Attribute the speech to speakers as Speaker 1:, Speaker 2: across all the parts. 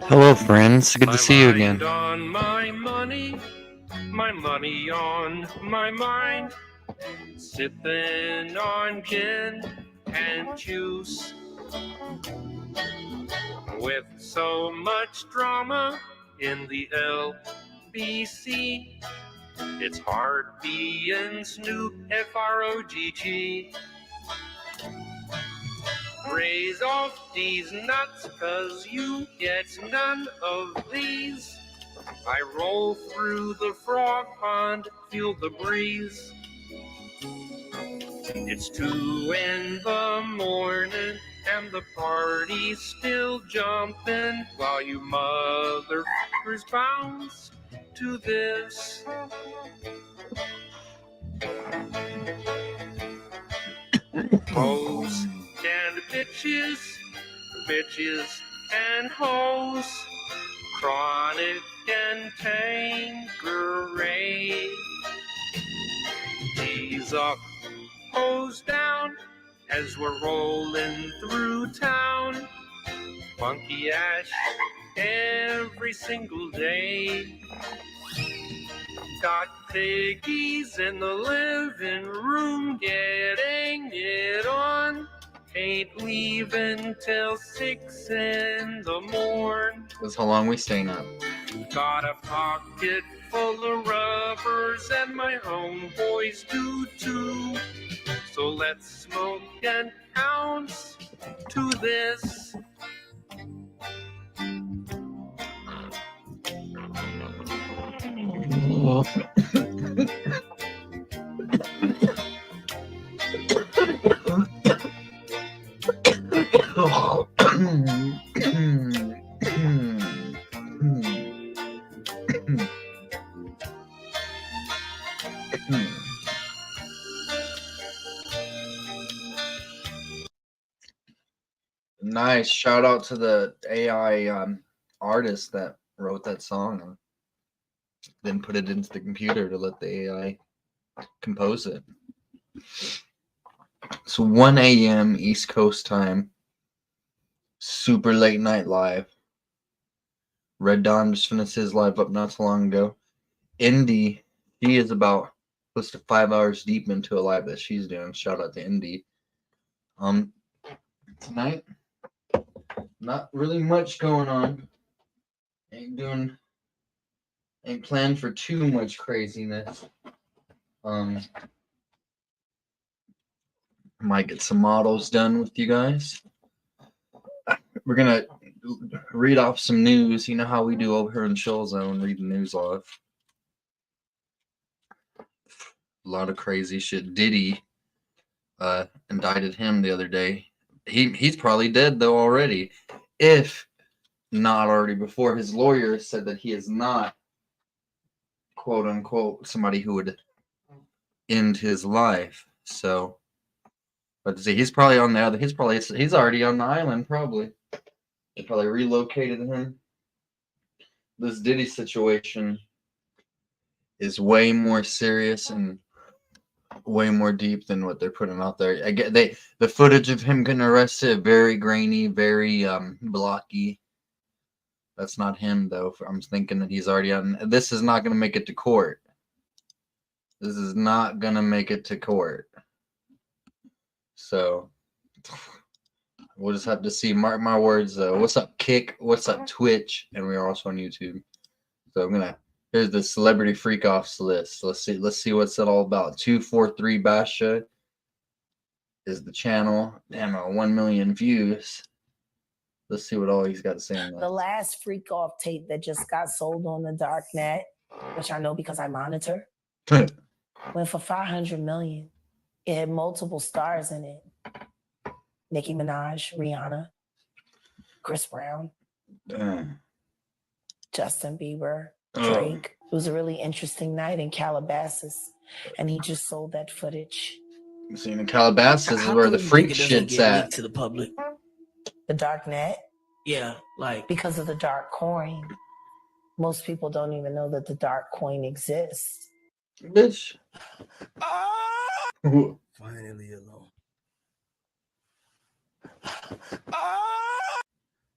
Speaker 1: Hello, friends. Good to
Speaker 2: My
Speaker 1: see you
Speaker 2: mind
Speaker 1: again.
Speaker 2: on my money on my mind. Sipping on gin and juice. With so much drama in the LBC, it's hard being Snoop Frogg. Raise off these nuts, 'cause you get none of these. I roll through the frog pond, feel the breeze. It's 2 in the morning and the party's still jumping while you motherfuckers bounce to this. Hoes and bitches and hoes, chronic and Tanqueray. G's up, hose down, as we're rolling through town. Funky ash every single day. Got piggies in the living room getting it on. Ain't leaving till 6 in the morn.
Speaker 1: That's how long we staying up.
Speaker 2: Got a pocket full of rubbers and my homeboys do too. So let's smoke an ounce to this.
Speaker 1: Nice. Shout out to the AI artist that wrote that song and then put it into the computer to let the AI compose it. It's 1 a.m. East Coast time. Super late night live. Red Dawn just finished his live up not so long ago. Indy, she is about close to 5 hours deep into a live that she's doing. Shout out to Indy. Tonight, not really much going on. Ain't planned for too much craziness. Might get some models done with you guys. We're gonna read off some news. You know how we do over here in CHILLZONE, read the news off. A lot of crazy shit. Diddy indicted him the other day. He's probably dead though already, if not already before. His lawyer said that he is not, quote unquote, somebody who would end his life. So, but to see, he's probably on the other. He's already on the island. Probably they probably relocated him. This Diddy situation is way more serious and way more deep than what they're putting out there. I get the footage of him getting arrested, very grainy, very blocky. That's not him though. I'm thinking that he's already on. This is not going to make it to court. This is not going to make it to court. So we'll just have to see. Mark my words though. What's up, Kick? What's up, Twitch? And we're also on YouTube. So here's the celebrity freak offs list. Let's see what's it all about. 243 Basha is the channel. Damn, 1 million views. Let's see what all he's got to say on that.
Speaker 3: The last freak off tape that just got sold on the dark net, which I know because I monitor, went for $500 million. It had multiple stars in it. Nicki Minaj, Rihanna, Chris Brown, Justin Bieber, Drake. It was a really interesting night in Calabasas, and he just sold that footage.
Speaker 1: See, in Calabasas is where the freak shit's at.
Speaker 4: To the public.
Speaker 3: The dark net?
Speaker 4: Yeah, like
Speaker 3: because of the dark coin. Most people don't even know that the dark coin exists.
Speaker 1: Bitch.
Speaker 4: Finally alone.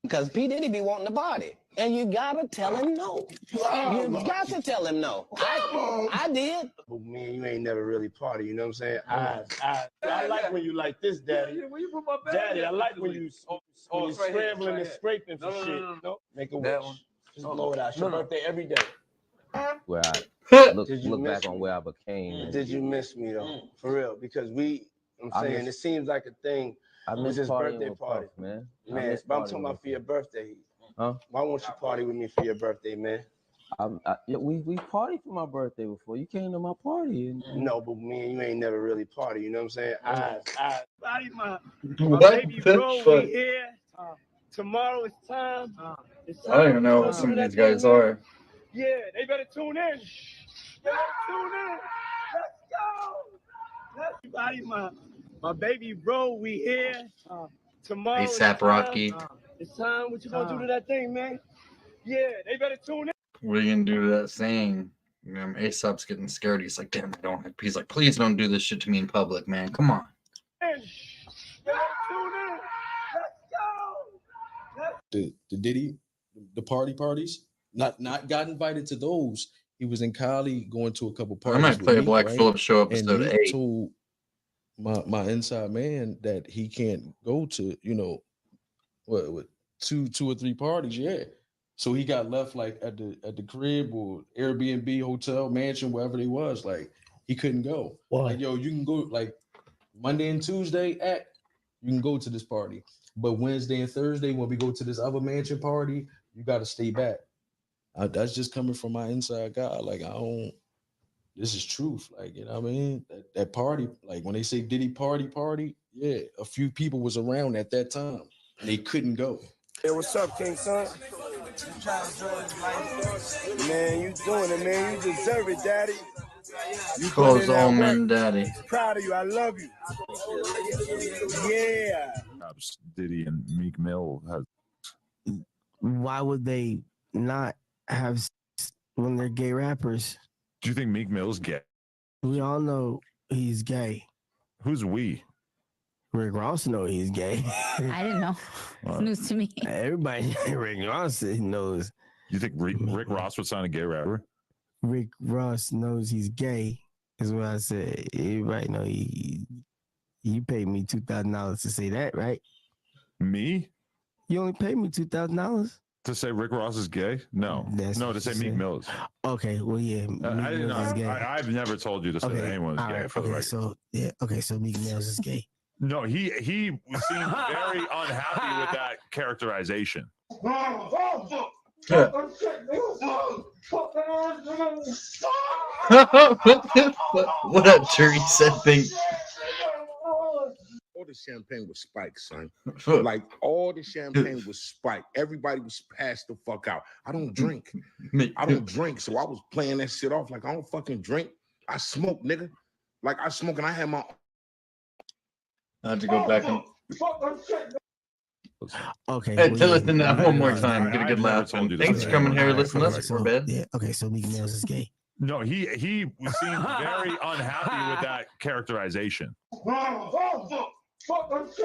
Speaker 5: Because P. Diddy be wanting the body. And you gotta tell him no. You got to tell him no. I did.
Speaker 4: But man, you ain't never really party, you know what I'm saying? I like when you like this, Daddy. Daddy, I like when you scrambling and scraping for shit. No, make a wish. Just blow it out. It's your birthday every day.
Speaker 6: Where I look back on
Speaker 4: me?
Speaker 6: where I became.
Speaker 4: Did you miss me though? For real, because it seems like a thing.
Speaker 6: I miss
Speaker 4: his
Speaker 6: partying
Speaker 4: birthday
Speaker 6: with
Speaker 4: party,
Speaker 6: Puff, man.
Speaker 4: man. But I'm talking about for your birthday.
Speaker 6: Huh?
Speaker 4: Why won't you party with me for your birthday, man?
Speaker 6: We partied for my birthday before. You came to my party.
Speaker 4: No, but me and you ain't never really party. You know what I'm saying? My baby bro, we here. Tomorrow is time.
Speaker 1: I don't even know what some of these guys are.
Speaker 4: Yeah, they better tune in. Tune in. Let's go. My baby bro, we here. Tomorrow
Speaker 1: ASAP Rocky.
Speaker 4: It's time. What you gonna do to that thing, man? Yeah, they better tune in.
Speaker 1: What are you gonna do to that thing? ASAP's getting scared. He's like, damn, I don't have. He's like, please don't do this shit to me in public, man. Come on.
Speaker 7: The Diddy, the parties, not got invited to those. He was in Cali going to a couple parties.
Speaker 1: I might play a Black
Speaker 7: right?
Speaker 1: Phillip show episode
Speaker 7: and
Speaker 1: 8.
Speaker 7: Told my inside man that he can't go to, what 2 or 3 parties, yeah. So he got left like at the crib or Airbnb, hotel, mansion, wherever they was. Like he couldn't go.
Speaker 5: Why?
Speaker 7: Like, yo, you can go like Monday and Tuesday you can go to this party. But Wednesday and Thursday, when we go to this other mansion party, you got to stay back. That's just coming from my inside guy. Like, this is truth. Like, you know what I mean? That party, like when they say Diddy party, yeah, a few people was around at that time. They couldn't go.
Speaker 4: Hey, what's up, King Son? Man, you doing it, man. You deserve it, Daddy. You
Speaker 1: Calls all men daddy.
Speaker 4: Proud of you. I love you. Yeah.
Speaker 8: Diddy and Meek Mill has.
Speaker 5: Why would they not have sex when they're gay rappers?
Speaker 8: Do you think Meek Mill's gay?
Speaker 5: We all know he's gay.
Speaker 8: Who's we?
Speaker 5: Rick Ross knows he's gay.
Speaker 9: I didn't know. It's news to me.
Speaker 5: Everybody, Rick Ross knows.
Speaker 8: You think Rick Ross would sign a gay rapper?
Speaker 5: Rick Ross knows he's gay, is what I said. Everybody know you paid me $2,000 to say that, right?
Speaker 8: Me?
Speaker 5: You only paid me $2,000
Speaker 8: to say Rick Ross is gay? No, no, to say Meek Mill is.
Speaker 5: Okay, well, yeah,
Speaker 8: I've never told you to say that anyone is gay. For the record.
Speaker 5: So Meek Mill is gay.
Speaker 8: No, he seemed very unhappy with that characterization.
Speaker 1: What up, Jerry said thing.
Speaker 10: All the champagne was spiked, son. Like all the champagne was spiked. Everybody was passed the fuck out. I don't drink. So I was playing that shit off like I don't fucking drink. I smoke, nigga. Like I smoke and I had my.
Speaker 1: I have to go back and.
Speaker 5: Okay.
Speaker 1: Hey, listen to that one more time. Get a good laugh. Thanks for coming here. Listen to us for bed.
Speaker 5: Yeah. Okay. So Meek Mill is gay.
Speaker 8: No, he seemed very unhappy with that characterization.
Speaker 1: What the fuck is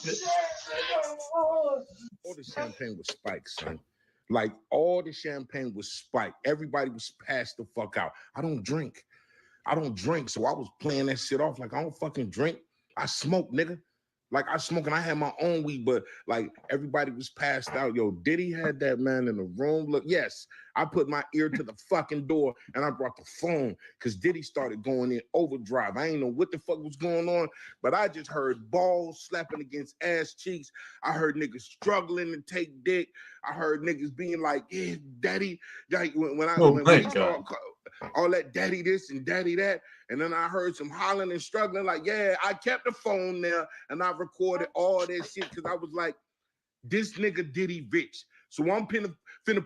Speaker 1: this?
Speaker 10: All the champagne was spiked, son. Like all the champagne was spiked. Everybody was passed the fuck out. I don't drink. So I was playing that shit off like I don't fucking drink. I smoke, nigga. Like I smoke and I had my own weed, but like everybody was passed out. Yo, Diddy had that man in the room. Look, yes, I put my ear to the fucking door and I brought the phone because Diddy started going in overdrive. I ain't know what the fuck was going on, but I just heard balls slapping against ass cheeks. I heard niggas struggling to take dick. I heard niggas being like, yeah, daddy. Like when he started all that daddy this and daddy that. And then I heard some hollering and struggling like, yeah, I kept the phone there and I recorded all that shit because I was like, this nigga Diddy rich. So I'm finna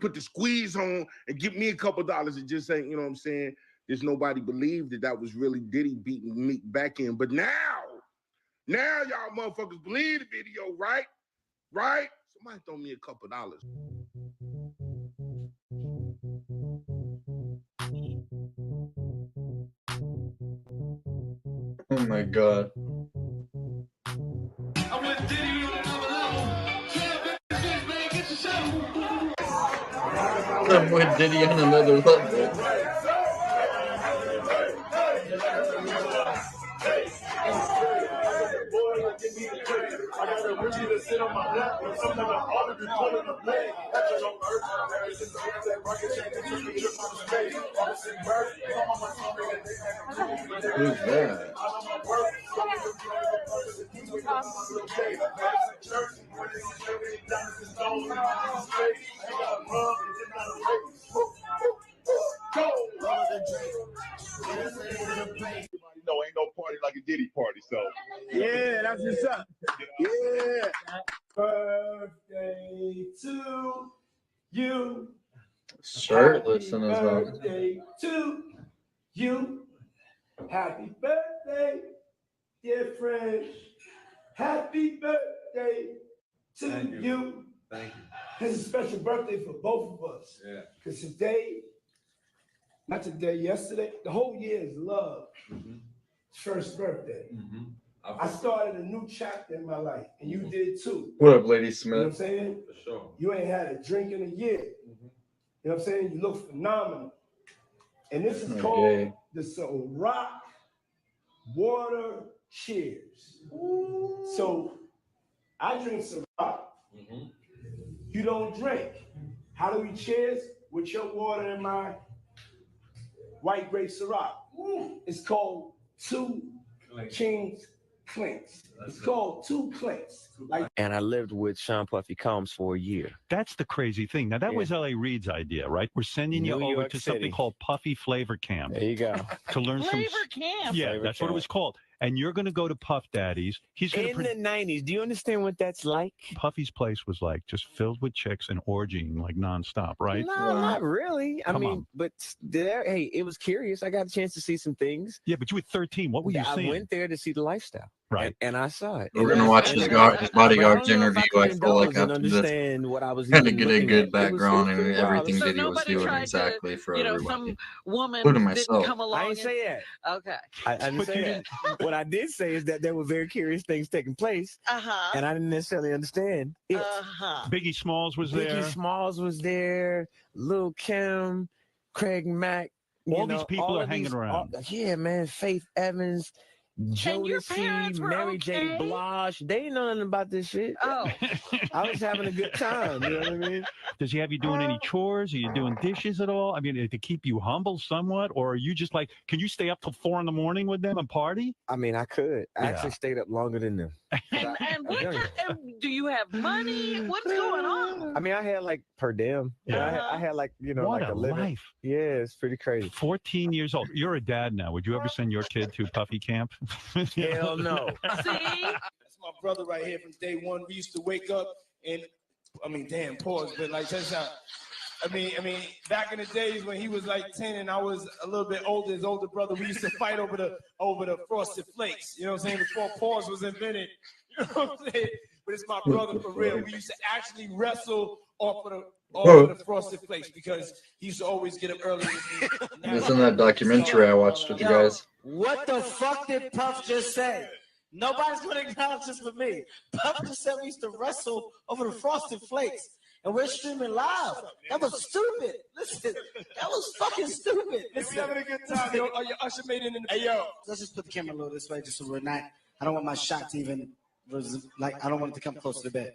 Speaker 10: put the squeeze on and give me a couple dollars and just saying, you know what I'm saying? There's nobody believed that was really Diddy beating me back in. But now y'all motherfuckers believe the video, right? Right? Somebody throw me a couple dollars.
Speaker 1: Oh my god. him with Diddy on another level. Who's that?
Speaker 11: No, ain't no party like a Diddy party, so.
Speaker 4: Yeah, that's what's up. Yeah. Birthday to you.
Speaker 1: Shirtless in his house.
Speaker 4: Birthday to you. Happy birthday, dear friend. Happy birthday to you.
Speaker 12: Thank you.
Speaker 4: It's a special birthday for both of us.
Speaker 12: Yeah.
Speaker 4: Because today, not today, yesterday, the whole year is love. First birthday. I started a new chapter in my life, and you did too.
Speaker 1: What up, Lady
Speaker 4: You know what I'm
Speaker 1: Smith?
Speaker 4: saying?
Speaker 12: For sure.
Speaker 4: You ain't had a drink in a year. You know what I'm saying? You look phenomenal. And this is called the Ciroc Water Cheers. So I drink Ciroc. You don't drink. How do we cheers? With your water and my white grape Ciroc. It's called Two Kings Clinks. It's called Two Clinks.
Speaker 13: And I lived with Sean Puffy Combs for a year.
Speaker 14: That's the crazy thing. Now, that was L.A. Reid's idea, right? We're sending you
Speaker 13: New
Speaker 14: over
Speaker 13: York
Speaker 14: to
Speaker 13: City.
Speaker 14: something called Puffy Flavor Camp.
Speaker 13: There you go.
Speaker 14: To learn some.
Speaker 9: Flavor camp.
Speaker 14: Yeah,
Speaker 13: Flavor
Speaker 14: that's what it
Speaker 13: camp.
Speaker 14: was called. And you're going to go to Puff Daddy's. He's going
Speaker 13: In the 90s. Do you understand what that's like?
Speaker 14: Puffy's place was like just filled with chicks and orgying like nonstop, right?
Speaker 13: No, not really. I
Speaker 14: Come
Speaker 13: mean,
Speaker 14: on.
Speaker 13: but there, hey, it was curious. I got a chance to see some things.
Speaker 14: Yeah, but you were 13. What were you
Speaker 13: I
Speaker 14: seeing?
Speaker 13: went there to see the lifestyle.
Speaker 14: Right.
Speaker 13: And I saw it.
Speaker 1: We're gonna watch his bodyguard's interview. I feel like after this,
Speaker 13: understand what I was
Speaker 1: kind of
Speaker 13: even
Speaker 1: get a
Speaker 13: looking
Speaker 1: good
Speaker 13: at.
Speaker 1: background and
Speaker 13: pretty wild.
Speaker 1: everything
Speaker 9: So
Speaker 1: Diddy was
Speaker 9: nobody
Speaker 1: doing
Speaker 9: tried
Speaker 1: exactly for
Speaker 9: you know,
Speaker 1: everybody,
Speaker 9: some woman
Speaker 1: including
Speaker 9: didn't
Speaker 1: myself.
Speaker 9: come along.
Speaker 13: I didn't say that.
Speaker 9: Okay.
Speaker 13: I didn't say that. What I did say is that there were very curious things taking place, and I didn't necessarily understand it.
Speaker 14: Biggie Smalls was there.
Speaker 13: Biggie Smalls was there. Lil' Kim, Craig Mack.
Speaker 14: All these people are hanging around.
Speaker 13: Yeah, man. Faith Evans, Jodeci, Mary J. Blige. They ain't know nothing about this shit.
Speaker 9: Oh.
Speaker 13: I was having a good time. You know what I mean?
Speaker 14: Does he have you doing any chores? Are you doing dishes at all? I mean, to keep you humble somewhat? Or are you just like, can you stay up till 4 a.m. with them and party?
Speaker 13: I mean, I could. I
Speaker 14: Yeah.
Speaker 13: actually stayed up longer than them.
Speaker 9: And what do you have money? What's going on?
Speaker 13: I mean, I had like per diem.
Speaker 14: Yeah.
Speaker 13: I had like, you know,
Speaker 14: What
Speaker 13: like
Speaker 14: a
Speaker 13: living.
Speaker 14: life.
Speaker 13: Yeah, it's pretty crazy.
Speaker 14: 14 years old. You're a dad now. Would you ever send your kid to Puffy camp?
Speaker 13: Hell no.
Speaker 9: See?
Speaker 4: That's my brother right here from day one. We used to wake up and, I mean, damn, pause, but like, check this out. I mean, back in the days when he was like 10 and I was a little bit older, his older brother, we used to fight over the Frosted Flakes. You know what I'm saying? Before pause was invented. You know what I'm saying? But it's my brother for real. We used to actually wrestle off of the Frosted Flakes because he used to always get up early with me.
Speaker 1: It's in that documentary I watched with you guys.
Speaker 15: What the fuck did Puff just say? Nobody's going to acknowledge this but me. Puff just said we used to wrestle over the Frosted Flakes. And we're streaming live. That was stupid. Listen, that was fucking stupid.
Speaker 4: Listen, we having a good time. Yo, your usher made it in the.
Speaker 15: Hey, yo. Let's just put the camera a little this way just so we're not. I don't want my shot to even, like, I don't want it to come close to the bed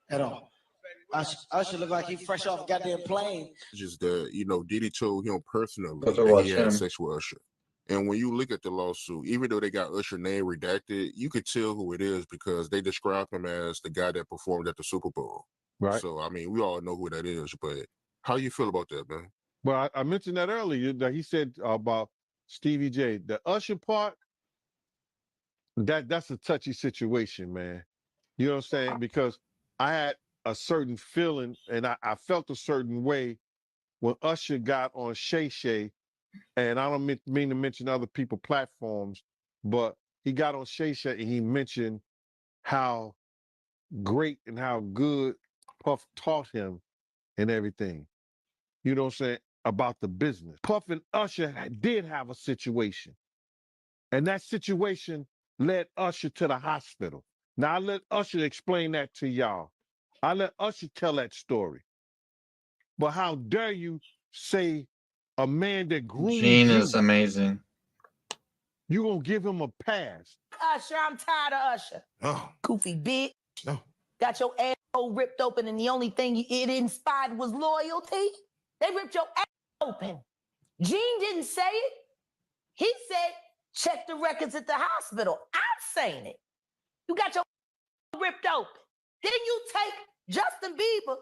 Speaker 15: at all. Usher look like he fresh off a goddamn plane.
Speaker 10: Just that, you know, Diddy told him personally
Speaker 1: But to
Speaker 10: that
Speaker 1: watch
Speaker 10: he had
Speaker 1: him.
Speaker 10: sex with Usher. And when you look at the lawsuit, even though they got Usher name redacted, you could tell who it is because they describe him as the guy that performed at the Super Bowl.
Speaker 16: Right.
Speaker 10: So, I mean, we all know who that is, but how you feel about that, man?
Speaker 16: Well, I mentioned that earlier that he said about Stevie J. The Usher part, that's a touchy situation, man. You know what I'm saying? Because I had a certain feeling and I felt a certain way when Usher got on Shay Shay, and I don't mean to mention other people's platforms, but he got on Shay Shay and he mentioned how great and how good Puff taught him and everything. You know what I'm saying? About the business. Puff and Usher did have a situation. And that situation led Usher to the hospital. Now I let Usher explain that to y'all. I let Usher tell that story. but how dare you say a man that groomed
Speaker 1: Gene
Speaker 16: you,
Speaker 1: is amazing.
Speaker 16: you gonna give him a pass?
Speaker 3: Usher, I'm tired of Usher.
Speaker 16: Oh.
Speaker 3: Goofy bitch.
Speaker 16: No.
Speaker 3: Got your asshole ripped open, and the only thing it inspired was loyalty. They ripped your ass open. Gene didn't say it. He said, check the records at the hospital. I'm saying it. You got your ripped open. Then you take Justin Bieber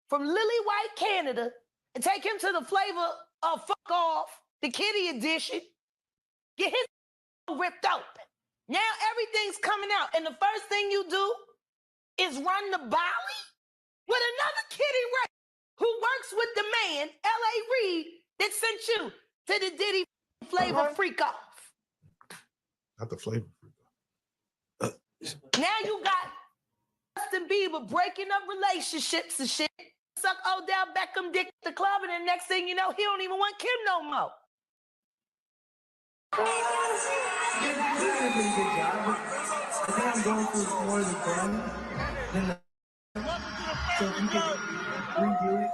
Speaker 3: from Lily White, Canada, and take him to the flavor of Fuck Off, the Kitty edition. Get his ripped open. Now everything's coming out, and the first thing you do is run the Bowie with another Kitty Ray who works with the man, L.A. Reid, that sent you to the Diddy Flavor Freak Off.
Speaker 16: Not the flavor.
Speaker 3: Now you got Justin Bieber breaking up relationships and shit. Suck Odell Beckham dick at the club, and the next thing you know, he don't even want Kim no more.
Speaker 15: I'm going through more than fun. So if you could redo it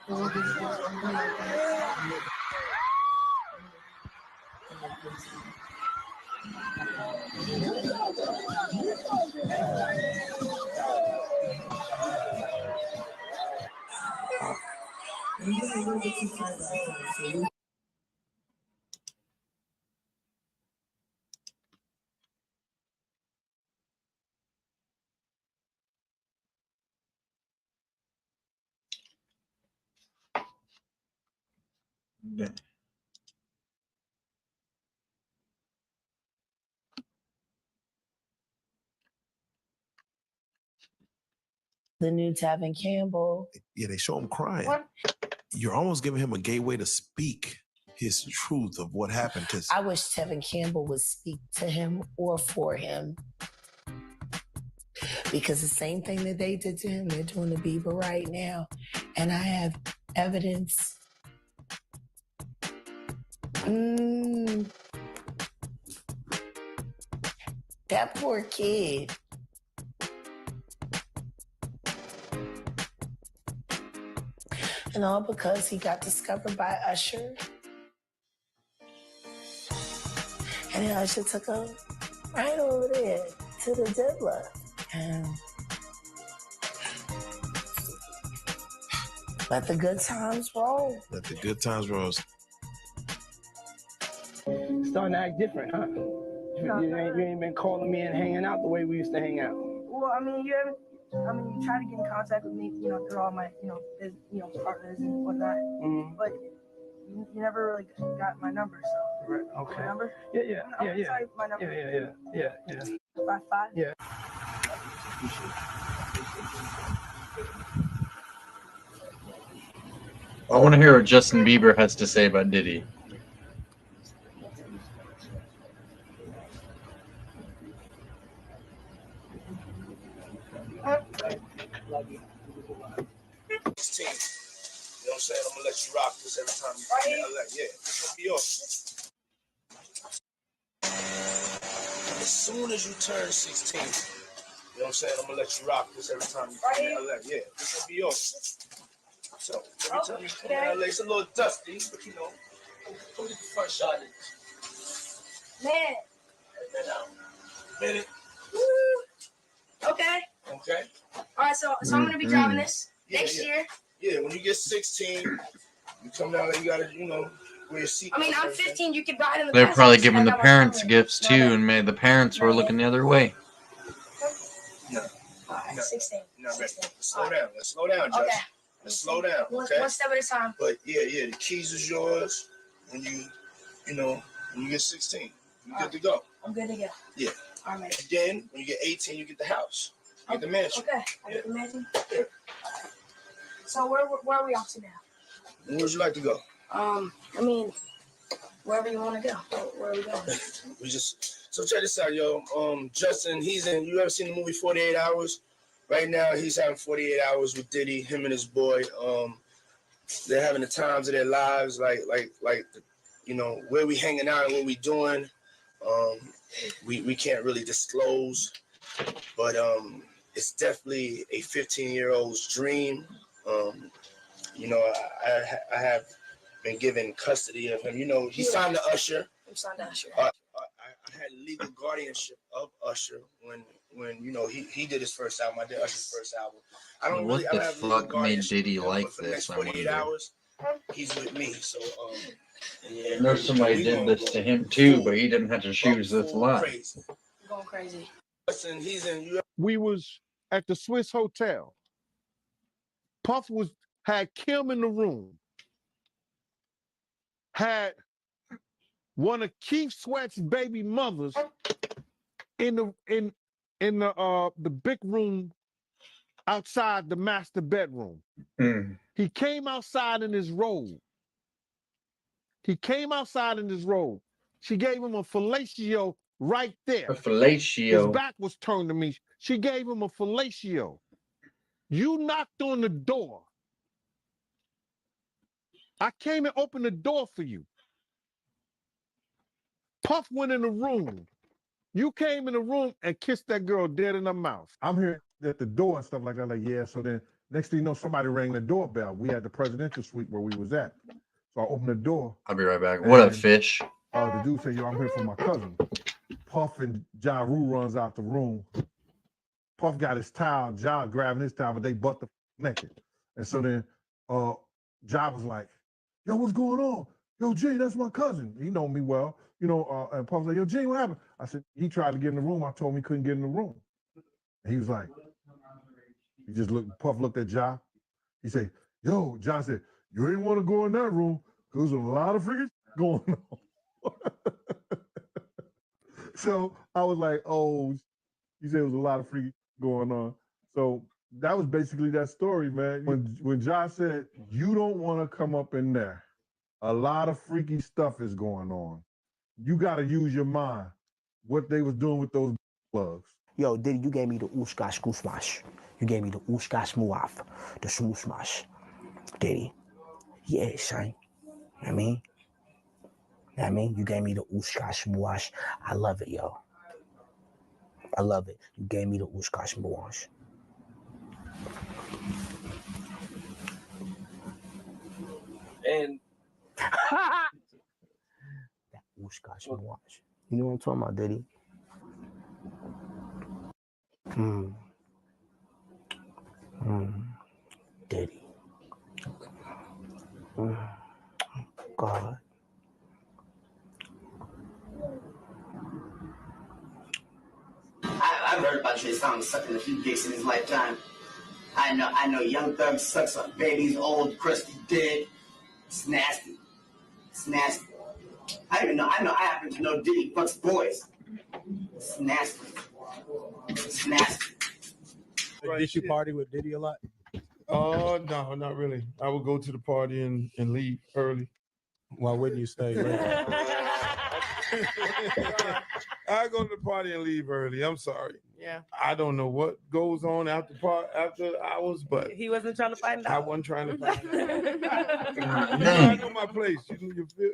Speaker 15: and all this stuff, I'm gonna
Speaker 3: The new Tevin Campbell.
Speaker 12: Yeah, they show him crying.
Speaker 3: What?
Speaker 12: You're almost giving him a gateway to speak his truth of what happened to.
Speaker 3: I wish Tevin Campbell would speak to him or for him. Because the same thing that they did to him, they're doing to Bieber right now. And I have evidence. That poor kid. And all because he got discovered by Usher. And then Usher took him right over there to the diddler. And let the good times roll.
Speaker 12: Let the good times roll.
Speaker 4: Starting to act different, huh? You ain't been calling me and hanging out the way we used to hang out.
Speaker 17: Well, I mean, you try to get in contact with me, through all my, partners and whatnot.
Speaker 4: Mm-hmm.
Speaker 17: But you never really got my number, so.
Speaker 4: Right. Okay.
Speaker 17: My number?
Speaker 4: Yeah.
Speaker 17: Sorry, my number.
Speaker 4: Yeah.
Speaker 17: 55?
Speaker 4: Yeah.
Speaker 1: I want to hear what Justin Bieber has to say about Diddy.
Speaker 4: You know what I'm saying? I'm gonna let you rock this every time you come in LA. Yeah, this gonna be yours. As soon as you turn 16, you know what I'm saying? I'm gonna let you rock this every time you come in LA. Yeah, this gonna be yours. So every time you come in LA, it's a little dusty, but come get the front shot of this.
Speaker 17: Man.
Speaker 4: Minute.
Speaker 17: Woo. Okay.
Speaker 4: Okay.
Speaker 17: All right, so I'm gonna be driving this next year.
Speaker 4: Yeah, when you get 16, you come down there, you gotta, wear your seatbelt.
Speaker 17: I mean, I'm 15. You can ride in the.
Speaker 1: They're probably giving the parents gifts too, and maybe the parents were looking the other way.
Speaker 4: No.
Speaker 17: All right, 16.
Speaker 4: No, let's slow down. Let's slow down, Judge.
Speaker 17: Okay.
Speaker 4: Let's slow down. Okay.
Speaker 17: One step at a time.
Speaker 4: But yeah, the keys is yours when you get 16. You good to go.
Speaker 17: I'm good to go.
Speaker 4: Yeah.
Speaker 17: All right, man.
Speaker 4: And then when you get 18, you get the house. You get the mansion.
Speaker 17: Okay. I get the mansion. Yeah. So where are we off to now?
Speaker 4: Where would you like to go?
Speaker 17: I mean, wherever you want to go. Where are we going?
Speaker 4: So check this out, yo. Justin, you ever seen the movie 48 Hours? Right now, he's having 48 hours with Diddy, him and his boy. They're having the times of their lives, like where we hanging out and what we doing. We can't really disclose, but it's definitely a 15-year-old's dream. you know, I have been given custody of him. You know, he signed to Usher.
Speaker 3: He signed to Usher.
Speaker 4: I had legal guardianship of Usher when you know he did his first album. I did Usher's first album. I don't
Speaker 1: What
Speaker 4: have
Speaker 1: the
Speaker 4: legal
Speaker 1: fuck made
Speaker 4: guardianship
Speaker 1: Diddy
Speaker 4: with him,
Speaker 1: like
Speaker 4: but for the next
Speaker 1: this? I
Speaker 4: 48
Speaker 1: wonder.
Speaker 4: hours, he's with me. So yeah,
Speaker 1: I know somebody did this to him too, but he didn't have to choose this line.
Speaker 4: crazy.
Speaker 3: Going crazy.
Speaker 4: Listen, he's in.
Speaker 16: We was at the Swiss Hotel. Puff had Kim in the room. Had one of Keith Sweat's baby mothers in the big room outside the master bedroom. He came outside in his robe. She gave him a fellatio right there.
Speaker 1: A fellatio.
Speaker 16: His back was turned to me. She gave him a fellatio. You knocked on the door. I came and opened the door for you. Puff went in the room. You came in the room and kissed that girl dead in her mouth.
Speaker 18: I'm here at the door and stuff like that. Like, yeah. So then next thing you know, somebody rang the doorbell. We had the presidential suite where we was at. So I opened the door.
Speaker 1: I'll be right back. What up, Fish?
Speaker 18: The dude said, yo, I'm here for my cousin. Puff and Ja Rule runs out the room. Puff got his towel, Ja grabbing his towel, but they butt the naked. And so then Ja was like, yo, what's going on? Yo, G, that's my cousin. He know me well. You know, and Puff was like, yo, G, what happened? I said, he tried to get in the room. I told him he couldn't get in the room. And he was like, he just looked, Puff looked at Ja. He said, yo, Ja said, you ain't want to go in that room because there's a lot of freaking going on. So I was like, oh, he said it was a lot of freaking going on. So that was basically that story, man. When Ja said, you don't want to come up in there, a lot of freaky stuff is going on. You got to use your mind. What they was doing with those plugs.
Speaker 13: Yo, Diddy, you gave me the ooshkash goosmash. You gave me the ooshkash muaf, the smooshmash. Diddy. Yeah, son. I mean, you gave me the ooshkash muash. I love it, yo. I love it. You gave me the ooshkash muash.
Speaker 6: And
Speaker 13: that ooshkash muash. You know what I'm talking about, Diddy? Diddy. God.
Speaker 15: I've heard about Trey Songz sucking a few dicks in his lifetime. I know Young Thug sucks on baby's old crusty dick. It's nasty. It's nasty. I happen to know Diddy fucks boys. It's nasty. It's nasty.
Speaker 4: Did you party with Diddy a lot? No, not really. I would go to the party and leave early. Why wouldn't you stay late? I go to the party and leave early. I'm sorry.
Speaker 9: Yeah.
Speaker 4: I don't know what goes on after hours, but
Speaker 9: He wasn't trying to find out.
Speaker 4: I wasn't trying to find out. I know my place.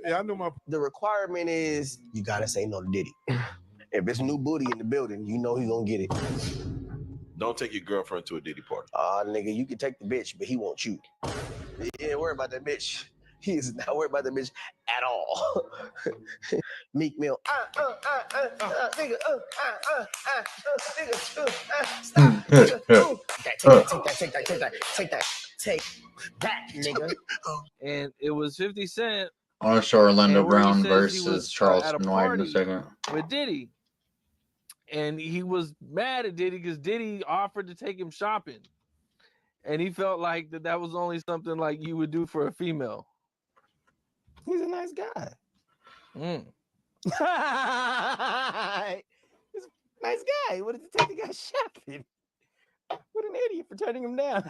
Speaker 4: I know my.
Speaker 13: The requirement is you gotta say no to Diddy. If it's a new booty in the building, you know he's gonna get it.
Speaker 12: Don't take your girlfriend to a Diddy party.
Speaker 13: Nigga, you can take the bitch, but he wants you. He ain't worried about that bitch. He is not worried about that bitch at all. Meek Mill. Nigga, stop. Take that, nigga.
Speaker 6: And it was 50 Cent.
Speaker 1: I want to show Orlando
Speaker 6: and where he
Speaker 1: Brown
Speaker 6: says he
Speaker 1: versus
Speaker 6: was,
Speaker 1: Charleston
Speaker 6: at a
Speaker 1: White in a
Speaker 6: party
Speaker 1: second.
Speaker 6: with Diddy. And he was mad at Diddy because Diddy offered to take him shopping. And he felt like that was only something like you would do for a female.
Speaker 13: He's a nice guy. He's a nice guy. What did you take the guy shopping? What an idiot for turning him down.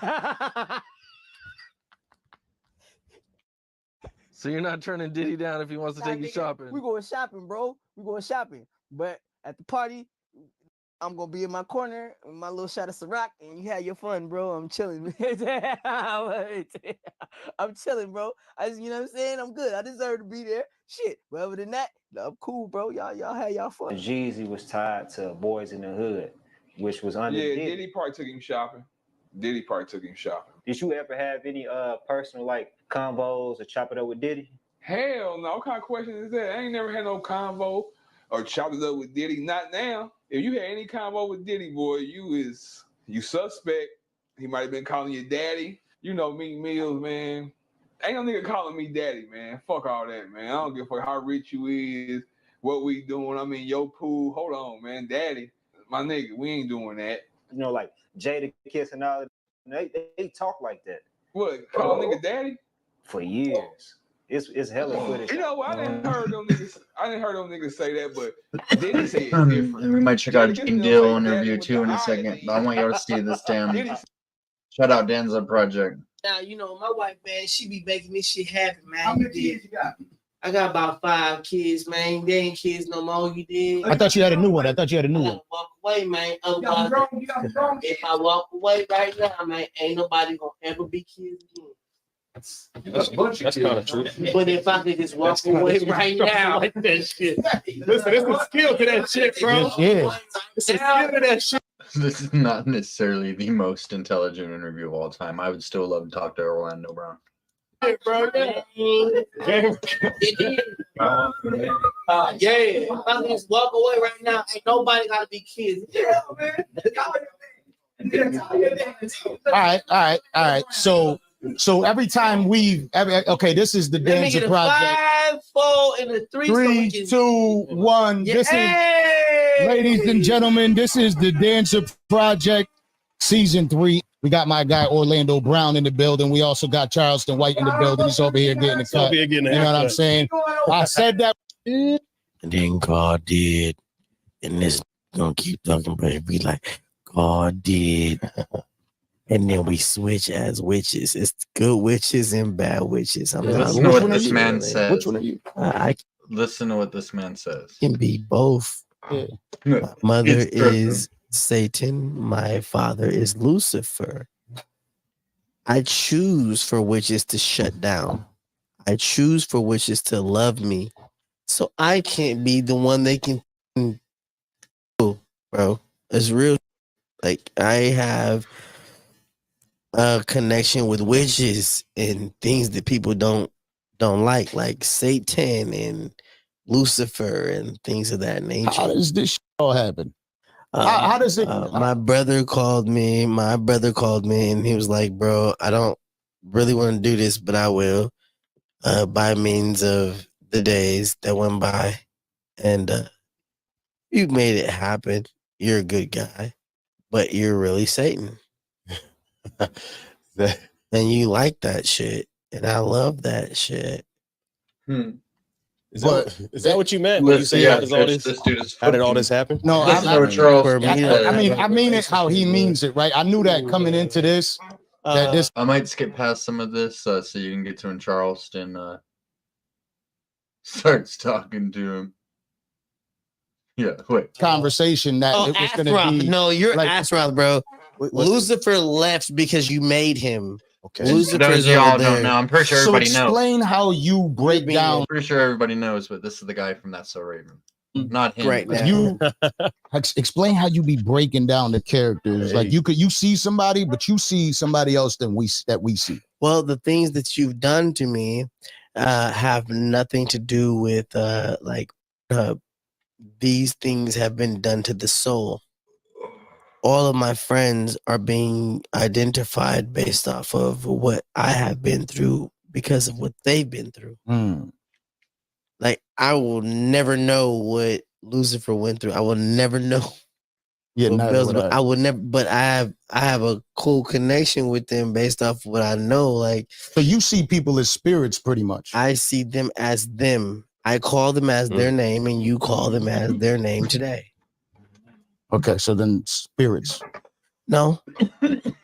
Speaker 6: So you're not turning Diddy down if he wants to take you shopping.
Speaker 13: We going shopping, bro. We going shopping. But at the party, I'm gonna be in my corner with my little shot of Ciroc, and you have your fun, bro. I'm chilling. I'm chilling, bro. You know what I'm saying? I'm good. I deserve to be there. Shit. But other than that, I'm cool, bro. Y'all have y'all fun.
Speaker 19: Jeezy was tied to Boys in the Hood, which was under
Speaker 20: Yeah,
Speaker 19: Diddy.
Speaker 20: Diddy probably took him shopping.
Speaker 19: Diddy probably took him shopping.
Speaker 20: Did you ever have any personal like combos or chop it up with Diddy?
Speaker 19: Hell no. What kind of question is that? I ain't never had no convo or chopped it up with Diddy. Not now. If you had any convo with Diddy, boy, you suspect. He might have been calling you daddy. You know Meek Mills, man. Ain't no nigga calling me daddy, man. Fuck all that, man. I don't give a fuck how rich you is, what we doing. I'm in your pool. Hold on, man. Daddy, my nigga, we ain't doing that.
Speaker 20: You know, like Jada Kiss and all that. They talk like that.
Speaker 19: What? Call a nigga daddy?
Speaker 20: For years. It's hella footage.
Speaker 19: You know what? I didn't heard them niggas say that, but Diddy say it's different.
Speaker 1: We might check out King Deal interview too in a second, but I want y'all to see this damn. Shout out Danza Project.
Speaker 15: Now, you know, my wife, man, she be making this shit happen, man. How many kids you got? I got about 5 kids, man. They ain't kids no more. You did.
Speaker 13: I thought you had a new one.
Speaker 15: Walk away, man. If I walk away right now, man, ain't nobody gonna ever be kids again.
Speaker 7: That's kind of true.
Speaker 15: But if I could just walk away right now, like that shit.
Speaker 7: Listen, there's a skill to that shit, bro.
Speaker 13: Yeah.
Speaker 7: It's a skill to that shit.
Speaker 1: This is not necessarily the most intelligent interview of all time. I would still love to talk to Orlando Brown.
Speaker 15: Yeah, bro. Yeah. If I could just walk away right now, ain't nobody gotta be kids. Yeah, man.
Speaker 13: All right. So every time this is the Danza Project.
Speaker 15: 5, 4, and a 3.
Speaker 13: 3, 2, 1.
Speaker 15: Yeah.
Speaker 13: This is, ladies and gentlemen, this is the Danza Project season 3. We got my guy Orlando Brown in the building. We also got Charleston White in the building. He's over here getting the cut. You know what I'm saying? I said that.
Speaker 5: And then God did. And this gonna keep talking, but it be like, God did. And then we switch as witches. It's good witches and bad witches.
Speaker 1: Listen to what this man says.
Speaker 13: Which one are you?
Speaker 5: I
Speaker 1: Listen to what this man says.
Speaker 5: can be both.
Speaker 13: Yeah.
Speaker 5: My mother
Speaker 1: It's true.
Speaker 5: is Satan. My father is Lucifer. I choose for witches to shut down. I choose for witches to love me. So I can't be the one they can do, bro. It's real. Like I have a connection with witches and things that people don't like Satan and Lucifer and things of that nature.
Speaker 13: How does this all happen? How does it?
Speaker 5: My brother called me and he was like, bro, I don't really want to do this, but I will by means of the days that went by. And you made it happen. You're a good guy, but you're really Satan. And you like that shit. And I love that shit.
Speaker 7: Is that what you meant when you said how did all this happen?
Speaker 13: No, I mean it how he means it, right? I knew that coming into this.
Speaker 1: I might skip past some of this so you can get to when Charleston starts talking to him. Yeah, wait.
Speaker 13: Conversation that it was going to be.
Speaker 5: No, you're
Speaker 13: like,
Speaker 5: Asroth, bro. Lucifer left because you made him.
Speaker 13: Okay.
Speaker 5: Lucifer's
Speaker 1: y'all
Speaker 5: over there.
Speaker 1: don't know. I'm pretty sure everybody knows.
Speaker 13: Explain how you break down.
Speaker 1: I'm pretty sure everybody knows, but this is the guy from That's So Raven. Not him.
Speaker 5: Right now.
Speaker 13: You explain how you be breaking down the characters. Like you see somebody, but you see somebody else that we see.
Speaker 5: Well, the things that you've done to me have nothing to do with these things have been done to the soul. All of my friends are being identified based off of what I have been through because of what they've been through. Like I will never know what Lucifer went through. I will never know.
Speaker 13: Yeah,
Speaker 5: I will never. But I have a cool connection with them based off what I know. Like,
Speaker 13: so you see people as spirits, pretty much.
Speaker 5: I see them as them. I call them as their name, and you call them as their name today.
Speaker 13: Okay, so then spirits.
Speaker 5: No,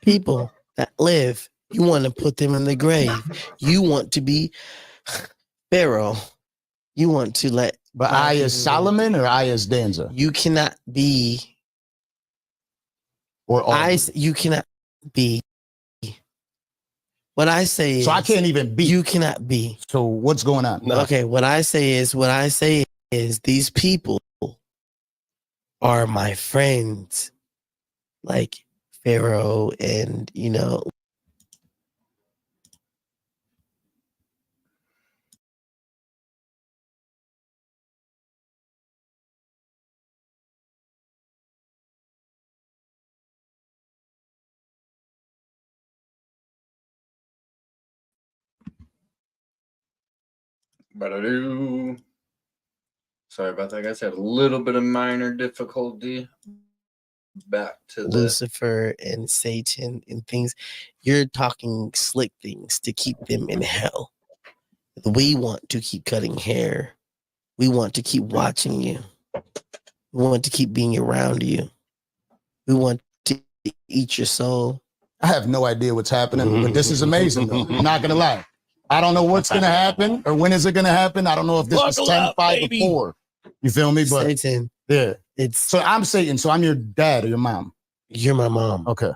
Speaker 5: people that live. You want to put them in the grave. You want to be Pharaoh. You want to let.
Speaker 13: But I as Solomon or I as Danza?
Speaker 5: You cannot be.
Speaker 13: Or
Speaker 5: you cannot be. What I say is.
Speaker 13: So I can't even be.
Speaker 5: You cannot be.
Speaker 13: So what's going on?
Speaker 5: Okay, what I say is these people are my friends. Like Pharaoh and,
Speaker 1: Sorry about that, guys. Had a little bit of minor difficulty. Back to
Speaker 5: Lucifer and Satan and things. You're talking slick things to keep them in hell. We want to keep cutting hair. We want to keep watching you. We want to keep being around you. We want to eat your soul.
Speaker 21: I have no idea what's happening, but this is amazing, though. I'm not going to lie. I don't know what's going to happen or when is it going to happen. I don't know if this was 10, 5, or 4. You feel me? But
Speaker 5: Satan.
Speaker 21: Yeah.
Speaker 5: So
Speaker 21: I'm Satan. So I'm your dad or your mom.
Speaker 5: You're my mom.
Speaker 21: Okay.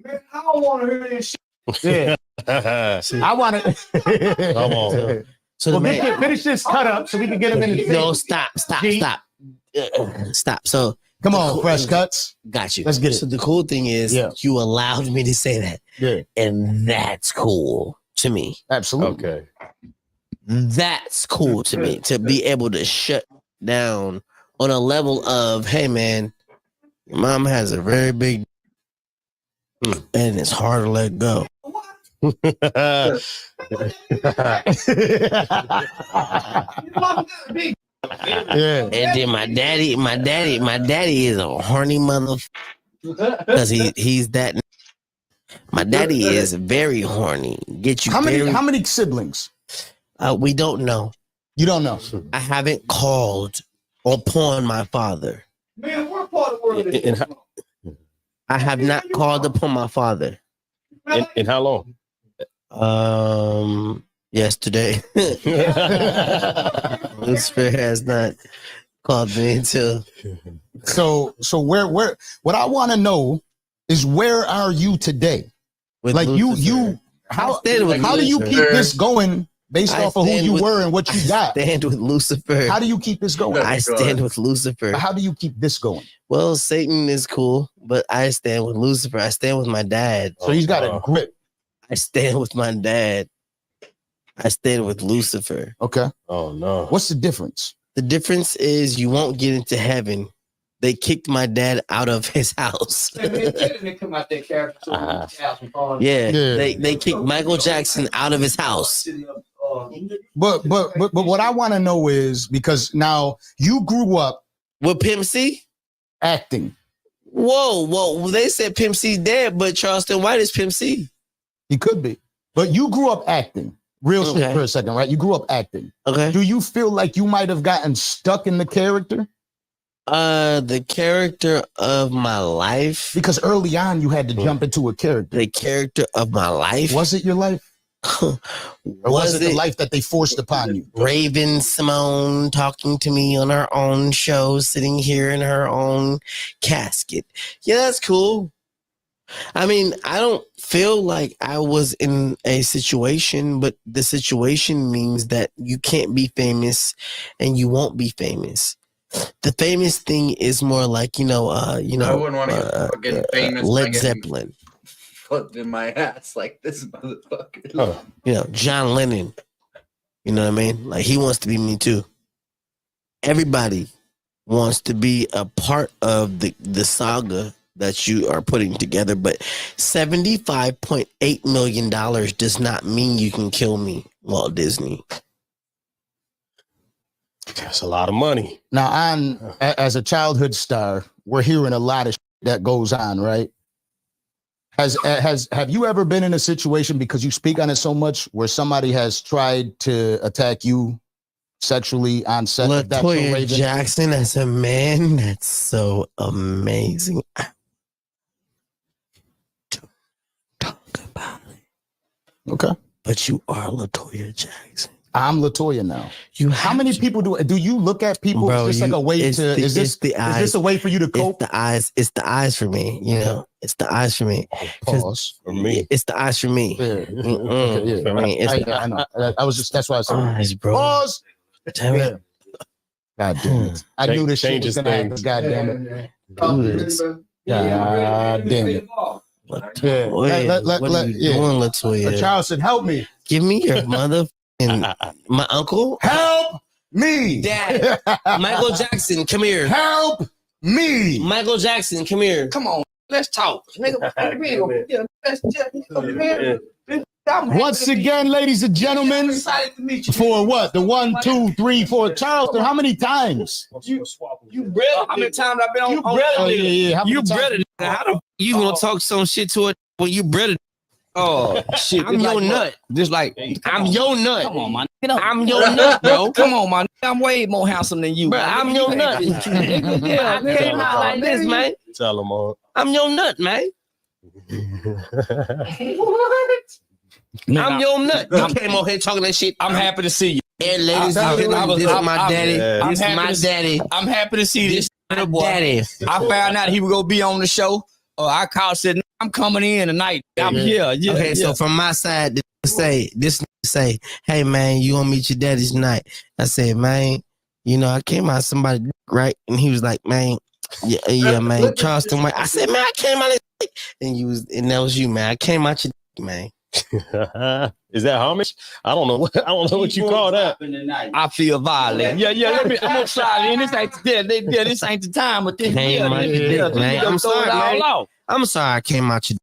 Speaker 18: Man, I don't want to hear this shit.
Speaker 21: Yeah. I want to.
Speaker 5: Come on. So
Speaker 21: well, finish this cut up so we can get him in the
Speaker 5: No, stop. Stop. So
Speaker 21: come on, fresh cuts.
Speaker 5: Got you.
Speaker 21: Let's get it.
Speaker 5: So the cool thing is you allowed me to say that.
Speaker 21: Yeah.
Speaker 5: And that's cool to me.
Speaker 21: Absolutely.
Speaker 5: Okay. That's cool to me to be able to shut down on a level of, hey man, your mom has a very big and it's hard to let go.
Speaker 21: Yeah.
Speaker 5: And then my daddy is a horny mother because he's that. My daddy is very horny. Get you
Speaker 21: how many siblings?
Speaker 5: We don't know.
Speaker 21: You don't know.
Speaker 5: I haven't called upon my father.
Speaker 18: Man, what part of the world is this?
Speaker 5: I have not called upon my father.
Speaker 22: In how long?
Speaker 5: Yesterday. Lucifer has not called me until.
Speaker 21: So where what I want to know is where are you today?
Speaker 5: With
Speaker 21: like
Speaker 5: Lucifer.
Speaker 21: you how do you
Speaker 5: Lucifer.
Speaker 21: keep this going based off of who you were and what you got?
Speaker 5: I stand with Lucifer.
Speaker 21: How do you keep this going?
Speaker 5: I stand with Lucifer.
Speaker 21: How do you keep this going?
Speaker 5: Well, Satan is cool, but I stand with Lucifer. I stand with my dad.
Speaker 21: So he's got a grip.
Speaker 5: I stand with my dad. I stand with Lucifer.
Speaker 21: Okay.
Speaker 22: Oh no.
Speaker 21: What's the difference?
Speaker 5: The difference is you won't get into heaven. They kicked my dad out of his house.
Speaker 21: Uh-huh.
Speaker 5: Yeah. They kicked Michael Jackson out of his house.
Speaker 21: But what I want to know is because you grew up
Speaker 5: with Pimp C
Speaker 21: acting.
Speaker 5: Whoa. They said Pimp C dead, but Charleston White is Pimp C.
Speaker 21: He could be. But you grew up acting. Real shit for a second, right? You grew up acting.
Speaker 5: Okay.
Speaker 21: Do you feel like you might have gotten stuck in the character?
Speaker 5: The character of my life.
Speaker 21: Because early on you had to jump into a character.
Speaker 5: The character of my life.
Speaker 21: Was it your life? Or was it the life that they forced upon you?
Speaker 5: Raven Simone talking to me on her own show, sitting here in her own casket. Yeah, that's cool. I mean, I don't feel like I was in a situation, but the situation means that you can't be famous and you won't be famous. The famous thing is more like,
Speaker 1: I wouldn't want to get famous.
Speaker 5: Led Zeppelin.
Speaker 1: Fucked in my ass like this motherfucker.
Speaker 5: John Lennon. You know what I mean? Like he wants to be me too. Everybody wants to be a part of the saga that you are putting together, but $75.8 million does not mean you can kill me, Walt Disney.
Speaker 22: That's a lot of money.
Speaker 21: Now, as a childhood star, we're hearing a lot of that goes on, right? Have you ever been in a situation, because you speak on it so much, where somebody has tried to attack you sexually on set?
Speaker 5: Latoya Jackson as a man, that's so amazing.
Speaker 21: Okay.
Speaker 5: But you are Latoya Jackson.
Speaker 21: I'm Latoya now. How many people do you look at people?
Speaker 5: Bro,
Speaker 21: is this like a way to is this a way for you to cope?
Speaker 5: It's the eyes for me, It's the eyes for me.
Speaker 21: Pause.
Speaker 22: For me.
Speaker 5: It's the eyes for me.
Speaker 21: Yeah.
Speaker 5: For me.
Speaker 21: I know. That's why I said
Speaker 5: eyes, bro.
Speaker 21: Pause.
Speaker 5: Damn it.
Speaker 21: Yeah. God damn it. I knew this shit was gonna happen. God damn it. God damn it. Yeah.
Speaker 5: What are you doing, Latoya?
Speaker 21: Charles said, help me.
Speaker 5: Give me your mother and my uncle.
Speaker 21: Help me.
Speaker 5: Dad. Michael Jackson, come here.
Speaker 21: Help me.
Speaker 5: Michael Jackson, come here.
Speaker 2: Come on, let's talk. Nigga,
Speaker 21: Once again, ladies and gentlemen, for what? The 1, 2, 3, 4. Charleston, how many times?
Speaker 2: You brother. How many times I've been on?
Speaker 21: Oh, yeah. How many
Speaker 2: You
Speaker 21: times?
Speaker 2: brother. How the
Speaker 5: You gonna talk some shit to it when you brother?
Speaker 2: Oh shit!
Speaker 5: I'm your nut.
Speaker 2: Just like
Speaker 5: I'm your nut.
Speaker 2: Come on, man.
Speaker 5: I'm your nut, bro.
Speaker 2: Come on, man. I'm way more handsome than you.
Speaker 5: Bro, I'm your nut.
Speaker 2: Yeah,
Speaker 5: I came out like this, man.
Speaker 22: Tell them all.
Speaker 5: I'm your nut, man. I'm your nut. You came on here talking that shit.
Speaker 2: I'm happy to see you.
Speaker 5: And ladies and gentlemen, this is my daddy. This is my daddy.
Speaker 2: I'm happy to see this boy.
Speaker 5: Daddy.
Speaker 2: I found out he was gonna be on the show. I called, said I'm coming in tonight. I'm here.
Speaker 5: Okay, so from my side, this say, hey man, you gonna meet your daddy tonight? I said, man, you know, I came out somebody right, and he was like, man, yeah, man, Charleston White. I said, man, I came out, and that was you, man. I came out your man.
Speaker 22: Is that homage? I don't know what you call that.
Speaker 2: I feel violated. Yeah. I'm gonna slide in. This ain't this ain't the time. But this,
Speaker 5: man. I'm sorry, man. I'm sorry I came out your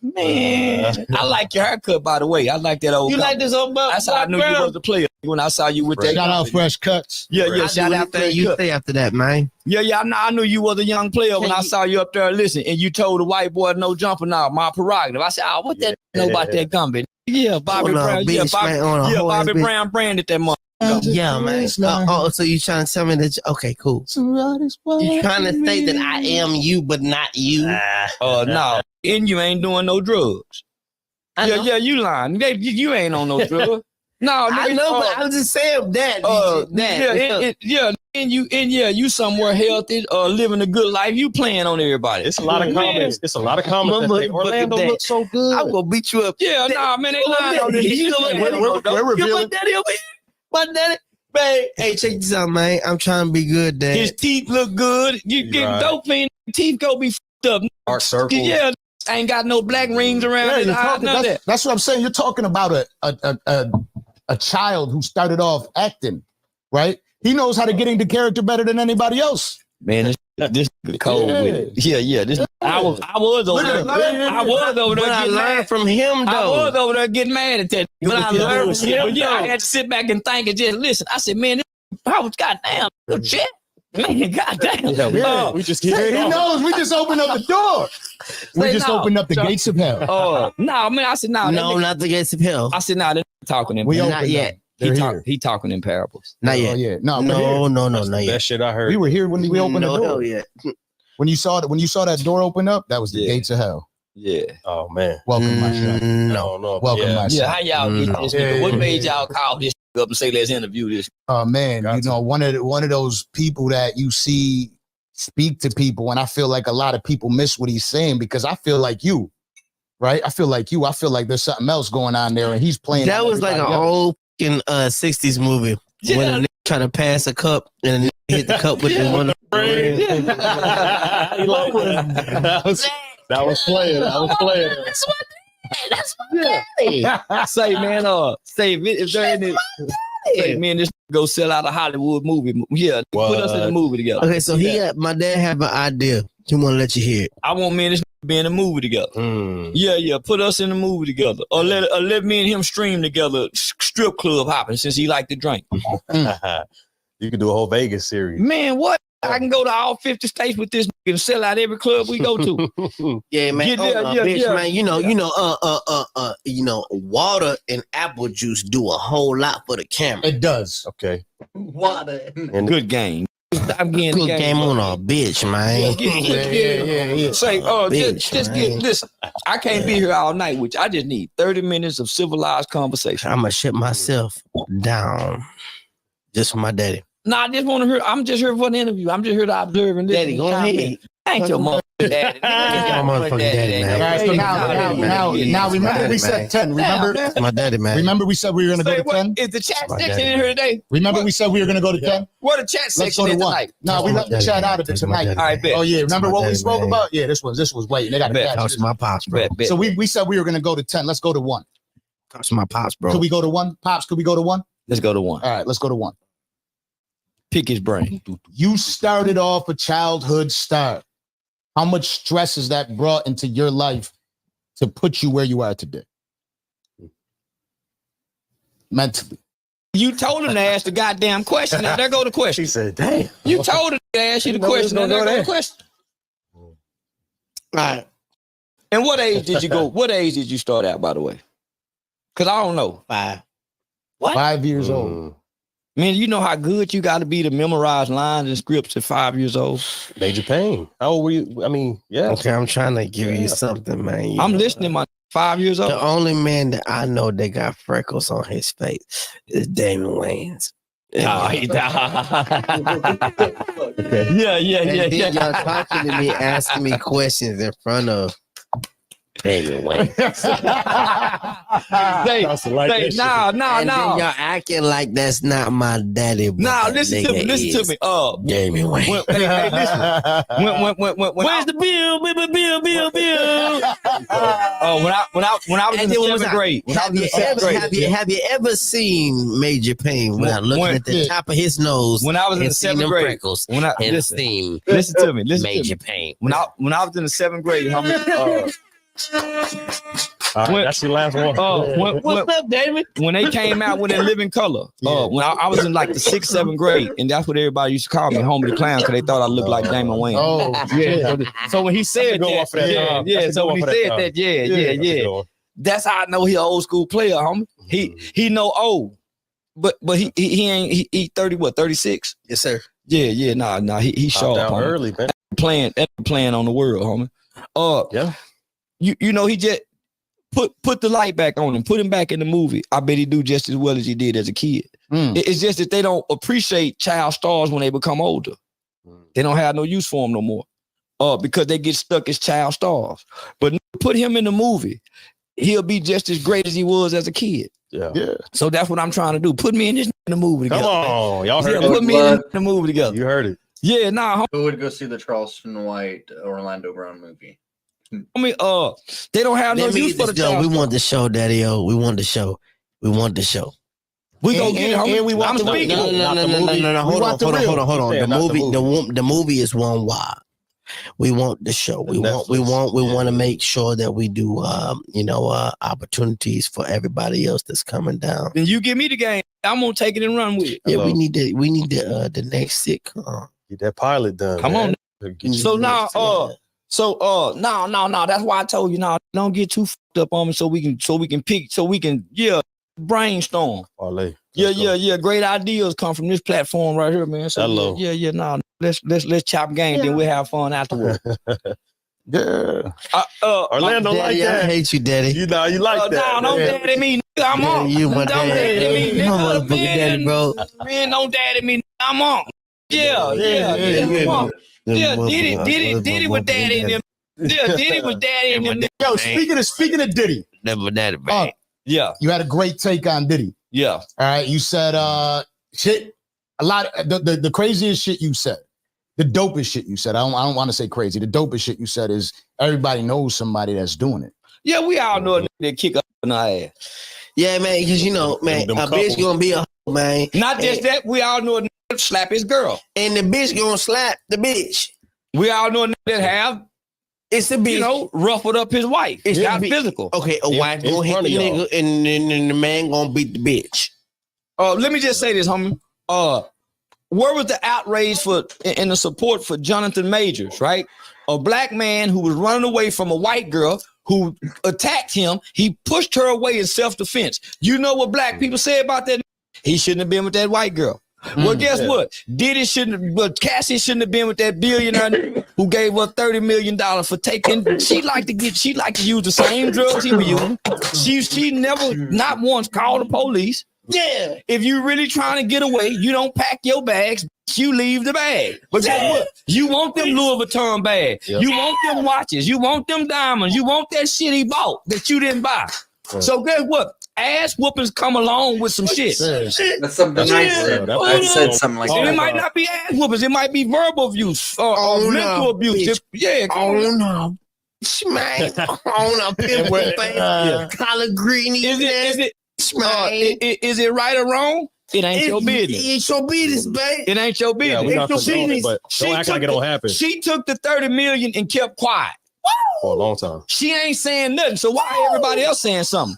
Speaker 2: man. I like your haircut, by the way. I like that old.
Speaker 5: You like this old buck?
Speaker 2: That's how I knew you was a player when I saw you with that.
Speaker 21: Shout out Fresh Cuts.
Speaker 2: Yeah. Shout out that
Speaker 5: you stay after that, man.
Speaker 2: Yeah. I knew you was a young player when I saw you up there. Listen, and you told the white boy no jumping now, my prerogative. I said, what that know about that gumby? Yeah, Bobby Brown. Bobby Brown branded that mother.
Speaker 5: Yeah, man. So you trying to tell me that? Okay, cool. You trying to say that I am you, but not you?
Speaker 2: No. And you ain't doing no drugs. Yeah, you lying. You ain't on no drugs. No,
Speaker 5: I know, but I was just saying that.
Speaker 2: You somewhere healthy, living a good life. You playing on everybody.
Speaker 22: It's a lot of comments. It's a lot of comments. Orlando looks so good.
Speaker 5: I'm gonna beat you up.
Speaker 2: Yeah, man, they lying on this.
Speaker 21: We're revealing.
Speaker 5: My daddy over here. My daddy. Man, hey, check this out, man. I'm trying to be good, Dad.
Speaker 2: His teeth look good. You get dope in, teeth go be fucked up.
Speaker 22: Dark circles.
Speaker 2: Yeah, ain't got no black rings around his eyes.
Speaker 21: That's what I'm saying. You're talking about a child who started off acting, right? He knows how to get into character better than anybody else.
Speaker 2: Man, this cold with it. Yeah. I was over there. I was over there.
Speaker 5: But I learned from him, though.
Speaker 2: I was over there getting mad at that.
Speaker 5: But I learned from him.
Speaker 2: Yeah, I had to sit back and think and just listen. I said, man, I was goddamn shit. Man, goddamn.
Speaker 21: We just he knows. We just opened up the door. We just opened up the gates of hell.
Speaker 2: No, man. I said, no,
Speaker 5: not the gates of hell.
Speaker 2: I said, no, they're talking in
Speaker 21: parables.
Speaker 5: Not yet.
Speaker 21: He
Speaker 2: talking in parables.
Speaker 5: Not yet.
Speaker 21: Yeah. No,
Speaker 5: not yet.
Speaker 22: That shit I heard.
Speaker 21: We were here when we opened the door.
Speaker 5: Hell yet.
Speaker 21: When you saw that door open up, that was the gates of hell.
Speaker 2: Yeah.
Speaker 22: Oh man.
Speaker 21: Welcome, my son.
Speaker 22: No.
Speaker 21: Welcome, my son.
Speaker 2: Yeah. How y'all get this? What made y'all call this up and say let's interview this?
Speaker 21: Man, you know, one of those people that you see speak to people, and I feel like a lot of people miss what he's saying because I feel like you, right? I feel like you. I feel like there's something else going on there, and he's playing.
Speaker 5: That was like an old fucking 60s movie when a nigga trying to pass a cup and a nigga hit the cup with the one.
Speaker 22: That was playing.
Speaker 5: That's my daddy.
Speaker 2: Say, man, if they're in it. Say, man, this go sell out a Hollywood movie. Yeah, put us in the movie together.
Speaker 5: Okay, so my dad have an idea. He want to let you hear it.
Speaker 2: I want me and this be in a movie together. Yeah, put us in a movie together. Or let me and him stream together, strip club hopping since he like to drink.
Speaker 22: You can do a whole Vegas series.
Speaker 2: Man, what? I can go to all 50 states with this and sell out every club we go to.
Speaker 5: Yeah, man.
Speaker 2: Bitch,
Speaker 5: man. You know, water and apple juice do a whole lot for the camera.
Speaker 21: It does.
Speaker 22: Okay.
Speaker 5: Water
Speaker 2: and good game. I'm getting
Speaker 5: good game on a bitch, man.
Speaker 2: Yeah. Say, just get this. I can't be here all night with you. I just need 30 minutes of civilized conversation.
Speaker 5: I'm gonna shut myself down just for my daddy.
Speaker 2: Nah, I just want to hear. I'm just here for the interview. I'm just here to observe and listen.
Speaker 5: Daddy, go ahead.
Speaker 2: Ain't your motherfucking daddy.
Speaker 5: Your motherfucking daddy, man.
Speaker 21: All right, so now remember we said 10. Remember?
Speaker 5: That's my daddy, man.
Speaker 21: Remember we said we were going to go to 10?
Speaker 2: Is the chat section in here today?
Speaker 21: Remember we said we were going to go to 10?
Speaker 2: What the chat
Speaker 21: Let's
Speaker 2: section
Speaker 21: go to
Speaker 2: is
Speaker 21: 1.
Speaker 2: tonight?
Speaker 21: No, we left the chat out of it tonight.
Speaker 2: All right, bet.
Speaker 21: Oh, yeah. Remember what we
Speaker 5: daddy,
Speaker 21: spoke
Speaker 5: man.
Speaker 21: about? Yeah, this was waiting. They got to catch
Speaker 5: Talk
Speaker 21: it.
Speaker 5: to my pops, bro.
Speaker 21: So we said we were going to go to 10. Let's go to 1.
Speaker 5: Talk to my pops, bro.
Speaker 21: Could we go to 1? Pops, could we go to 1?
Speaker 2: Let's go to 1.
Speaker 21: All right, let's go to 1.
Speaker 2: Pick his brain.
Speaker 21: You started off a childhood star. How much stress has that brought into your life to put you where you are today? Mentally.
Speaker 2: You told him to ask the goddamn question. Now there go the question.
Speaker 5: He said, damn.
Speaker 2: You told him to ask you the question. Now there go the question.
Speaker 5: All right.
Speaker 2: And what age did you go? What age did you start out, by the way? Because I don't know.
Speaker 5: 5.
Speaker 2: What?
Speaker 21: 5 years old.
Speaker 2: Man, you know how good you got to be to memorize lines and scripts at 5 years old?
Speaker 22: Major Pain. How old were you? I mean, yeah.
Speaker 5: Okay, I'm trying to give you something, man. You
Speaker 2: I'm
Speaker 5: know,
Speaker 2: listening, my 5 years old.
Speaker 5: The only man that I know that got freckles on his face is Damon Wayans.
Speaker 2: Oh, he Yeah.
Speaker 5: And then y'all talking to me, asking me questions in front of Damon Wayans.
Speaker 2: Nah.
Speaker 5: And then y'all acting like that's not my daddy.
Speaker 2: Nah, listen to me. Listen to me.
Speaker 5: Damon Wayans.
Speaker 2: Hey, listen. Where's the bill? When I was in the 7th grade.
Speaker 5: Have you ever seen Major Pain without looking at the top of his nose?
Speaker 2: When I was in the 7th grade.
Speaker 5: Freckles
Speaker 2: Listen to me.
Speaker 5: Major Pain.
Speaker 2: When I was in the 7th grade, how many?
Speaker 22: All right, that's your last one.
Speaker 2: What's up, David? When they came out with In Living Color, when I was in like the 6th, 7th grade, and that's what everybody used to call me, Homie the Clown, because they thought I looked like Damon Wayans.
Speaker 21: Oh,
Speaker 2: yeah. So when he said that, So when he said that, yeah. That's how I know he an old school player, homie. He know old, but he ain't he 30 what 36?
Speaker 5: Yes, sir.
Speaker 2: Yeah. Nah. He sharp,
Speaker 22: down
Speaker 2: homie.
Speaker 22: early, man.
Speaker 2: Playing on the world, homie.
Speaker 22: Yeah.
Speaker 2: You know, he just put the light back on him, put him back in the movie. I bet he do just as well as he did as a kid. It's just that they don't appreciate child stars when they become older. They don't have no use for them no more. Because they get stuck as child stars. But put him in the movie, he'll be just as great as he was as a kid.
Speaker 22: Yeah.
Speaker 2: So that's what I'm trying to do. Put me in the movie together.
Speaker 22: Come on, y'all heard it.
Speaker 2: Put me in the movie together.
Speaker 22: You heard it.
Speaker 2: Yeah, nah.
Speaker 1: Who would go see the Charleston White Orlando Brown movie?
Speaker 2: I mean, they don't have no use for the child.
Speaker 5: We want the show, Daddy-O. We want the show. We want the show.
Speaker 2: We gonna get it, homie.
Speaker 21: And we want the movie.
Speaker 5: No. Hold on. The movie is one wide. We want the show. We want to make sure that we do opportunities for everybody else that's coming down.
Speaker 2: Then you give me the game. I'm gonna take it and run with it.
Speaker 5: Yeah, we need the next sitcom.
Speaker 22: Get that pilot done.
Speaker 2: Come on. So now, no. That's why I told you now. Don't get too fucked up on me, so we can brainstorm.
Speaker 22: Parlay.
Speaker 2: Yeah. Great ideas come from this platform right here, man. So
Speaker 22: hello.
Speaker 2: Yeah. Nah, let's chop game. Then we'll have fun afterwards.
Speaker 22: Yeah. Orlando
Speaker 5: Daddy,
Speaker 22: like that.
Speaker 5: I hate you, Daddy.
Speaker 22: You like that.
Speaker 2: No, don't daddy me. Nigga, I'm on.
Speaker 5: You my
Speaker 2: Don't
Speaker 5: daddy.
Speaker 2: daddy me.
Speaker 5: You my
Speaker 2: Nigga,
Speaker 5: motherfucking daddy, bro.
Speaker 2: Man, don't daddy me. I'm on. Yeah. Come on. Yeah, Diddy with daddy in them. Yeah, Diddy with daddy in them.
Speaker 21: Yo, speaking of Diddy.
Speaker 5: Never daddy, man.
Speaker 2: Yeah.
Speaker 21: You had a great take on Diddy.
Speaker 2: Yeah.
Speaker 21: All right. You said shit. A lot of the craziest shit you said. The dopest shit you said. I don't want to say crazy. The dopest shit you said is everybody knows somebody that's doing it.
Speaker 2: Yeah, we all know they kick up in our ass.
Speaker 5: Yeah, man, because man, a bitch gonna be a hoe, man.
Speaker 2: Not just that, we all know a nigga slap his girl.
Speaker 5: And the bitch gonna slap the bitch.
Speaker 2: We all know a nigga that have
Speaker 5: a bitch,
Speaker 2: ruffled up his wife. It's not physical.
Speaker 5: Okay, a wife gonna hit the nigga and then the man gonna beat the bitch.
Speaker 2: Let me just say this, homie. Where was the outrage and the support for Jonathan Majors, right? A black man who was running away from a white girl who attacked him. He pushed her away in self-defense. You know what black people say about that? He shouldn't have been with that white girl. Well, guess what? Cassie shouldn't have been with that billionaire who gave her $30 million for taking. She like to use the same drugs he was using. She never, not once, called the police. Yeah. If you really trying to get away, you don't pack your bags. You leave the bag. But guess what? You want them Louis Vuitton bags. Yep. You want them watches. You want them diamonds. You want that shit he bought that you didn't buy. Right. So guess what? Ass whoopings come along with some shit.
Speaker 1: That's something nice. I said something like that.
Speaker 2: It might not be ass whoopings. It might be verbal abuse or mental abuse. Yeah.
Speaker 5: Oh no. Smack on a pimple face. Collard green.
Speaker 2: Is it right or wrong? It ain't your business.
Speaker 5: It ain't your business, babe.
Speaker 2: It ain't your business.
Speaker 22: Yeah, we not condoning it, but don't act like it don't happen.
Speaker 2: She took the 30 million and kept quiet.
Speaker 22: For a long time.
Speaker 2: She ain't saying nothing. So why everybody else saying something?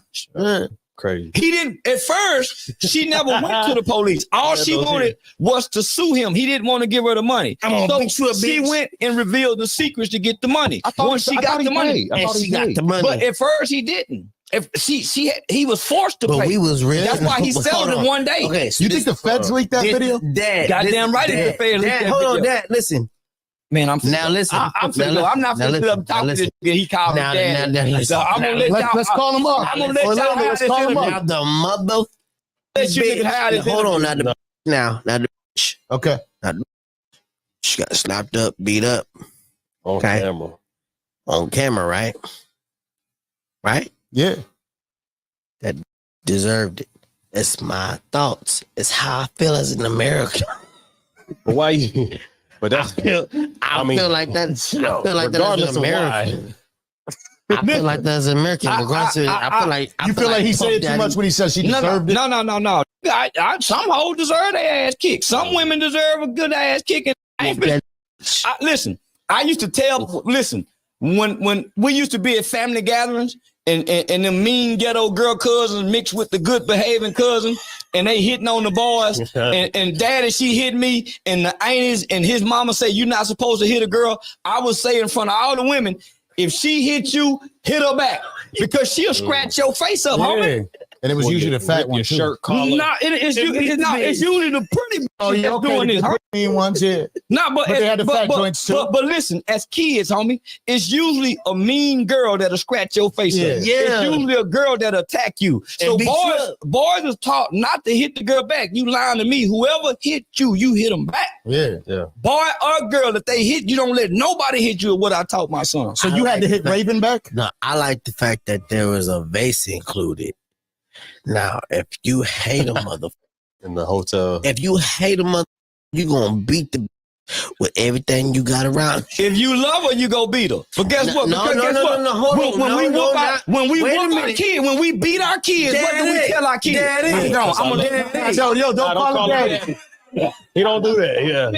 Speaker 22: Crazy.
Speaker 2: He didn't, at first, she never went to the police. All she wanted was to sue him. He didn't want to give her the money. So she went and revealed the secrets to get the money. Once she got the money. But at first he didn't. If he was forced to pay.
Speaker 5: But we was real.
Speaker 2: That's why he sold it one day.
Speaker 5: Okay,
Speaker 18: so you think the feds leaked that video?
Speaker 5: Dad,
Speaker 2: goddamn right, the feds leaked that video.
Speaker 5: Hold on, Dad. Listen,
Speaker 2: man. I'm
Speaker 5: now listen.
Speaker 2: I'm not finna sit up talking to this nigga. He called me dad. So I'm gonna let y'all.
Speaker 18: Let's call him up.
Speaker 2: I'm gonna let y'all.
Speaker 18: Let's call him up.
Speaker 5: Now the mother.
Speaker 2: Let you niggas have this.
Speaker 5: Hold on, now the bitch.
Speaker 18: Okay.
Speaker 5: She got slapped up, beat up.
Speaker 22: On camera.
Speaker 5: On camera, right? Right?
Speaker 18: Yeah.
Speaker 5: That deserved it. It's my thoughts. It's how I feel as an American.
Speaker 22: But why you? But that's
Speaker 5: I feel like that. I feel like that as an American. I feel like that as an American. I feel like
Speaker 18: you feel like he said too much when he said she deserved it.
Speaker 2: No. Some hoes deserve their ass kicked. Some women deserve a good ass kicking. Listen, I used to tell. Listen, when we used to be at family gatherings. And the mean ghetto girl cousins mixed with the good behaving cousin, and they hitting on the boys. and daddy, she hit me, and the aunties and his mama say you're not supposed to hit a girl. I would say in front of all the women, if she hit you, hit her back because she'll scratch your face up, homie.
Speaker 18: And it was usually the fat one,
Speaker 22: shirt collar.
Speaker 2: No, it's usually the pretty that's doing this.
Speaker 18: Mean ones, yeah.
Speaker 2: No, but
Speaker 18: they had the fat joints too.
Speaker 2: But listen, as kids, homie, it's usually a mean girl that'll scratch your face up. It's usually a girl that'll attack you. So boys is taught not to hit the girl back. You lying to me. Whoever hit you, you hit them back.
Speaker 18: Yeah.
Speaker 2: Boy or girl, if they hit you, don't let nobody hit you. What I taught my son.
Speaker 18: So you had to hit Raven back?
Speaker 5: No, I like the fact that there was a vase included. Now, if you hate a mother
Speaker 22: in the hotel,
Speaker 5: if you hate a mother, you gonna beat the with everything you got around.
Speaker 2: If you love her, you go beat her. But guess what?
Speaker 5: No, hold on.
Speaker 2: When we whoop our kids, when we beat our kids, what do we tell our kids?
Speaker 18: Daddy. Yo, don't call him daddy.
Speaker 22: He don't do that. Yeah.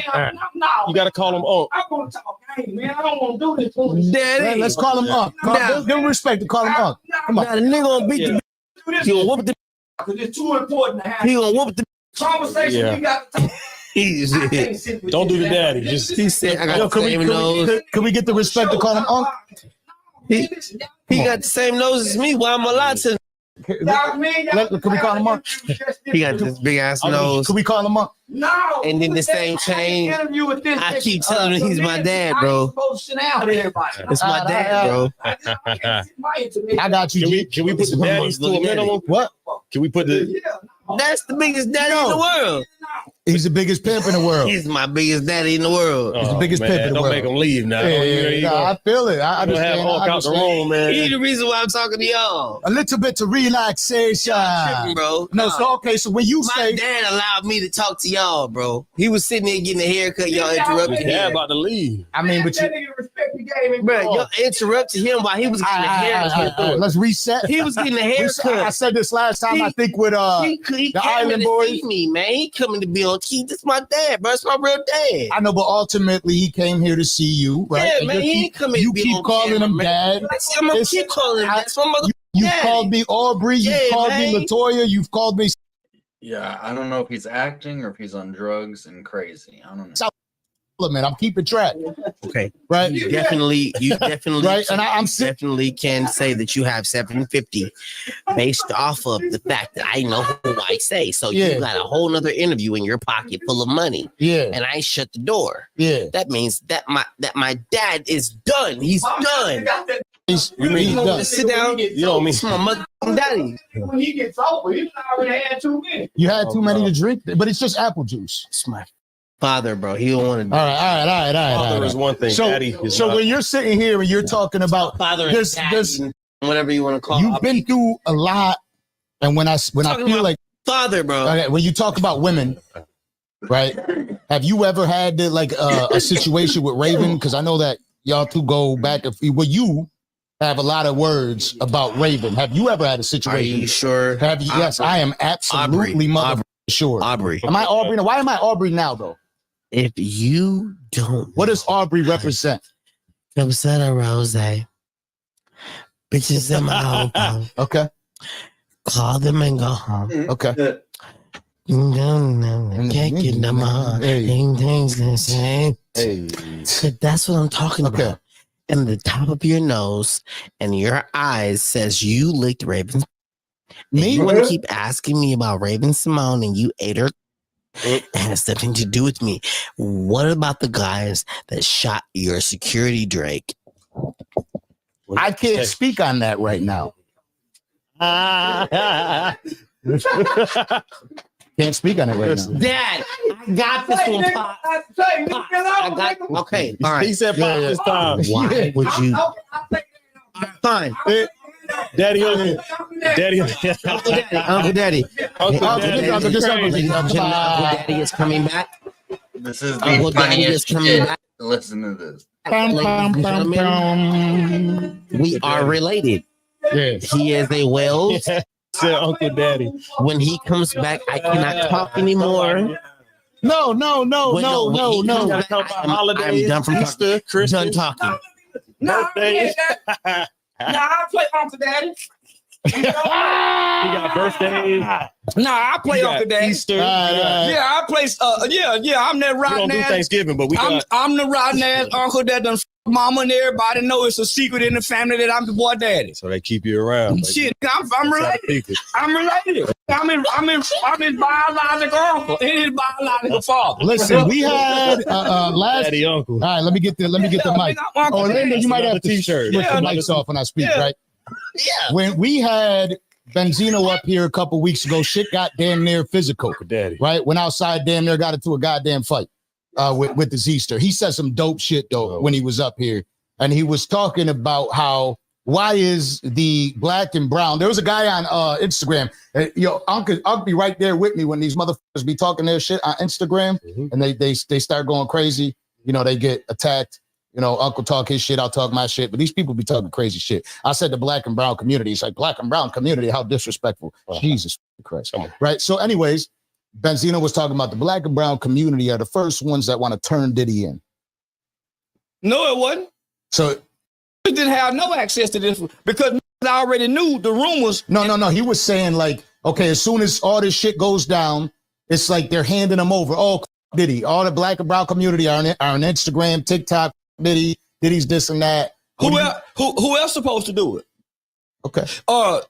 Speaker 22: You got to call him up.
Speaker 2: I'm gonna talk, man. I don't want to do this.
Speaker 5: Daddy.
Speaker 18: Let's call him up. Give him respect to call him up. Come on.
Speaker 5: Now the nigga gonna beat the. He gonna whoop the.
Speaker 2: Because it's too important to have.
Speaker 5: He gonna whoop the.
Speaker 2: Conversation you got to talk.
Speaker 22: Don't do the daddy. Just
Speaker 5: he said, I got the same nose.
Speaker 18: Can we get the respect to call him Unc?
Speaker 5: He got the same nose as me. Why am I allowed to?
Speaker 18: Can we call him Unc?
Speaker 5: He got this big ass nose.
Speaker 18: Can we call him Unc?
Speaker 2: No.
Speaker 5: And then the same chain. I keep telling him he's my dad, bro. It's my dad, bro.
Speaker 18: I got you.
Speaker 22: Can we put the daddies to a minimum?
Speaker 18: What?
Speaker 22: Can we put the?
Speaker 5: That's the biggest daddy in the world.
Speaker 18: He's the biggest pimp in the world.
Speaker 5: He's my biggest daddy in the world.
Speaker 18: He's the biggest pimp in the world.
Speaker 22: Don't make him leave now.
Speaker 18: I feel it. I understand.
Speaker 22: Out the room, man.
Speaker 5: He's the reason why I'm talking to y'all.
Speaker 18: A little bit to relaxation,
Speaker 5: bro.
Speaker 18: No, so okay. So when you
Speaker 5: my dad allowed me to talk to y'all, bro. He was sitting there getting a haircut. Y'all interrupted him.
Speaker 22: Dad about to leave.
Speaker 18: I mean, but
Speaker 5: bro, y'all interrupted him while he was getting a haircut.
Speaker 18: Let's reset.
Speaker 5: He was getting a haircut.
Speaker 18: I said this last time. I think with
Speaker 5: he
Speaker 18: the Island Boys.
Speaker 5: See me, man. He coming to be on key. This my dad, bro. It's my real dad.
Speaker 18: I know, but ultimately he came here to see you, right?
Speaker 5: Yeah, man. He ain't coming.
Speaker 18: You keep calling him dad.
Speaker 5: I'm gonna keep calling him. That's my mother.
Speaker 18: You called me Aubrey. You called me Latoya. You've called me.
Speaker 1: Yeah, I don't know if he's acting or if he's on drugs and crazy. I don't know.
Speaker 21: element. I'm keeping track.
Speaker 5: Okay.
Speaker 21: Right.
Speaker 5: You definitely
Speaker 21: right. And I'm
Speaker 5: definitely can say that you have 750 based off of the fact that I know who I say. So you got a whole nother interview in your pocket full of money.
Speaker 21: Yeah.
Speaker 5: And I shut the door.
Speaker 21: Yeah.
Speaker 5: That means that my dad is done. He's done.
Speaker 21: He's
Speaker 5: done. Sit down.
Speaker 22: You know me.
Speaker 5: It's my motherfucking daddy.
Speaker 2: When he gets over, he already had too many.
Speaker 21: You had too many to drink, but it's just apple juice.
Speaker 5: It's my father, bro. He don't want to.
Speaker 21: All right.
Speaker 22: Father is one thing.
Speaker 21: So,
Speaker 22: Daddy is
Speaker 21: so
Speaker 22: not.
Speaker 21: when you're sitting here and you're talking about
Speaker 5: father,
Speaker 21: there's
Speaker 5: whatever you want to call.
Speaker 21: You've been through a lot, and when I feel like
Speaker 5: father, bro.
Speaker 21: Okay, when you talk about women, right? Have you ever had a situation with Raven? Because I know that y'all two go back. You have a lot of words about Raven. Have you ever had a situation?
Speaker 5: Are you sure?
Speaker 21: Have you? Yes, I am absolutely sure.
Speaker 5: Aubrey.
Speaker 21: Am I Aubrey now? Why am I Aubrey now, though?
Speaker 5: If you don't,
Speaker 21: what does Aubrey represent?
Speaker 5: Represent a rose. Bitches in my home.
Speaker 21: Okay.
Speaker 5: Call them and go home.
Speaker 21: Okay.
Speaker 5: Can't get them on. Things the same. That's what I'm talking about. And the top of your nose and your eyes says you licked Raven. You want to keep asking me about Raven Simone and you ate her. It has nothing to do with me. What about the guys that shot your security, Drake?
Speaker 21: I can't speak on that right now. Can't speak on it right now.
Speaker 5: Dad, I got this one, Pop. Okay, all right.
Speaker 22: He said, "Pop this time."
Speaker 5: Why would you? Fine.
Speaker 22: Daddy, Uncle Daddy.
Speaker 5: Uncle Daddy is coming back.
Speaker 1: This is
Speaker 5: Uncle
Speaker 1: the
Speaker 5: Daddy is
Speaker 1: funniest
Speaker 5: coming
Speaker 1: shit.
Speaker 5: back.
Speaker 1: Listen to this.
Speaker 5: We are related. He is a Wales.
Speaker 22: Said Uncle Daddy.
Speaker 5: When he comes back, I cannot talk anymore.
Speaker 21: No.
Speaker 5: I'm done from
Speaker 22: Easter,
Speaker 5: talking. Done talking.
Speaker 22: Birthdays.
Speaker 2: I play Uncle Daddy.
Speaker 22: He got birthdays.
Speaker 2: I play Uncle Daddy.
Speaker 22: Easter.
Speaker 2: I play. I'm that rotten
Speaker 22: We don't do
Speaker 2: ass.
Speaker 22: Thanksgiving, but we got.
Speaker 2: I'm the rotten ass uncle that done mama and everybody know it's a secret in the family that I'm the boy daddy.
Speaker 22: So they keep you around.
Speaker 2: Shit, I'm related. I'm related. I'm his biological uncle and his biological father.
Speaker 21: Listen, we had last.
Speaker 22: Daddy uncle.
Speaker 21: All right, let me get the mic. Orlando, you might have to
Speaker 22: T-shirt.
Speaker 21: switch the mics off when I speak, right?
Speaker 5: Yeah.
Speaker 21: When we had Benzino up here a couple weeks ago, shit got damn near physical.
Speaker 22: Daddy.
Speaker 21: Right? Went outside, damn near got into a goddamn fight with the Z-Ster. He said some dope shit though when he was up here. And he was talking about why is the black and brown? There was a guy on Instagram. Uncle be right there with me when these motherfuckers be talking their shit on Instagram and they start going crazy. You know, they get attacked. You know, Uncle talk his shit, I'll talk my shit. But these people be talking crazy shit. I said the black and brown community. It's like black and brown community. How disrespectful. Jesus Christ. Right. So anyways, Benzino was talking about the black and brown community are the first ones that want to turn Diddy in.
Speaker 2: No, it wasn't.
Speaker 21: So
Speaker 2: we didn't have no access to this because I already knew the rumors.
Speaker 21: No. He was saying like, okay, as soon as all this shit goes down, it's like they're handing them over. Oh, Diddy. All the black and brown community are on Instagram, TikTok. Diddy's this and that.
Speaker 2: Who else supposed to do it?
Speaker 21: Okay.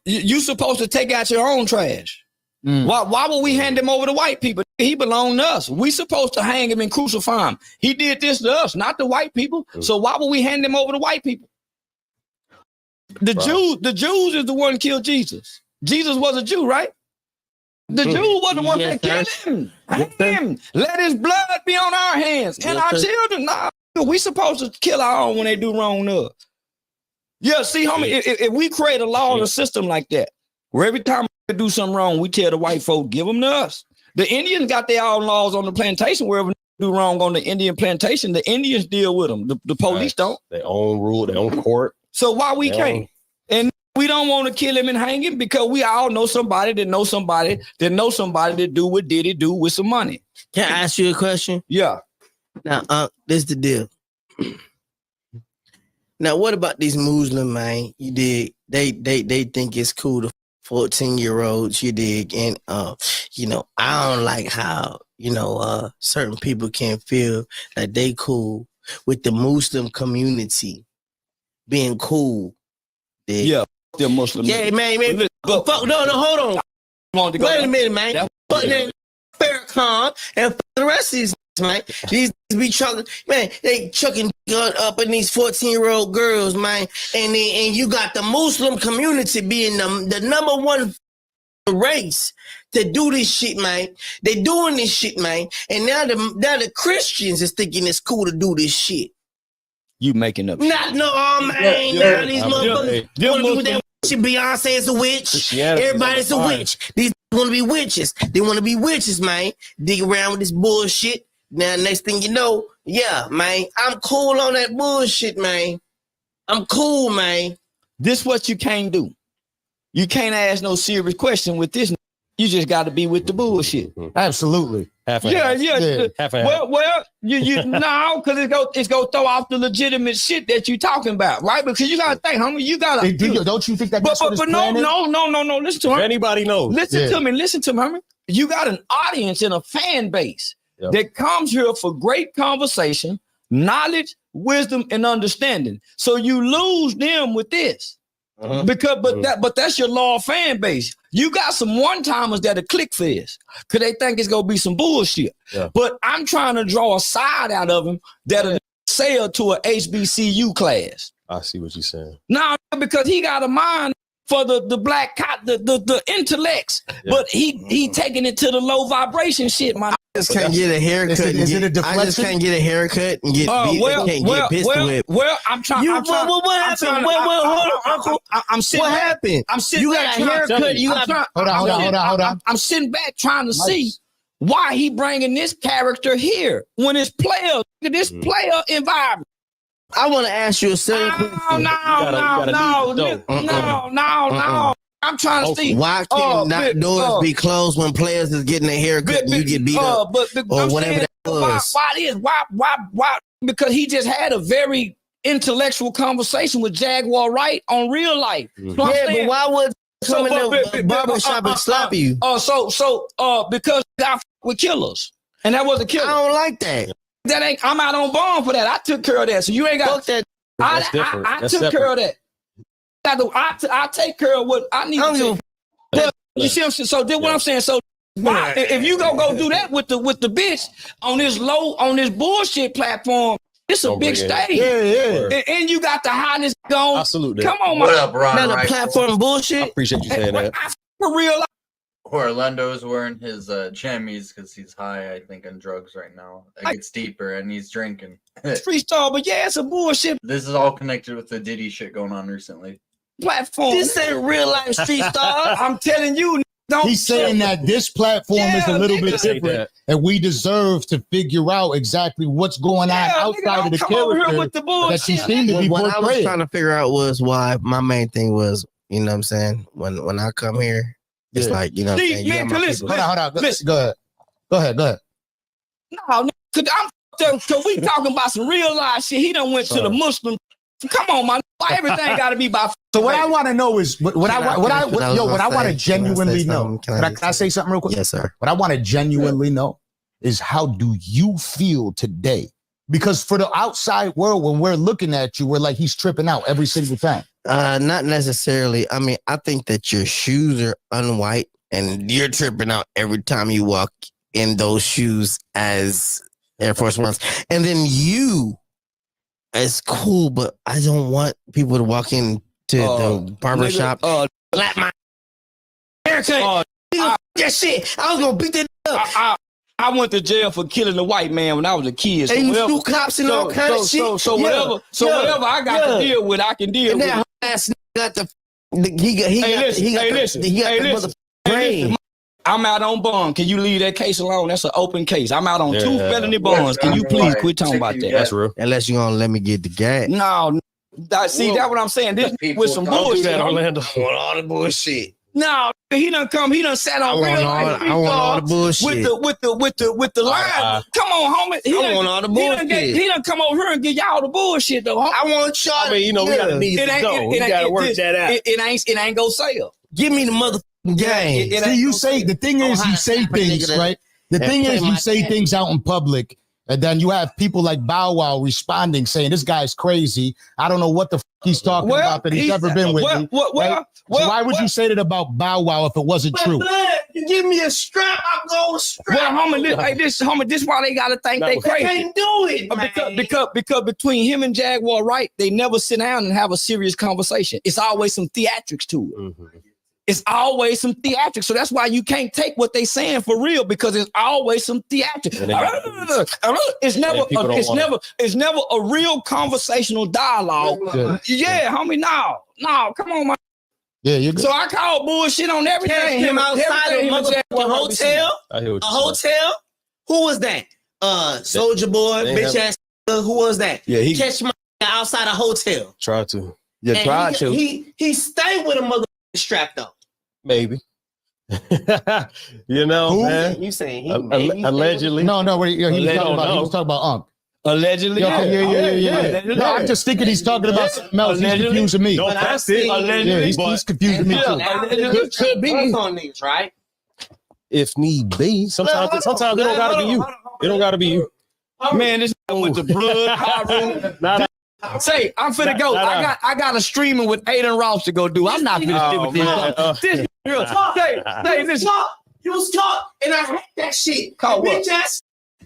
Speaker 2: You supposed to take out your own trash. Why would we hand him over to white people? He belonged to us. We supposed to hang him and crucify him. He did this to us, not the white people. So why would we hand him over to white people? The Jews is the one who killed Jesus. Jesus was a Jew, right? The Jew was the one that killed him. Hang him. Let his blood be on our hands and our children. Nah. We supposed to kill our own when they do wrong to us. Yeah, see, homie, if we create a law and a system like that, where every time we do something wrong, we tell the white folk, give them to us. The Indians got their own laws on the plantation. Wherever they do wrong on the Indian plantation, the Indians deal with them. The police don't.
Speaker 22: Their own rule, their own court.
Speaker 2: So why we can't? And we don't want to kill him and hang him because we all know somebody that knows somebody that knows somebody that do what Diddy do with some money.
Speaker 5: Can I ask you a question?
Speaker 2: Yeah.
Speaker 5: Now, this is the deal. Now, what about these Muslim, man? You dig? They think it's cool to 14-year-olds, you dig? And I don't like how certain people can feel that they cool with the Muslim community being cool.
Speaker 2: Yeah, the Muslim.
Speaker 5: Yeah, man. But fuck, no, hold on. Wait a minute, man. Fuck that Farrakhan and fuck the rest of these man. These be chucking, man. They chucking up in these 14-year-old girls, man. And you got the Muslim community being the number one race to do this shit, man. They doing this shit, man. And now the Christians is thinking it's cool to do this shit.
Speaker 2: You making up
Speaker 5: shit. Now these motherfuckers want to do that shit. Beyonce is a witch. Everybody's a witch. These want to be witches. They want to be witches, man. Dig around with this bullshit. Now, next thing you know, yeah, man, I'm cool on that bullshit, man. I'm cool, man.
Speaker 2: This what you can't do. You can't ask no serious question with this. You just got to be with the bullshit.
Speaker 21: Absolutely.
Speaker 2: Well, you no, because it's go throw off the legitimate shit that you talking about, right? Because you gotta think, homie, you gotta.
Speaker 21: Don't you think that? But
Speaker 2: no. Listen to him.
Speaker 22: Anybody knows?
Speaker 2: Listen to me, homie. You got an audience and a fan base that comes here for great conversation, knowledge, wisdom, and understanding. So you lose them with this. But that's your loyal fan base. You got some one-timers that'll click for this because they think it's gonna be some bullshit. Yeah. But I'm trying to draw a side out of them that'll sell to a HBCU class.
Speaker 22: I see what you're saying.
Speaker 2: No, because he got a mind for the black the intellects, but he taking it to the low vibration shit, man.
Speaker 5: I just can't get a haircut. I just can't get a haircut and get beat. Get pistol whipped.
Speaker 2: Well, I'm trying.
Speaker 5: What happened? Hold on, Uncle.
Speaker 2: I'm sitting.
Speaker 5: What happened?
Speaker 2: I'm sitting.
Speaker 5: You got a haircut. You got.
Speaker 21: Hold on.
Speaker 2: I'm sitting back trying to see why he bringing this character here when it's player. This player environment.
Speaker 5: I want to ask you a simple question.
Speaker 2: No. I'm trying to see.
Speaker 5: Why can't doors be closed when players is getting a haircut and you get beat up? Or whatever that was.
Speaker 2: Why? Because he just had a very intellectual conversation with Jaguar Wright on Real Life.
Speaker 5: But why would come in the barbershop and slap you?
Speaker 2: Because I with killers. And that was a killer.
Speaker 5: I don't like that.
Speaker 2: I'm out on bond for that. I took care of that. So you ain't got
Speaker 5: that.
Speaker 2: I took care of that. I take care of what I need to take. You see what I'm saying? So this what I'm saying. So if you go do that with the bitch on this bullshit platform, it's a big stage.
Speaker 21: Yeah.
Speaker 2: And you got the highness going.
Speaker 22: Absolutely.
Speaker 2: Come on,
Speaker 1: what up, Ron?
Speaker 5: Now the platform bullshit.
Speaker 22: I appreciate you saying that.
Speaker 2: For real.
Speaker 1: Orlando's wearing his jammies because he's high, I think, on drugs right now. It gets deeper, and he's drinking.
Speaker 2: Freestyle, but yeah, it's a bullshit.
Speaker 1: This is all connected with the Diddy shit going on recently.
Speaker 2: Platform.
Speaker 5: This ain't real life street star.
Speaker 2: I'm telling you.
Speaker 21: He's saying that this platform is a little bit different, and we deserve to figure out exactly what's going on outside of the character that she seemed to be
Speaker 5: What I was
Speaker 21: portraying.
Speaker 5: trying to figure out was why my main thing was, you know what I'm saying? When I come here, it's like, you know what I'm saying?
Speaker 2: Man, listen,
Speaker 21: hold on. Go ahead.
Speaker 2: No, because we talking about some real life shit. He done went to the Muslim. Come on, man. Why everything got to be by?
Speaker 21: So what I want to know is what I want to genuinely know. Can I say something real quick?
Speaker 5: Yes, sir.
Speaker 21: What I want to genuinely know is how do you feel today? Because for the outside world, when we're looking at you, we're like he's tripping out every single time.
Speaker 5: Not necessarily. I mean, I think that your shoes are unwhite and you're tripping out every time you walk in those shoes as Air Force Ones. And then it's cool, but I don't want people to walk into the barbershop. Slap my haircut. That shit. I was gonna beat that up.
Speaker 2: I went to jail for killing a white man when I was a kid.
Speaker 5: And you threw cops and all kind of shit.
Speaker 2: So whatever I got to deal with, I can deal
Speaker 5: and
Speaker 2: with.
Speaker 5: That ass got the brain.
Speaker 2: I'm out on bond. Can you leave that case alone? That's an open case. I'm out on 2 felony bonds. Can you please quit talking about that?
Speaker 22: That's real.
Speaker 5: Unless you're gonna let me get the gas.
Speaker 2: No, that's what I'm saying. This with some bullshit.
Speaker 22: That, Orlando.
Speaker 5: I want all the bullshit.
Speaker 2: No, he done sat on real life.
Speaker 5: I want all the bullshit.
Speaker 2: With the line. Come on, homie.
Speaker 5: I want all the bullshit.
Speaker 2: He done come over here and get y'all the bullshit though. Homie.
Speaker 5: I want y'all.
Speaker 22: I mean, we gotta need to go. We gotta work that out.
Speaker 2: It ain't go sell.
Speaker 5: Give me the motherfucking game.
Speaker 21: See, you say the thing is, you say things right. The thing is, you say things out in public, and then you have people like Bow Wow responding, saying, this guy's crazy. I don't know what the f he's talking about that he's ever been with me. So why would you say that about Bow Wow if it wasn't true?
Speaker 13: You give me a strap, I'll go strap.
Speaker 2: Well, homie, this why they gotta think they crazy.
Speaker 13: They can't do it, man.
Speaker 2: Because between him and Jaguar Wright, they never sit down and have a serious conversation. It's always some theatrics to it. It's always some theatrics. So that's why you can't take what they saying for real, because it's always some theatrics. It's never a real conversational dialogue. Yeah, homie, no, come on, man.
Speaker 21: Yeah, you're good.
Speaker 2: So I call bullshit on everything.
Speaker 13: Him outside of a hotel. A hotel. Who was that? Soldier Boy, bitch ass. Who was that?
Speaker 2: Yeah, he
Speaker 13: catch my outside a hotel.
Speaker 22: Try to.
Speaker 13: Yeah, try to. He stayed with a mother strapped though.
Speaker 22: Maybe. You know,
Speaker 13: Who?
Speaker 22: man.
Speaker 13: You saying he
Speaker 22: allegedly?
Speaker 21: No, wait. He was talking about Unc.
Speaker 2: Allegedly.
Speaker 21: Yeah. No, I'm just thinking he's talking about something else. He's confusing me.
Speaker 22: Don't pass it.
Speaker 21: Yeah, he's confusing me too.
Speaker 13: Could be on these, right?
Speaker 22: If need be. Sometimes it don't gotta be you. It don't gotta be you.
Speaker 2: Man, this with the blood. Say, I'm finna go. I got a streaming with Aiden Ross to go do. I'm not finna sit with this.
Speaker 13: You was caught, and I hate that shit.
Speaker 2: Caught what?
Speaker 13: Bitch ass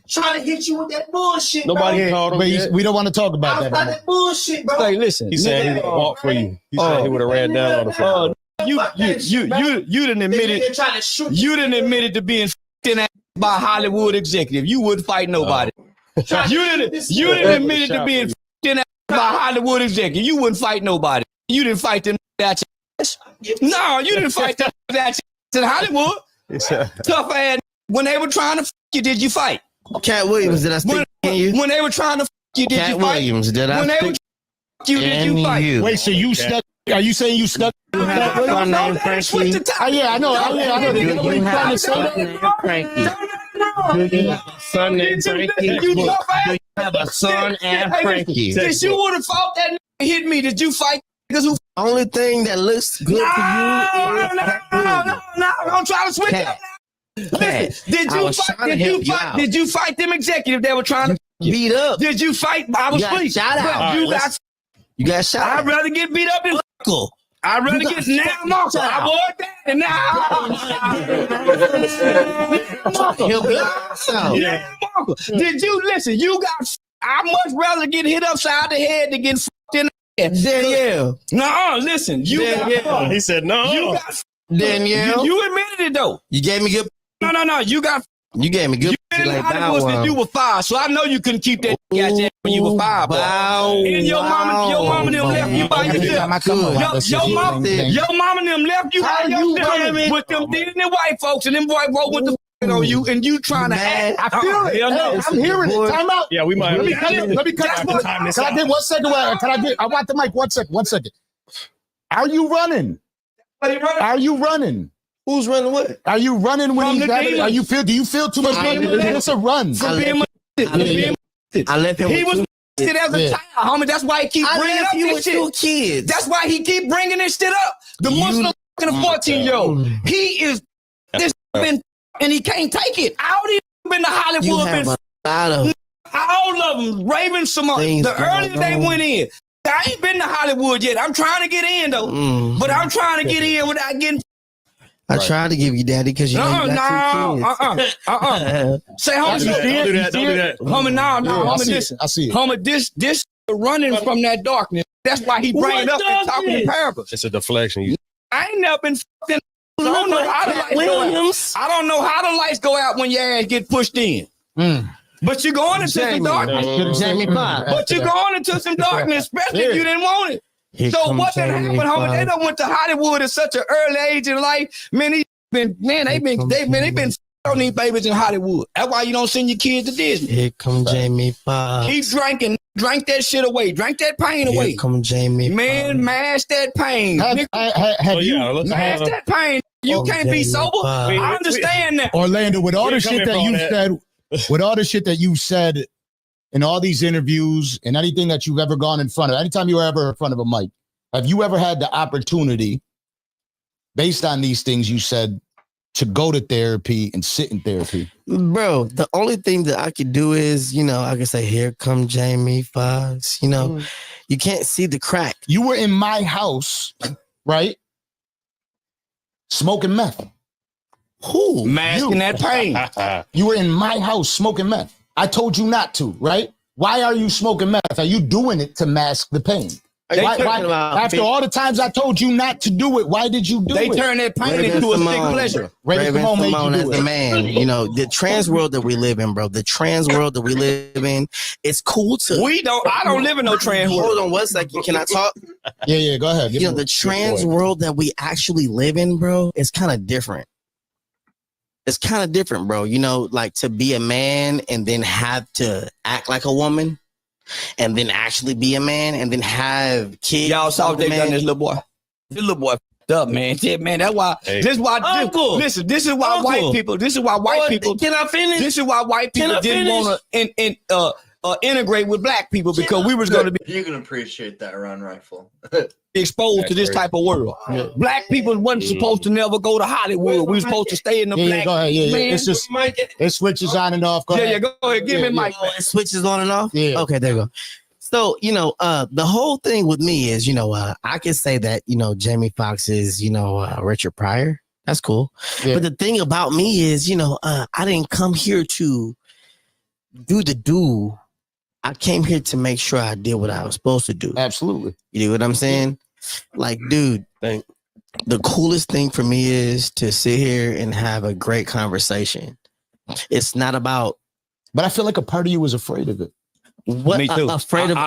Speaker 13: trying to hit you with that bullshit.
Speaker 22: Nobody called him.
Speaker 21: But we don't want to talk about
Speaker 13: that. That bullshit, bro.
Speaker 2: Say, listen.
Speaker 22: He said he would have walked for you. He said he would have ran down on the floor.
Speaker 2: You didn't admit it. You didn't admit it to being by a Hollywood executive. You wouldn't fight nobody. You didn't admit it to being by a Hollywood executive. You wouldn't fight nobody. You didn't fight them that ass. No, you didn't fight that ass in Hollywood. Tough ass. When they were trying to you, did you fight?
Speaker 5: Cat Williams, did I stick in you?
Speaker 2: When they were trying to you, did you fight?
Speaker 5: Cat Williams, did I
Speaker 2: when they were you, did you fight?
Speaker 5: You.
Speaker 21: Wait, so you stuck? Are you saying you stuck?
Speaker 5: You have a son named Frankie.
Speaker 21: Yeah, I know.
Speaker 5: You have a son named Frankie. Do you have a son named Frankie? Do you have a son and Frankie?
Speaker 2: Did you would have fought that nigga hit me? Did you fight niggas who?
Speaker 5: Only thing that looks good to you.
Speaker 2: No, don't try to switch up. Listen, did you fight them executives that were trying to
Speaker 5: beat up?
Speaker 2: Did you fight? I was pleased.
Speaker 5: Shot out. You got shot.
Speaker 2: I'd rather get beat up than Uncle. I'd rather get now Uncle. I was that and now Uncle. Did you listen? You got. I much rather get hit upside the head than get fucked in the head.
Speaker 5: Danielle.
Speaker 2: No, listen. You got.
Speaker 22: He said no.
Speaker 2: You got.
Speaker 5: Danielle.
Speaker 2: You admitted it though.
Speaker 5: You gave me good.
Speaker 2: No. You got.
Speaker 5: You gave me good.
Speaker 2: You like that you were 5, so I know you couldn't keep that goddamn when you were 5. And your mama them left you by yourself. Your mama them left you by yourself with them Disney white folks, and them white folks with the on you, and you trying to act.
Speaker 21: I feel it. I'm hearing it. Time out.
Speaker 22: Yeah, we might.
Speaker 21: Let me cut. Can I get 1 second? I want the mic. 1 second. 1 second. Are you running? Are you running?
Speaker 5: Who's running what?
Speaker 21: Are you running when he's got it? Are you feel? Do you feel too much? It's a run.
Speaker 5: I left him.
Speaker 2: He was as a child, homie. That's why he keep bringing up this shit.
Speaker 5: 2 kids.
Speaker 2: That's why he keep bringing this shit up. The Muslim and a 14-year-old. He is this been and he can't take it. All these been to Hollywood. All of them. Raven Simone. The earlier they went in. I ain't been to Hollywood yet. I'm trying to get in though. But I'm trying to get in without getting.
Speaker 5: I tried to give you daddy because you got 2 kids.
Speaker 2: Say, homie,
Speaker 22: don't do that.
Speaker 2: Homie, no, homie, listen.
Speaker 21: I see it.
Speaker 2: Homie, this running from that darkness. That's why he bring it up and talking in parables.
Speaker 22: It's a deflection.
Speaker 2: I ain't never been fucking. I don't know how the lights go out. I don't know how the lights go out when your ass get pushed in. But you're going into some darkness. But you're going into some darkness, especially if you didn't want it. So what did happen, homie? They done went to Hollywood at such an early age in life. Man, they've been on these babies in Hollywood. That's why you don't send your kids to Disney.
Speaker 5: Here come Jamie Foxx.
Speaker 2: He drank that shit away, drank that pain away.
Speaker 5: Here come Jamie.
Speaker 2: Man, mash that pain.
Speaker 21: Have you
Speaker 2: mash that pain? You can't be sober. I understand that.
Speaker 21: Orlando, with all the shit that you said, with all the shit that you said in all these interviews and anything that you've ever gone in front of, anytime you were ever in front of a mic, have you ever had the opportunity, based on these things you said, to go to therapy and sit in therapy?
Speaker 5: Bro, the only thing that I could do is, you know, I can say, here come Jamie Foxx. You know, you can't see the crack.
Speaker 21: You were in my house, right? Smoking meth.
Speaker 5: Who?
Speaker 2: Masking that pain.
Speaker 21: You were in my house smoking meth. I told you not to, right? Why are you smoking meth? Are you doing it to mask the pain? After all the times I told you not to do it, why did you do it?
Speaker 2: They turn that pain into a sick pleasure.
Speaker 5: Raven-Symoné as the man, you know, the trans world that we live in, bro. The trans world that we live in, it's cool to.
Speaker 2: I don't live in no trans world.
Speaker 5: Hold on one second. Can I talk?
Speaker 21: Yeah, go ahead.
Speaker 5: You know, the trans world that we actually live in, bro, is kind of different. It's kind of different, bro. You know, like to be a man and then have to act like a woman. And then actually be a man, and then have kids.
Speaker 2: Y'all saw what they done this little boy. This little boy f***ed up, man. Yeah, man, that's why.
Speaker 5: Hey.
Speaker 2: This is why.
Speaker 5: Uncle.
Speaker 2: Listen, this is why white people. This is why white people.
Speaker 5: Can I finish?
Speaker 2: This is why white people didn't want to integrate with black people because we was going to be.
Speaker 1: You can appreciate that run rifle.
Speaker 2: Exposed to this type of world. Yeah. Black people wasn't supposed to never go to Hollywood. We were supposed to stay in the black.
Speaker 21: Go ahead. Yeah.
Speaker 2: Man,
Speaker 21: It's just it switches on and off. Go ahead.
Speaker 2: Go ahead. Give me Mike.
Speaker 5: Oh, it switches on and off?
Speaker 21: Yeah.
Speaker 5: Okay, there you go. So, you know, the whole thing with me is, you know, I can say that, you know, Jamie Foxx is, you know, Richard Pryor. That's cool. Yeah. But the thing about me is, you know, I didn't come here to do. I came here to make sure I did what I was supposed to do.
Speaker 21: Absolutely.
Speaker 5: You know what I'm saying? Like, dude, the coolest thing for me is to sit here and have a great conversation. It's not about.
Speaker 21: But I feel like a part of you was afraid of it.
Speaker 5: What?
Speaker 21: Me too.
Speaker 5: Afraid of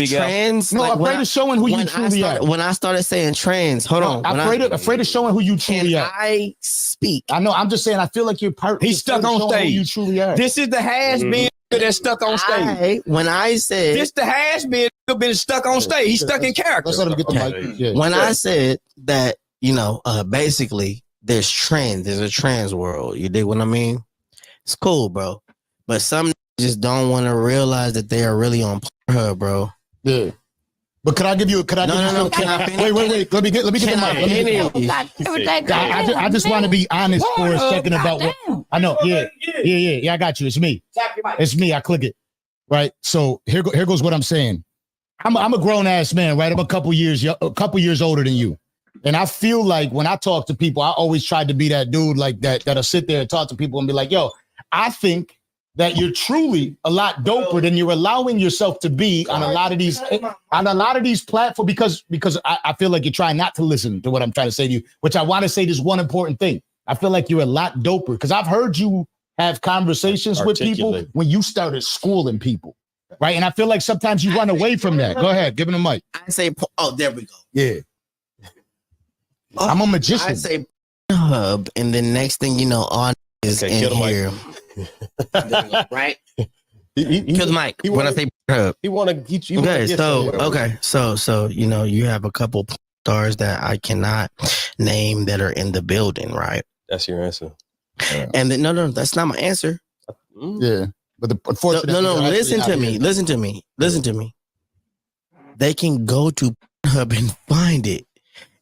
Speaker 5: trans?
Speaker 21: No,
Speaker 5: like,
Speaker 21: afraid of showing who you truly are.
Speaker 5: When I started saying trans, hold on.
Speaker 21: Afraid of showing who you truly are.
Speaker 5: I speak.
Speaker 21: I know. I'm just saying. I feel like you're part.
Speaker 2: He's stuck on stage.
Speaker 21: Who you truly are.
Speaker 2: This is the has-been that's stuck on stage.
Speaker 5: When I said
Speaker 2: this, the has-been stuck on stage. He's stuck in character.
Speaker 21: Let's let him get the mic. Yeah.
Speaker 5: When I said that, you know, basically there's trans. There's a trans world. You dig what I mean? It's cool, bro. But some just don't want to realize that they are really on her, bro.
Speaker 21: Yeah. But could I give you?
Speaker 5: No. Can I finish?
Speaker 21: Wait. Let me get the mic. I just want to be honest for a second about what I know. Yeah. I got you. It's me. It's me. I click it. Right. So here goes what I'm saying. I'm a grown ass man, right? I'm a couple years older than you. And I feel like when I talk to people, I always tried to be that dude like that'll sit there and talk to people and be like, yo, I think that you're truly a lot doper than you're allowing yourself to be on a lot of these platforms because I feel like you're trying not to listen to what I'm trying to say to you, which I want to say this one important thing. I feel like you're a lot doper because I've heard you have conversations with people when you started schooling people, right? And I feel like sometimes you run away from that. Go ahead, give him the mic.
Speaker 5: I say, oh, there we go.
Speaker 21: Yeah. I'm a magician.
Speaker 5: I say hub, and the next thing you know, on is in here. Right? Kill the mic. When I say hub. So you know, you have a couple stars that I cannot name that are in the building, right?
Speaker 22: That's your answer.
Speaker 5: And then, no, that's not my answer.
Speaker 21: Yeah. But unfortunately,
Speaker 5: listen to me. They can go to Hub and find it.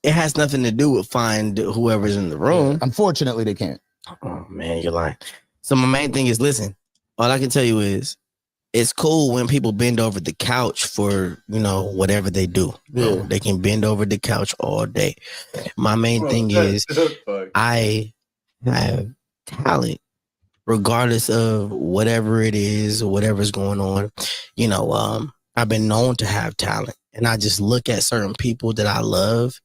Speaker 5: It has nothing to do with find whoever's in the room.
Speaker 21: Unfortunately, they can't.
Speaker 5: Oh man, you're lying. So my main thing is, listen, all I can tell you is it's cool when people bend over the couch for, you know, whatever they do. Yeah. They can bend over the couch all day. My main thing is I have talent regardless of whatever it is or whatever's going on. You know, I've been known to have talent, and I just look at certain people that I love.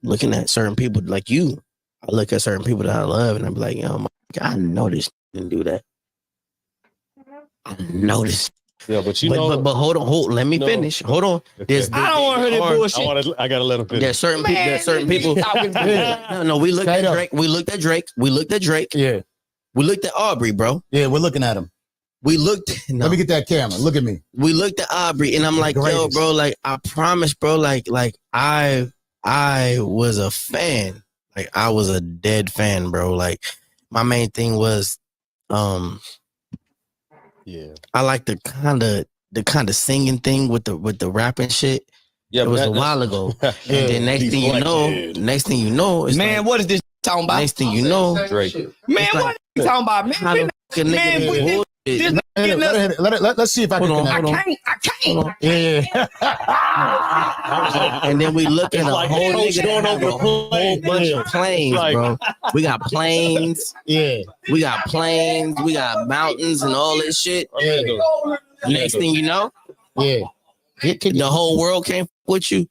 Speaker 5: Looking at certain people like you, I look at certain people that I love, and I'm like, oh my God, I know this didn't do that. I know this.
Speaker 22: Yeah, but you know,
Speaker 5: but hold on, let me finish. Hold on.
Speaker 22: Okay.
Speaker 2: I don't want to hear that bullshit.
Speaker 22: I gotta let him finish.
Speaker 5: There's certain people. No, we looked at Drake. We looked at Drake.
Speaker 21: Yeah.
Speaker 5: We looked at Aubrey, bro.
Speaker 21: Yeah, we're looking at him.
Speaker 5: We looked. No.
Speaker 21: Let me get that camera. Look at me.
Speaker 5: We looked at Aubrey, and I'm like, yo, bro, like I promise, bro, like I was a fan. Like I was a dead fan, bro. Like my main thing was,
Speaker 22: yeah,
Speaker 5: I like the kind of singing thing with the rapping shit.
Speaker 22: Yeah,
Speaker 5: it was a while ago. And then next thing you know, is
Speaker 2: man,
Speaker 5: like,
Speaker 2: what is this Talking about
Speaker 5: Next thing you know,
Speaker 22: Drake.
Speaker 2: Man, what you talking about? Man,
Speaker 21: let's see if I can connect.
Speaker 2: I can't.
Speaker 21: Yeah.
Speaker 5: and then we look at a
Speaker 22: like
Speaker 5: whole
Speaker 22: coach
Speaker 5: nigga
Speaker 22: going
Speaker 5: have
Speaker 22: over
Speaker 5: a whole bunch
Speaker 21: Yeah.
Speaker 5: of planes,
Speaker 22: Like-
Speaker 5: bro. We got planes.
Speaker 21: Yeah.
Speaker 5: We got planes. We got mountains and all this shit.
Speaker 21: Yeah.
Speaker 5: Next thing you know,
Speaker 21: Yeah.
Speaker 5: the whole world can't f- with you.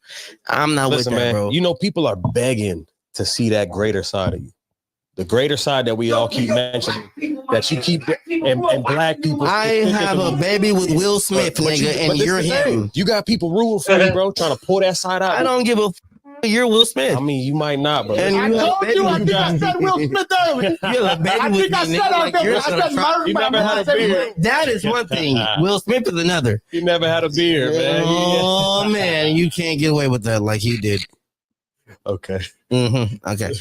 Speaker 5: I'm not
Speaker 22: Listen,
Speaker 5: with that,
Speaker 22: man.
Speaker 5: bro.
Speaker 22: You know, people are begging to see that greater side of you. The greater side that we all keep mentioning, that you keep, and black people.
Speaker 5: I have a baby with Will Smith, nigga, and
Speaker 22: this
Speaker 5: you're
Speaker 22: the thing.
Speaker 5: him.
Speaker 22: You got people rooting for you, bro, trying to pull that side out.
Speaker 5: I don't give a f- you're Will Smith.
Speaker 22: I mean, you might not, but
Speaker 5: And
Speaker 21: I
Speaker 5: you have
Speaker 21: told
Speaker 5: baby
Speaker 21: you, I
Speaker 5: with
Speaker 21: think I said Will Smith earlier.
Speaker 5: You're a baby
Speaker 21: I
Speaker 5: with
Speaker 21: think I
Speaker 5: me,
Speaker 21: said
Speaker 5: nigga,
Speaker 21: out
Speaker 5: like
Speaker 21: there,
Speaker 5: you're
Speaker 21: I said
Speaker 5: gonna try-
Speaker 21: Murray,
Speaker 22: You never had a beard.
Speaker 5: That is one thing. Will Smith is another.
Speaker 22: He never had a beard, man.
Speaker 5: Oh man, you can't get away with that like he did.
Speaker 22: Okay.
Speaker 5: Okay.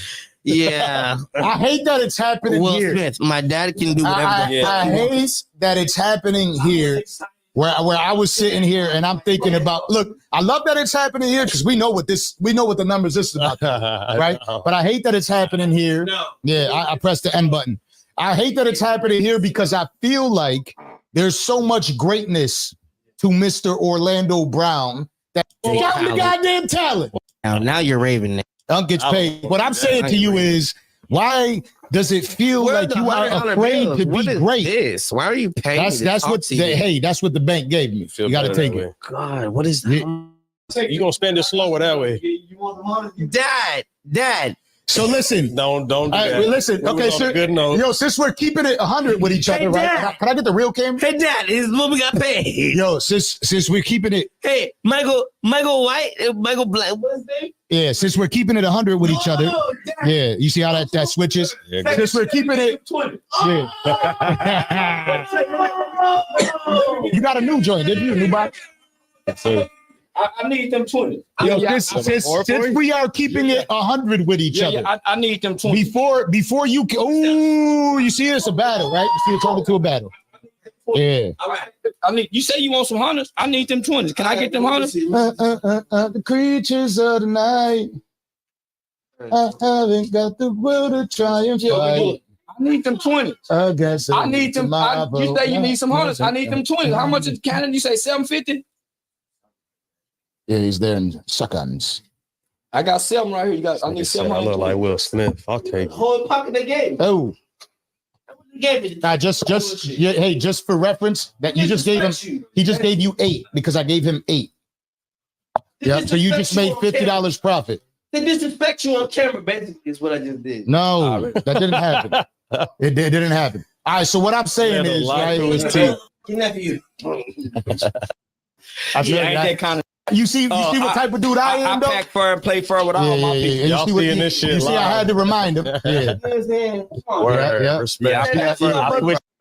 Speaker 5: Yeah.
Speaker 21: I hate that it's happening
Speaker 5: Will
Speaker 21: here.
Speaker 5: Smith. My dad can do whatever
Speaker 21: I
Speaker 5: the fuck he
Speaker 21: hate
Speaker 5: wants.
Speaker 21: that it's happening here where I was sitting here and I'm thinking about, look, I love that it's happening here because we know what the numbers is about, right? But I hate that it's happening here. Yeah, I pressed the N button. I hate that it's happening here because I feel like there's so much greatness to Mr. Orlando Brown that got the goddamn talent.
Speaker 5: Now you're raving.
Speaker 21: Dunk gets paid. What I'm saying to you is, why does it feel
Speaker 5: Where
Speaker 21: like
Speaker 5: the
Speaker 21: you are
Speaker 5: $100
Speaker 21: afraid
Speaker 5: bills?
Speaker 21: to be
Speaker 5: What is
Speaker 21: great?
Speaker 5: this? Why are you paying?
Speaker 21: That's what that's what the bank gave me. You got to take it.
Speaker 5: God, what is
Speaker 22: You gonna spend it slower that way?
Speaker 5: Dad.
Speaker 21: So listen,
Speaker 22: don't do that.
Speaker 21: Listen,
Speaker 22: We
Speaker 21: okay,
Speaker 22: was on a
Speaker 21: sir.
Speaker 22: good note.
Speaker 21: Yo, since we're keeping it 100 with each
Speaker 5: Hey,
Speaker 21: other, right?
Speaker 5: Dad.
Speaker 21: Can I get the real camera?
Speaker 5: Hey, Dad, this is what we got paid.
Speaker 21: Yo, since we're keeping it,
Speaker 5: Hey, Michael White, Michael Black. What's his name?
Speaker 21: yeah, since we're keeping it 100 with each other, yeah, you see how that switches.
Speaker 22: Yeah,
Speaker 21: Since we're keeping it, yeah. You got a new joint, didn't you? New box.
Speaker 2: I need them 20.
Speaker 21: Yo, since we are keeping it 100 with each other.
Speaker 2: I need them 20.
Speaker 21: Before you, you see it's a battle, right? You see it turning to a battle. Yeah.
Speaker 2: I need. You say you want some hundreds? I need them 20s. Can I get them hundreds?
Speaker 21: The creatures of the night. I haven't got the will to try and fight.
Speaker 2: I need them 20s.
Speaker 21: I guess
Speaker 2: I need them. You say you need some hundreds. I need them 20s. How much is Canada? You say 750?
Speaker 21: Yeah, he's there in seconds.
Speaker 2: I got 7 right here. You got. I need
Speaker 22: I
Speaker 2: 700.
Speaker 22: look like Will Smith. I'll take it.
Speaker 5: Whole pocket they gave.
Speaker 21: Oh.
Speaker 5: Just
Speaker 21: Just for reference, that you just gave him. He just gave you 8 because I gave him 8. Yeah, so you just made $50 profit.
Speaker 5: They disrespect you on camera, basically, is what I just did.
Speaker 21: No, that didn't happen. It didn't happen. All right, so what I'm saying is, right?
Speaker 5: Nephew.
Speaker 21: I feel like
Speaker 2: that kind of.
Speaker 21: You see what type of dude I am,
Speaker 2: I
Speaker 21: though?
Speaker 2: pack fur and play fur with all my people.
Speaker 21: You see this shit. You see, I had to remind him. Yeah.
Speaker 22: Word, respect.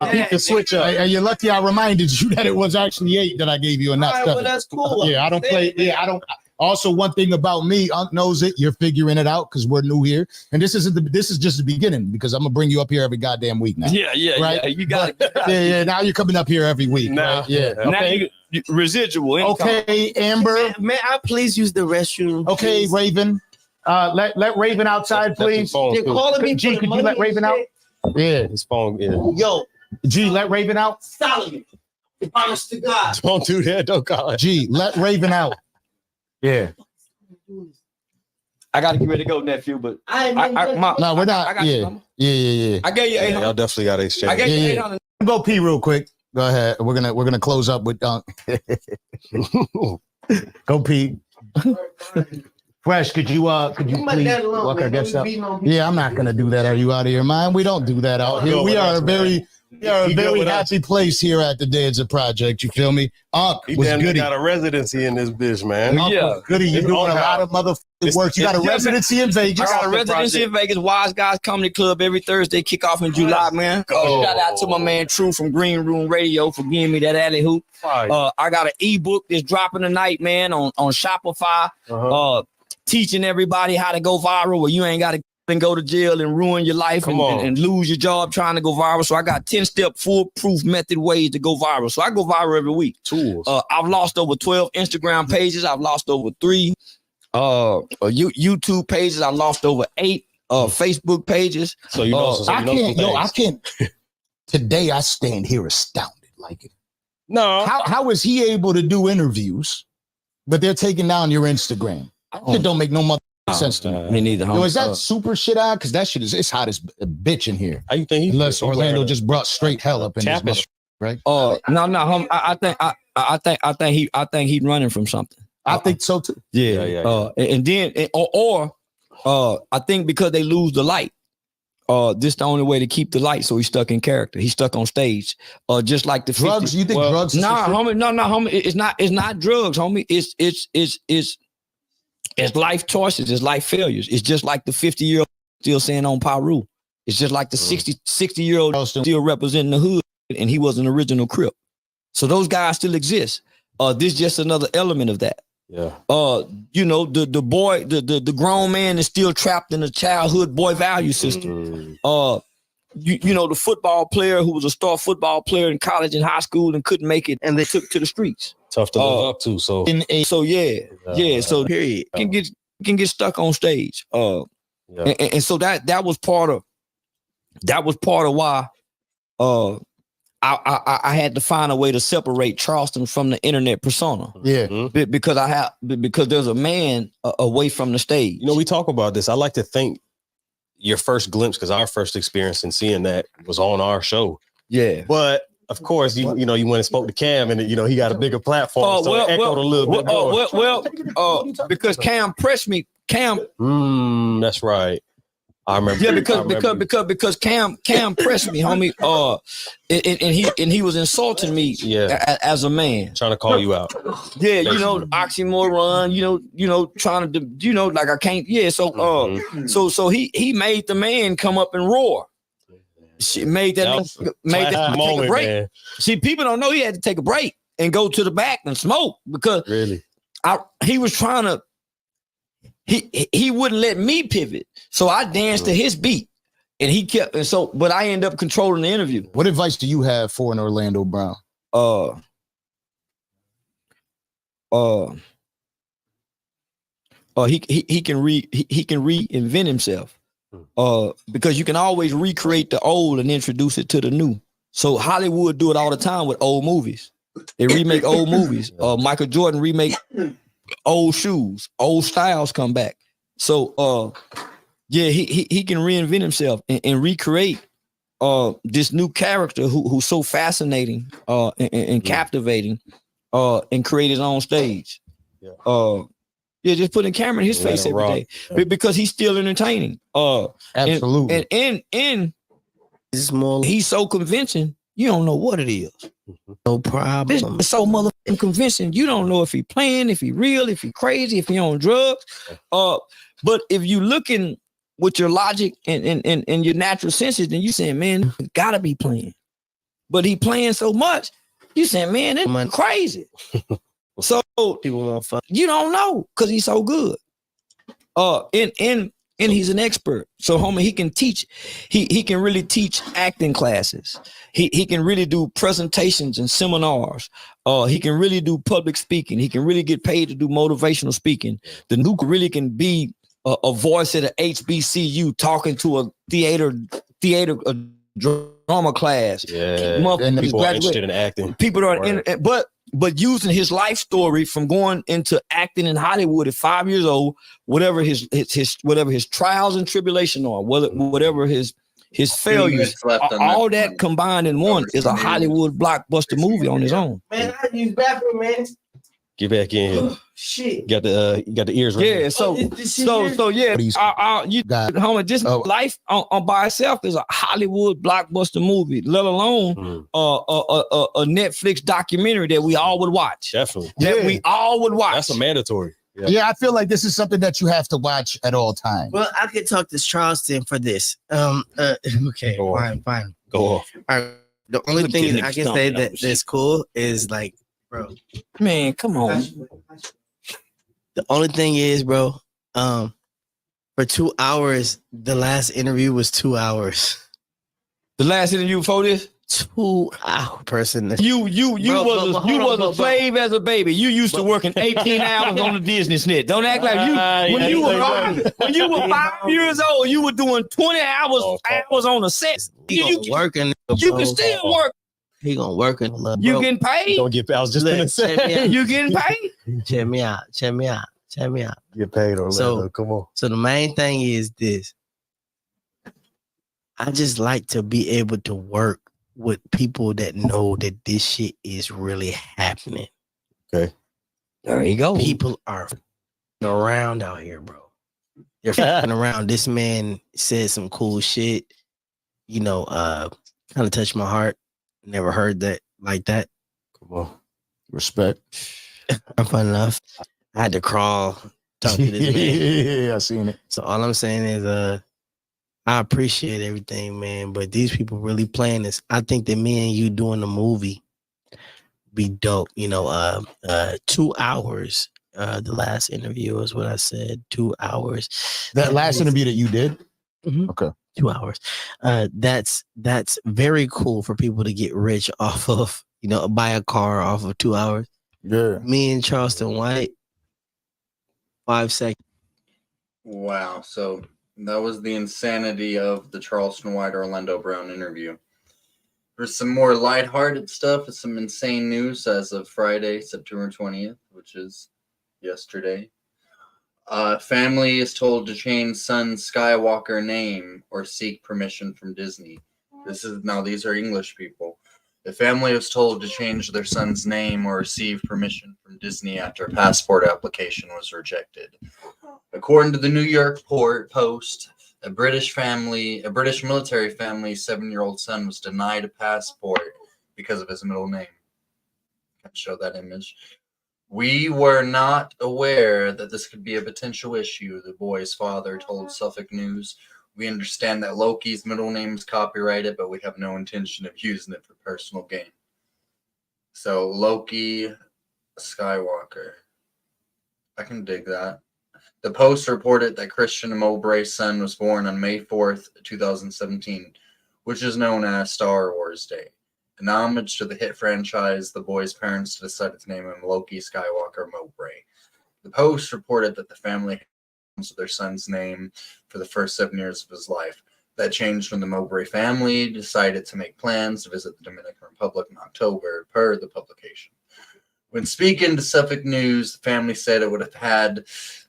Speaker 21: I keep the switch up. And you're lucky I reminded you that it was actually 8 that I gave you and not 7.
Speaker 5: Well, that's cool.
Speaker 21: Yeah, I don't play. Yeah, I don't. Also, one thing about me, Unc knows it. You're figuring it out because we're new here, and this is just the beginning because I'm gonna bring you up here every goddamn week now.
Speaker 2: Yeah,
Speaker 21: right?
Speaker 2: yeah. You got it.
Speaker 21: Yeah. Now you're coming up here every week.
Speaker 22: Now,
Speaker 21: right? Yeah.
Speaker 2: Now
Speaker 21: Okay.
Speaker 2: you residual income.
Speaker 21: Okay, Amber.
Speaker 5: May I please use the restroom?
Speaker 21: Okay,
Speaker 5: please?
Speaker 21: Raven. Let Raven outside, please.
Speaker 5: They're calling me.
Speaker 21: G, could you let Raven out? Yeah.
Speaker 22: His phone. Yeah.
Speaker 5: Yo,
Speaker 21: G, let Raven out.
Speaker 5: Solomon. Honest to God.
Speaker 22: Don't do that. Don't call it.
Speaker 21: G, let Raven out. Yeah.
Speaker 2: I got to get ready to go, nephew. But
Speaker 21: No, we're not.
Speaker 2: I got you, mama.
Speaker 21: Yeah.
Speaker 2: I gave you
Speaker 22: Yeah,
Speaker 2: 800.
Speaker 22: y'all definitely got to
Speaker 2: I
Speaker 22: exchange.
Speaker 2: gave you
Speaker 21: Yeah.
Speaker 2: 800.
Speaker 21: Go pee real quick. Go ahead. We're gonna close up with Dunk. Go pee. Fresh, could you please walk our guests up? Yeah, I'm not gonna do that. Are you out of your mind? We don't do that out here. We are a very happy place here at the Danza Project. You feel me? Unc
Speaker 22: He
Speaker 21: was
Speaker 22: damn
Speaker 21: goody.
Speaker 22: got a residency in this bitch, man.
Speaker 21: Unc was goody. You're doing a lot of motherfucking work. You got a residency in Vegas.
Speaker 2: I got a residency in Vegas. Wise Guys Comedy Club every Thursday. Kick off in July, man. Shout out to my man True from Green Room Radio for giving me that alley hoop. I got an ebook that's dropping tonight, man, on Shopify. Teaching everybody how to go viral where you ain't got to go to jail and ruin your life and lose your job trying to go viral. So I got 10-step foolproof method ways to go viral. So I go viral every week.
Speaker 22: Tools.
Speaker 2: I've lost over 12 Instagram pages. I've lost over 3 YouTube pages. I lost over 8 Facebook pages.
Speaker 22: So you know,
Speaker 21: I can't. Today I stand here astounded. Like,
Speaker 22: no,
Speaker 21: how is he able to do interviews, but they're taking down your Instagram? That don't make no mother sense to me.
Speaker 2: Me neither.
Speaker 21: Yo, is that super shit out? Because that shit it's hot as a bitch in here.
Speaker 22: How you think
Speaker 21: Unless Orlando just brought straight hell up in this mother, right?
Speaker 2: No, I think he's running from something.
Speaker 21: I think so too.
Speaker 2: Yeah. And then I think because they lose the light, this the only way to keep the light. So he's stuck in character. He's stuck on stage. Just like the
Speaker 21: drugs. You think drugs?
Speaker 2: Nah, homie. No, homie. It's not drugs, homie. It's life choices. It's life failures. It's just like the 50-year-old still saying on Paru. It's just like the 60-year-old still representing the hood, and he was an original Crip. So those guys still exist. This is just another element of that.
Speaker 22: Yeah.
Speaker 2: You know, the boy, the grown man is still trapped in the childhood boy value system. You know, the football player who was a star football player in college and high school and couldn't make it, and they took to the streets.
Speaker 22: Tough to live up to. So
Speaker 2: So period. Can get stuck on stage. And so that was part of why I had to find a way to separate Charleston from the internet persona.
Speaker 21: Yeah,
Speaker 2: because there's a man away from the stage.
Speaker 22: You know, we talk about this. I like to think your first glimpse, because our first experience in seeing that was on our show.
Speaker 2: Yeah,
Speaker 22: but of course, you went and spoke to Cam, and he got a bigger platform, so it echoed a little bit more.
Speaker 2: Because Cam pressed me. Cam,
Speaker 22: that's right. I remember.
Speaker 2: Yeah, because Cam pressed me, homie. And he was insulting me. As a man,
Speaker 22: trying to call you out.
Speaker 2: Yeah, you know, oxymoron. You know, trying to, like I can't. Yeah, so so he made the man come up and roar. She made that moment, take a break. Man. See, people don't know he had to take a break and go to the back and smoke because he was trying to. He wouldn't let me pivot, so I danced to his beat, and he kept. And so, but I ended up controlling the interview.
Speaker 21: What advice do you have for an Orlando Brown?
Speaker 2: He can reinvent himself. Because you can always recreate the old and introduce it to the new. So Hollywood do it all the time with old movies. They remake old movies. Michael Jordan remake old shoes, old styles come back. So he can reinvent himself and recreate this new character who's so fascinating and captivating and create his own stage. Just putting camera in his face every day because he's still entertaining.
Speaker 21: Absolutely.
Speaker 2: And he's so convincing, you don't know what it is.
Speaker 5: No problem.
Speaker 2: It's so motherfucking convincing. You don't know if he playing, if he real, if he crazy, if he on drugs. But if you looking with your logic and your natural senses, then you saying, man, gotta be playing. But he playing so much, you saying, man, it's crazy. So you don't know because he's so good. And he's an expert. So homie, he can teach. He can really teach acting classes. He can really do presentations and seminars. He can really do public speaking. He can really get paid to do motivational speaking. The nuke really can be a voice at a HBCU talking to a theater a drama class.
Speaker 22: Yeah, and people are interested in acting.
Speaker 2: People are but using his life story from going into acting in Hollywood at 5 years old, whatever his trials and tribulation are, whatever his failures, all that combined in one is a Hollywood blockbuster movie on his own.
Speaker 15: Man, I use bathroom, man.
Speaker 22: Get back in here.
Speaker 15: Shit.
Speaker 22: You got the ears right.
Speaker 2: Yeah, so yeah, you got homie, just life on by itself is a Hollywood blockbuster movie, let alone a Netflix documentary that we all would watch.
Speaker 22: Definitely.
Speaker 2: That we all would watch.
Speaker 22: That's a mandatory.
Speaker 21: Yeah, I feel like this is something that you have to watch at all times.
Speaker 5: Well, I could talk to Charleston for this. Okay, fine.
Speaker 22: Go off.
Speaker 5: All right. The only thing I can say that's cool is like, bro.
Speaker 2: Man, come on.
Speaker 5: The only thing is, bro, for 2 hours, the last interview was 2 hours.
Speaker 2: The last interview before this?
Speaker 5: 2-hour person.
Speaker 2: You was a slave as a baby. You used to working 18 hours on the Disney Net. Don't act like you when you were 5 years old, you were doing 20 hours on a set. You
Speaker 5: Working.
Speaker 2: can still work.
Speaker 5: He gonna work in a little.
Speaker 2: You getting paid?
Speaker 22: Don't get paid. I was just gonna say.
Speaker 2: You getting paid?
Speaker 5: Check me out.
Speaker 22: Get paid, Orlando. Come on.
Speaker 5: So the main thing is this. I just like to be able to work with people that know that this shit is really happening.
Speaker 22: Okay.
Speaker 2: There you go.
Speaker 5: People are around out here, bro. They're fucking around. This man said some cool shit. You know, kind of touched my heart. Never heard that like that.
Speaker 22: Come on. Respect.
Speaker 5: I'm fun enough. I had to crawl, talk to this man.
Speaker 21: Yeah, I seen it.
Speaker 5: So all I'm saying is I appreciate everything, man. But these people really playing this. I think that me and you doing the movie be dope. You know, 2 hours. The last interview is what I said. 2 hours.
Speaker 21: That last interview that you did?
Speaker 5: Mm-hmm.
Speaker 21: Okay.
Speaker 5: 2 hours. That's very cool for people to get rich off of, you know, buy a car off of 2 hours.
Speaker 21: Yeah.
Speaker 5: Me and Charleston White, 5 seconds.
Speaker 1: Wow. So that was the insanity of the Charleston White Orlando Brown interview. There's some more lighthearted stuff and some insane news as of Friday, September 20th, which is yesterday. Family is told to change son Skywalker name or seek permission from Disney. These are English people. The family was told to change their son's name or receive permission from Disney after a passport application was rejected. According to the New York Post, a British military family's 7-year-old son was denied a passport because of his middle name. Can I show that image? We were not aware that this could be a potential issue, the boy's father told Suffolk News. We understand that Loki's middle name is copyrighted, but we have no intention of using it for personal gain. So, Loki Skywalker. I can dig that. The Post reported that Christian Mowbray's son was born on May 4th, 2017, which is known as Star Wars Day. In homage to the hit franchise, the boy's parents decided to name him Loki Skywalker Mowbray. The Post reported that the family changed their son's name for the first 7 years of his life. That changed when the Mowbray family decided to make plans to visit the Dominican Republic in October, per the publication. When speaking to Suffolk News, the family said it would have had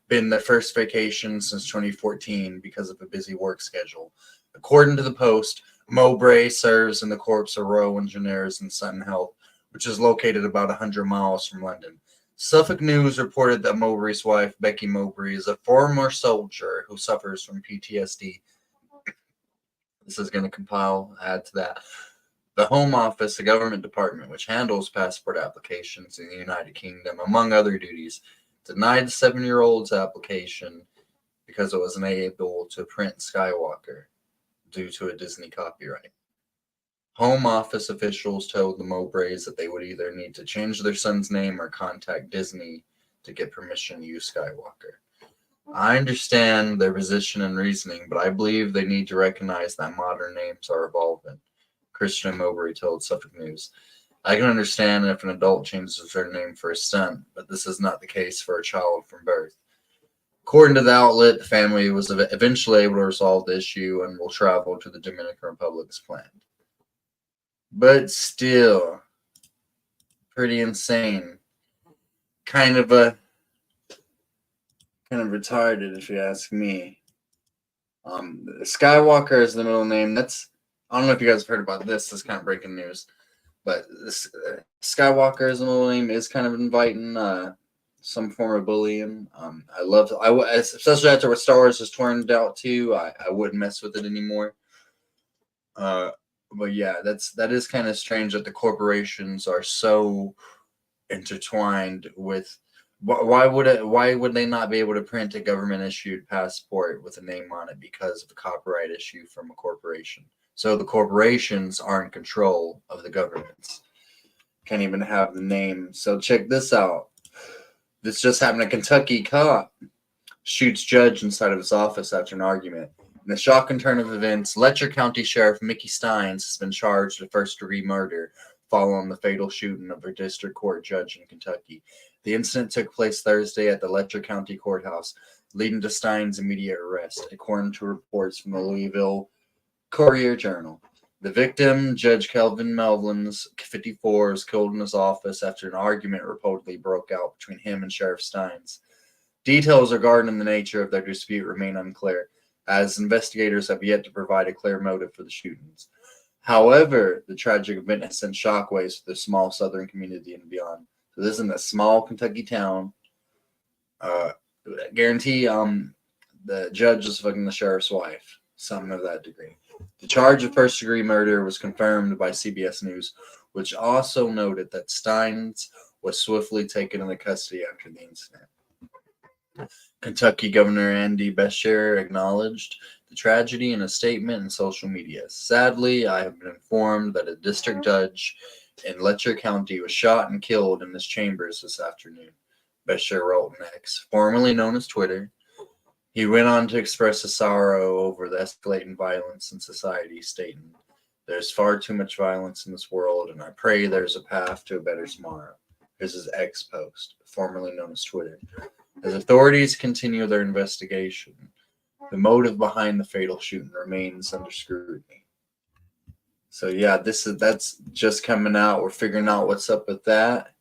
Speaker 1: been their first vacation since 2014 because of a busy work schedule. According to the Post, Mowbray serves in the Corps of Royal Engineers in Sutton Heath, which is located about 100 miles from London. Suffolk News reported that Mowbray's wife, Becky Mowbray, is a former soldier who suffers from PTSD. This is going to add to that. The Home Office, a government department which handles passport applications in the United Kingdom, among other duties, denied the 7-year-old's application because it was unable to print Skywalker due to a Disney copyright. Home Office officials told the Mowbrays that they would either need to change their son's name or contact Disney to get permission to use Skywalker. I understand their position and reasoning, but I believe they need to recognize that modern names are evolving, Christian Mowbray told Suffolk News. I can understand if an adult changes their name for a son, but this is not the case for a child from birth. According to the outlet, the family was eventually able to resolve the issue and will travel to the Dominican Republic as planned. But still, pretty insane. Kind of retarded, if you ask me. Skywalker is the middle name. I don't know if you guys have heard about this. This is kind of breaking news. But this, Skywalker as a middle name is kind of inviting some form of bullying. Especially after what Star Wars has turned out to, I wouldn't mess with it anymore. But yeah, that is kind of strange that the corporations are so intertwined with. Why would they not be able to print a government issued passport with a name on it because of a copyright issue from a corporation? So the corporations are in control of the governments. Can't even have the name. So check this out. This just happened. A Kentucky cop shoots judge inside of his office after an argument. In the shocking turn of events, Letcher County Sheriff Mickey Steins has been charged with first-degree murder following the fatal shooting of a district court judge in Kentucky. The incident took place Thursday at the Letcher County Courthouse, leading to Steins' immediate arrest, according to reports from the Louisville Courier-Journal. The victim, Judge Kelvin Melvins, 54, was killed in his office after an argument reportedly broke out between him and Sheriff Steins. Details regarding the nature of their dispute remain unclear, as investigators have yet to provide a clear motive for the shootings. However, the tragic event has sent shockwaves through the small southern community and beyond. So this is in a small Kentucky town. Guarantee the judge is fucking the sheriff's wife. Something of that degree. The charge of first-degree murder was confirmed by CBS News, which also noted that Steins was swiftly taken into custody after the incident. Kentucky Governor Andy Beshear acknowledged the tragedy in a statement in social media. Sadly, I have been informed that a district judge in Letcher County was shot and killed in his chambers this afternoon, Beshear wrote in X, formerly known as Twitter. He went on to express his sorrow over the escalating violence in society, stating, "There's far too much violence in this world, and I pray there's a path to a better tomorrow." Here's his X post, formerly known as Twitter. As authorities continue their investigation, the motive behind the fatal shooting remains under scrutiny. So yeah, that's just coming out. We're figuring out what's up with that.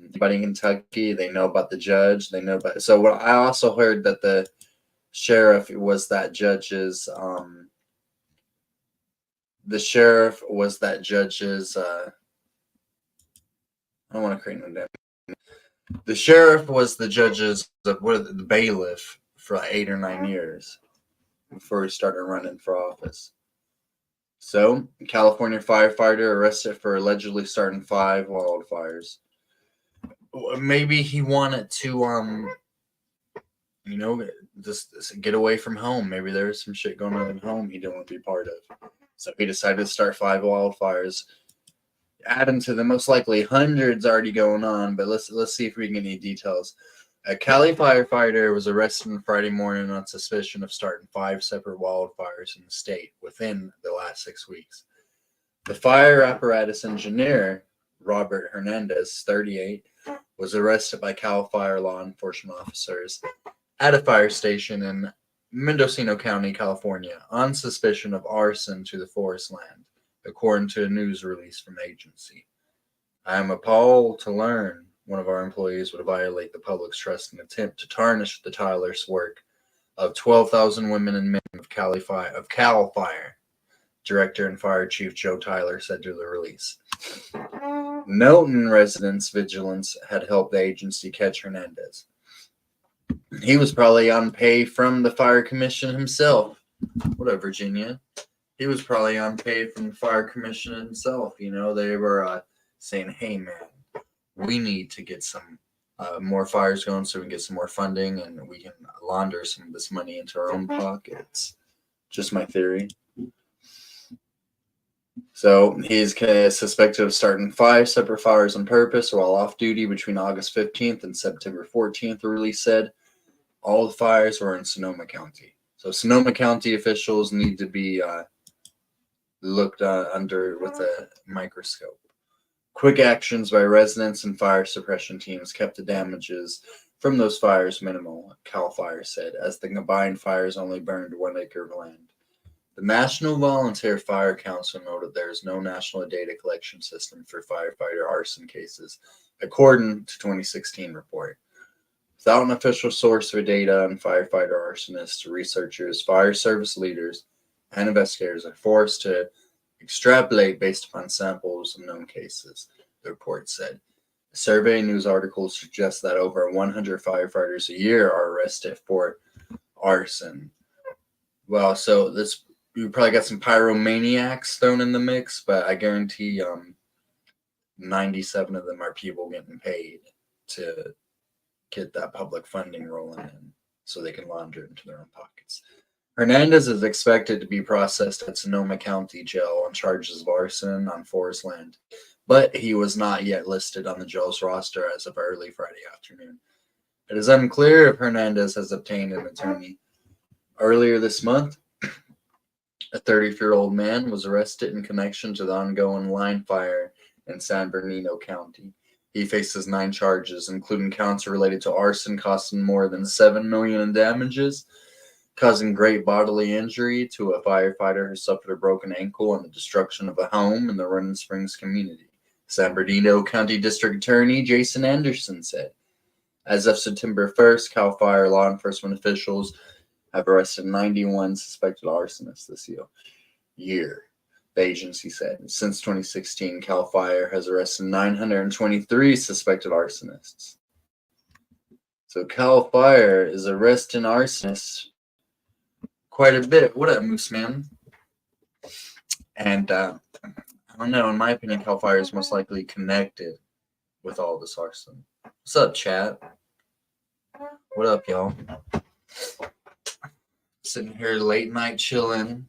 Speaker 1: Anybody in Kentucky, they know about the judge. They know about. So what I also heard that the sheriff was that judge's. The sheriff was that judge's. I don't want to create no damn. The sheriff was the judge's the bailiff for like 8 or 9 years before he started running for office. So, California firefighter arrested for allegedly starting 5 wildfires. Maybe he wanted to, just get away from home. Maybe there was some shit going on at home he didn't want to be part of. So he decided to start 5 wildfires. Adding to the most likely hundreds already going on, but let's see if we can get any details. A Cali firefighter was arrested on Friday morning on suspicion of starting 5 separate wildfires in the state within the last 6 weeks. The fire apparatus engineer, Robert Hernandez, 38, was arrested by Cal Fire law enforcement officers at a fire station in Mendocino County, California, on suspicion of arson to the forest land, according to a news release from the agency. I am appalled to learn one of our employees would violate the public's trust and attempt to tarnish the tireless work of 12,000 women and men of Cal Fire, Director and Fire Chief Joe Tyler said to the release. Knowton residents' vigilance had helped the agency catch Hernandez. He was probably on pay from the fire commission himself. What up, Virginia? He was probably on pay from the fire commission himself. They were saying, "Hey, man, we need to get some more fires going so we can get some more funding and we can launder some of this money into our own pockets." Just my theory. So he's suspected of starting 5 separate fires on purpose while off duty between August 15th and September 14th, the release said. All the fires were in Sonoma County. So Sonoma County officials need to be looked under with a microscope. Quick actions by residents and fire suppression teams kept the damages from those fires minimal, Cal Fire said, as the combined fires only burned 1 acre of land. The National Volunteer Fire Council noted there is no national data collection system for firefighter arson cases, according to 2016 report. Without an official source for data on firefighter arsonists, researchers, fire service leaders, and investigators are forced to extrapolate based upon samples of known cases, the report said. A survey news article suggests that over 100 firefighters a year are arrested for arson. Well, so you probably got some pyromaniacs thrown in the mix, but I guarantee 97 of them are people getting paid to get that public funding rolling in so they can launder it into their own pockets. Hernandez is expected to be processed at Sonoma County Jail on charges of arson on forest land, but he was not yet listed on the jail's roster as of early Friday afternoon. It is unclear if Hernandez has obtained an attorney. Earlier this month, a 34-year-old man was arrested in connection to the ongoing line fire in San Bernardino County. He faces 9 charges, including counts related to arson costing more than $7 million in damages, causing great bodily injury to a firefighter who suffered a broken ankle, and the destruction of a home in the Running Springs community. San Bernardino County District Attorney Jason Anderson said, as of September 1st, CAL FIRE law enforcement officials have arrested 91 suspected arsonists this year. The agency said, since 2016, CAL FIRE has arrested 923 suspected arsonists. So CAL FIRE is arresting arsonists quite a bit. What up, Moose Man? And I don't know, in my opinion, CAL FIRE is most likely connected with all this arson. What's up, chat? What up, y'all? Sitting here late night chilling.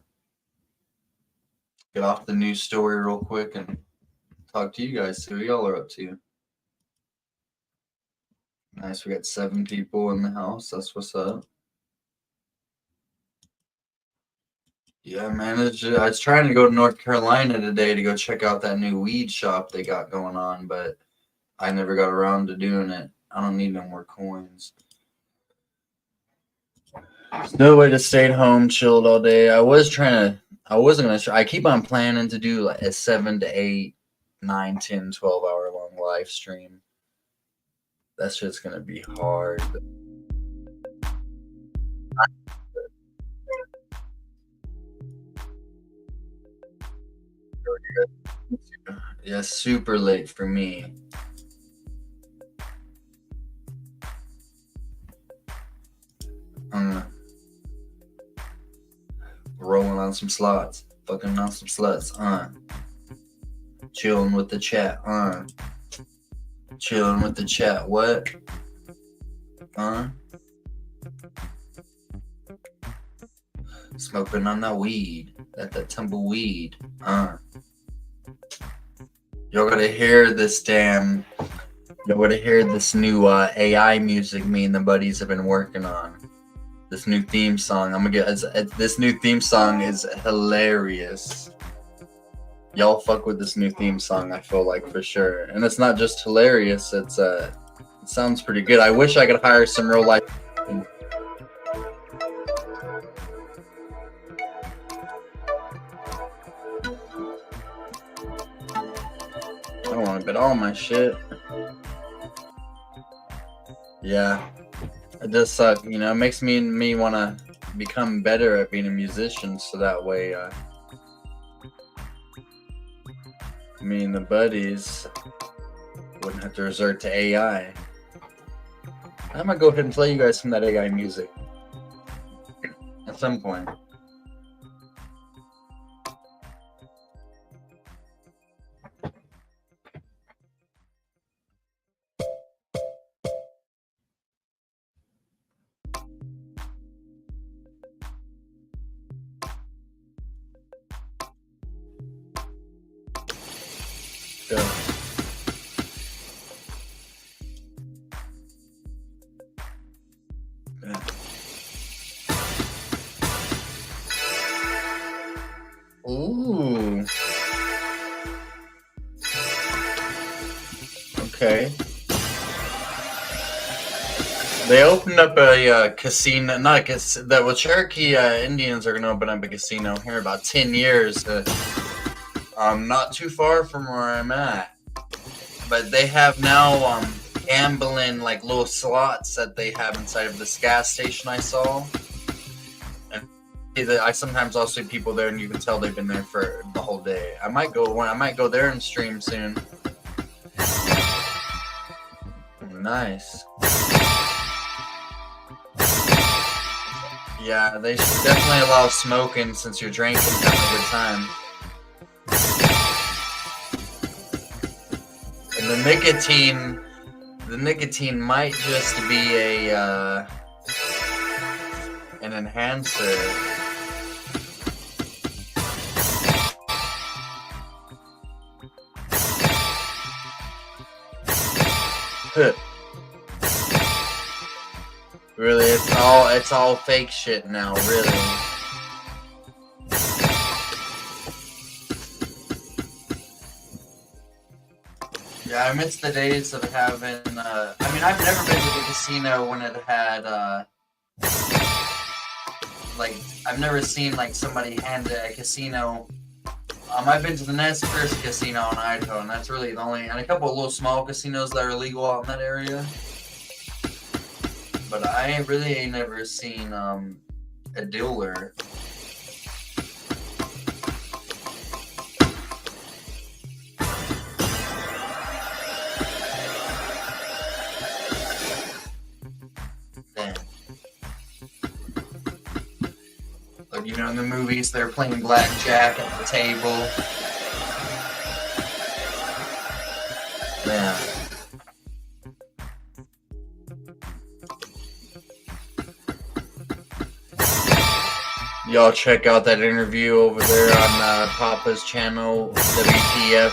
Speaker 1: Get off the news story real quick and talk to you guys, see what y'all are up to. Nice, we got 7 people in the house. That's what's up. Yeah, man, I was trying to go to North Carolina today to go check out that new weed shop they got going on, but I never got around to doing it. I don't need no more coins. There's no way to stay at home, chilled all day. I keep on planning to do like a 7 to 8, 9, 10, 12 hour long live stream. That's just going to be hard. Yeah, super late for me. Rolling on some slots, fucking on some sluts, chilling with the chat, chilling with the chat, what, smoking on that weed, that tumbleweed, y'all gotta hear this new AI music me and the buddies have been working on. This new theme song. This new theme song is hilarious. Y'all fuck with this new theme song, I feel like, for sure. And it's not just hilarious, it sounds pretty good. I wish I could hire some real life. I don't want to bet all my shit. Yeah. It does suck, you know. It makes me want to become better at being a musician, so that way, me and the buddies wouldn't have to resort to AI. I might go ahead and play you guys some of that AI music at some point. Ooh. Okay. They opened up a casino, not a casino. Well, Cherokee Indians are going to open up a casino here in about 10 years. Not too far from where I'm at. But they have now gambling, like little slots that they have inside of this gas station I saw. And I sometimes also see people there, and you can tell they've been there for the whole day. I might go there and stream soon. Nice. Yeah, they should definitely allow smoking since you're drinking and having a good time. And the nicotine might just be an enhancer. Really, it's all fake shit now, really. Yeah, I miss the days of having, I mean, I've never been to the casino when it had, like, I've never seen, like, somebody hand a casino. I've been to the Nez Perce Casino in Idaho, and that's really the only, and a couple of little small casinos that are illegal out in that area. But I really ain't never seen, a dealer. Damn. Like, you know, in the movies, they're playing blackjack at the table. Yeah. Y'all check out that interview over there on Papa's channel. WTF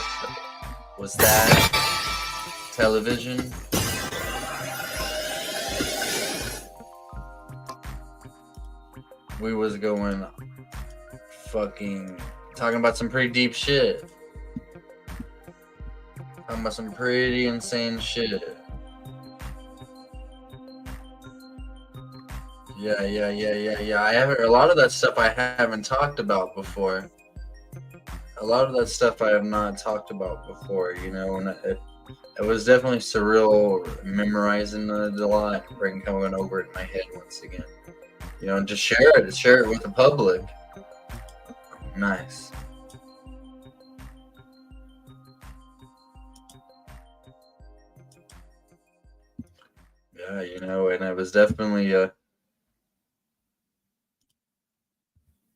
Speaker 1: was that? Television. We was going fucking talking about some pretty deep shit. Talking about some pretty insane shit. Yeah. I haven't. A lot of that stuff I haven't talked about before. A lot of that stuff I have not talked about before. You know, and it was definitely surreal memorizing it a lot, going over it in my head once again. You know, and just share it with the public. Nice. Yeah, you know, and it was definitely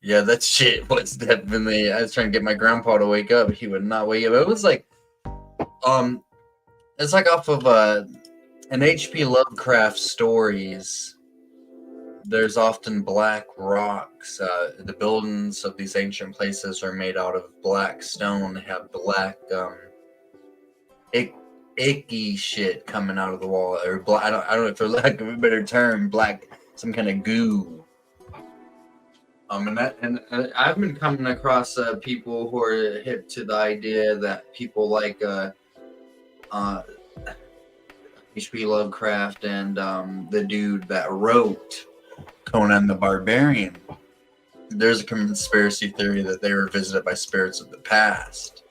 Speaker 1: yeah, that shit was definitely. I was trying to get my grandpa to wake up. He would not wake up. It was like, it's like off of an H.P. Lovecraft stories. There's often black rocks. The buildings of these ancient places are made out of black stone. Have black, icky shit coming out of the wall, or black. I don't know if for lack of a better term, black, some kind of goo. And I've been coming across people who are hip to the idea that people like H.P. Lovecraft and the dude that wrote Conan the Barbarian. There's a conspiracy theory that they were visited by spirits of the past.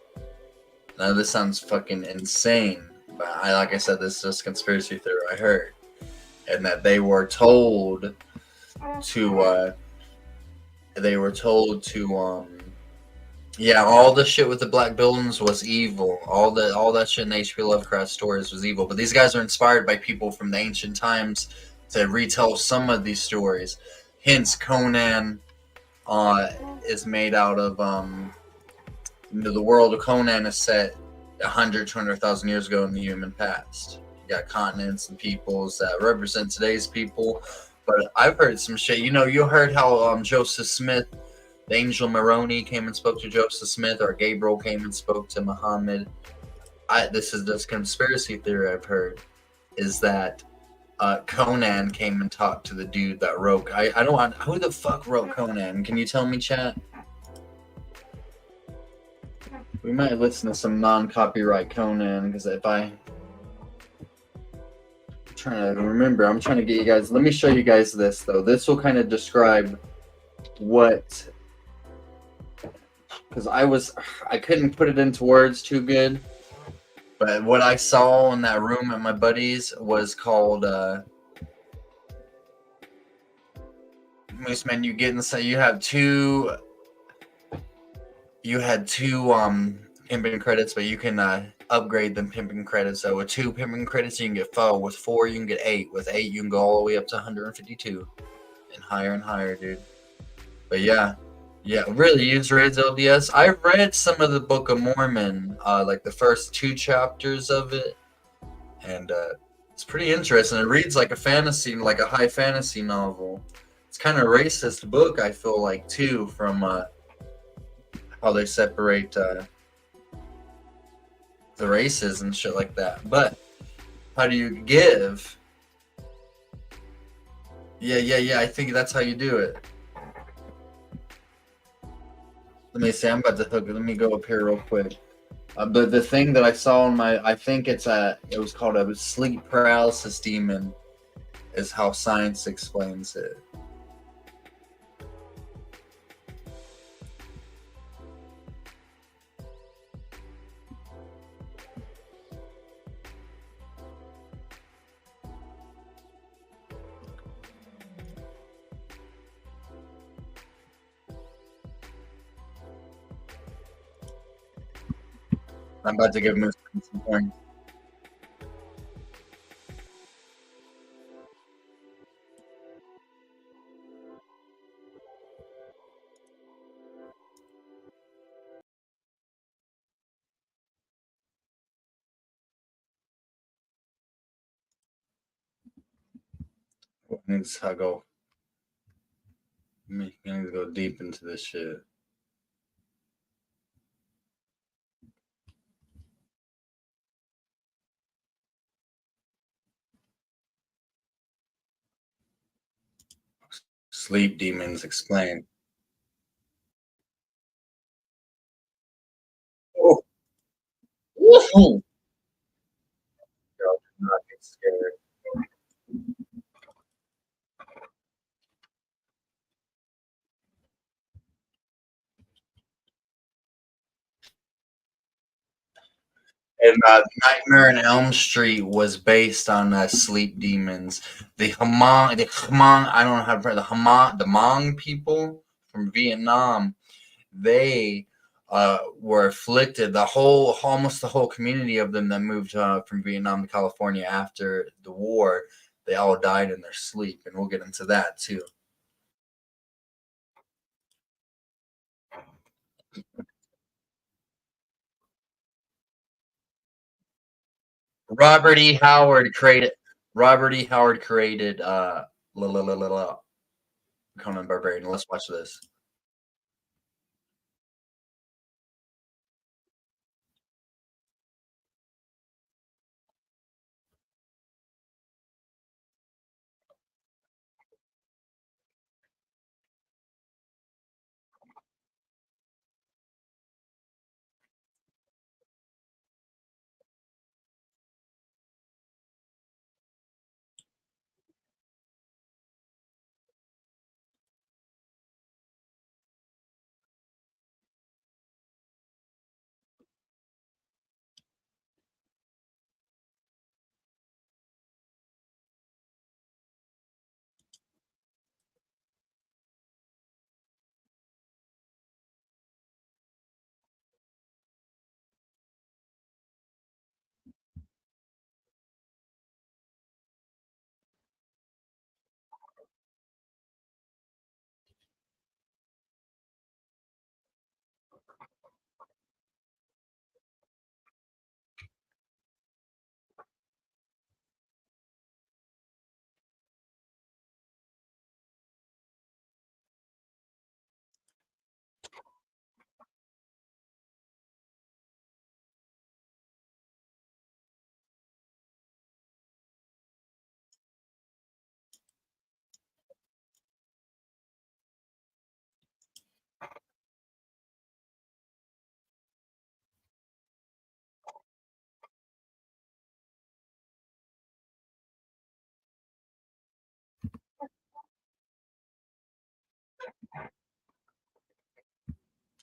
Speaker 1: Now this sounds fucking insane, but like I said, this is just a conspiracy theory I heard, and that they were told to. Yeah, all the shit with the black buildings was evil. All that shit in H.P. Lovecraft stories was evil. But these guys are inspired by people from the ancient times to retell some of these stories. Hence, Conan is made out of the world of Conan is set 100, 200,000 years ago in the human past. You got continents and peoples that represent today's people. But I've heard some shit. You know, you heard how Joseph Smith, the angel Moroni, came and spoke to Joseph Smith, or Gabriel came and spoke to Muhammad. This is this conspiracy theory I've heard, is that Conan came and talked to the dude that wrote. I don't want. Who the fuck wrote Conan? Can you tell me, chat? We might listen to some non-copyright Conan, because if I. Trying to remember, I'm trying to get you guys. Let me show you guys this though. This will kind of describe what, because I couldn't put it into words too good, but what I saw in that room at my buddy's was called Mooseman. You get inside. You had two pimping credits, but you can upgrade them pimping credits. So with 2 pimping credits, you can get 4. With 4, you can get 8. With 8, you can go all the way up to 152, and higher, dude. But yeah, really use Raids LDS. I read some of the Book of Mormon, like the first 2 chapters of it, and it's pretty interesting. It reads like a fantasy, like a high fantasy novel. It's kind of a racist book, I feel like, too, from how they separate the races and shit like that. But how do you give Yeah. I think that's how you do it. Let me see. I'm about to hook it. Let me go up here real quick. But the thing that I saw on I think it was called a sleep paralysis demon, is how science explains it. I'm about to give him some points. I need to go. I need to go deep into this shit. Sleep demons explain. Oh. Woohoo! Girl, do not get scared. And Nightmare on Elm Street was based on sleep demons. The Hmong, I don't know how to pronounce the Hmong people from Vietnam. They were afflicted. Almost the whole community of them that moved from Vietnam to California after the war, they all died in their sleep, and we'll get into that too. Robert E. Howard created. Conan Barbarian. Let's watch this.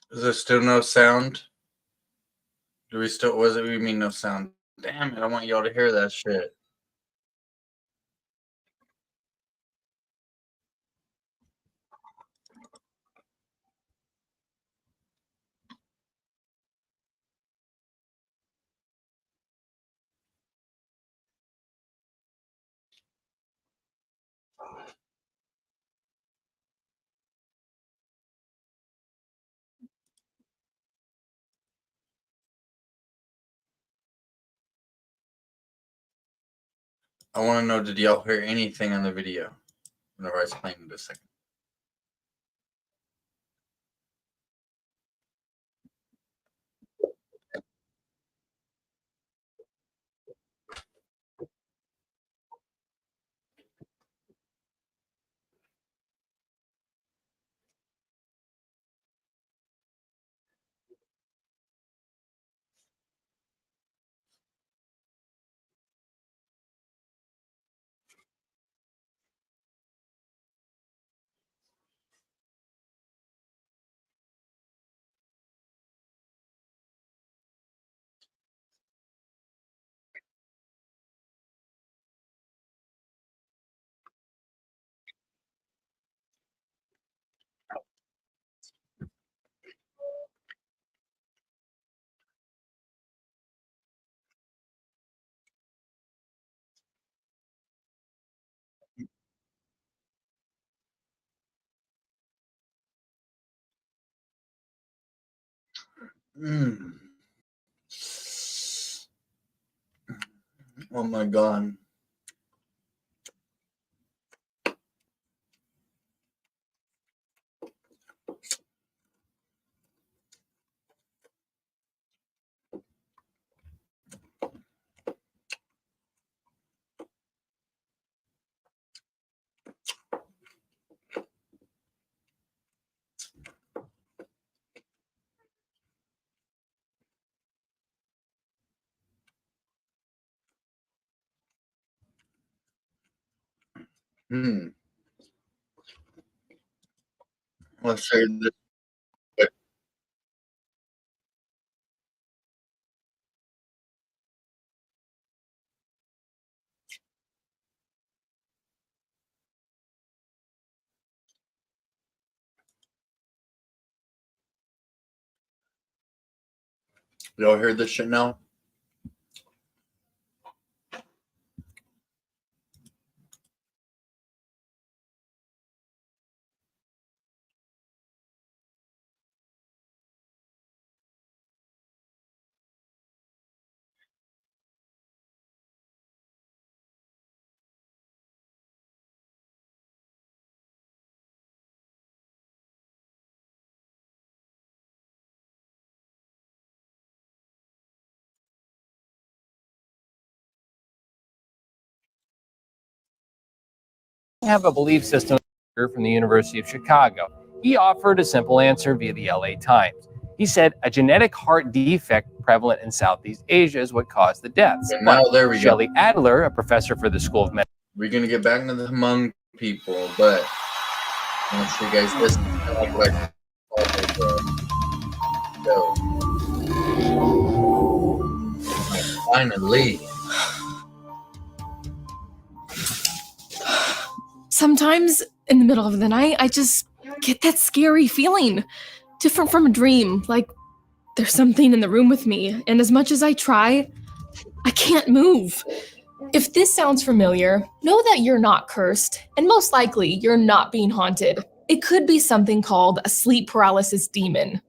Speaker 1: Is there still no sound? Do we still? What does it mean no sound? Damn it! I want y'all to hear that shit. I want to know, did y'all hear anything on the video whenever I was playing it a second? Oh my God. Let's share this. Y'all hear this shit now?
Speaker 8: Have a belief system from the University of Chicago. He offered a simple answer via the LA Times. He said a genetic heart defect prevalent in Southeast Asia is what caused the deaths.
Speaker 1: And now there we go.
Speaker 8: Shelley Adler, a professor for the School of Medicine.
Speaker 1: We're gonna get back into the Hmong people, but I want to show you guys this. Like what I finally.
Speaker 11: Sometimes in the middle of the night, I just get that scary feeling, different from a dream, like there's something in the room with me, and as much as I try, I can't move. If this sounds familiar, know that you're not cursed, and most likely you're not being haunted. It could be something called a sleep paralysis demon.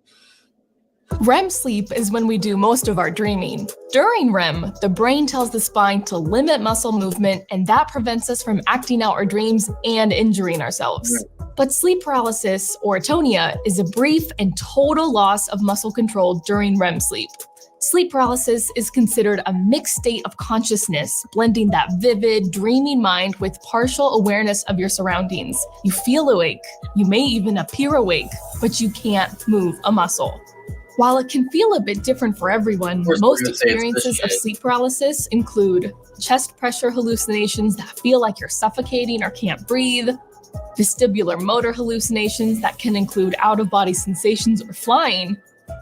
Speaker 11: REM sleep is when we do most of our dreaming. During REM, the brain tells the spine to limit muscle movement, and that prevents us from acting out our dreams and injuring ourselves. But sleep paralysis, or atonia, is a brief and total loss of muscle control during REM sleep. Sleep paralysis is considered a mixed state of consciousness, blending that vivid, dreaming mind with partial awareness of your surroundings. You feel awake, you may even appear awake, but you can't move a muscle. While it can feel a bit different for everyone, most experiences of sleep paralysis include chest pressure hallucinations that feel like you're suffocating or can't breathe, vestibular motor hallucinations that can include out-of-body sensations or flying,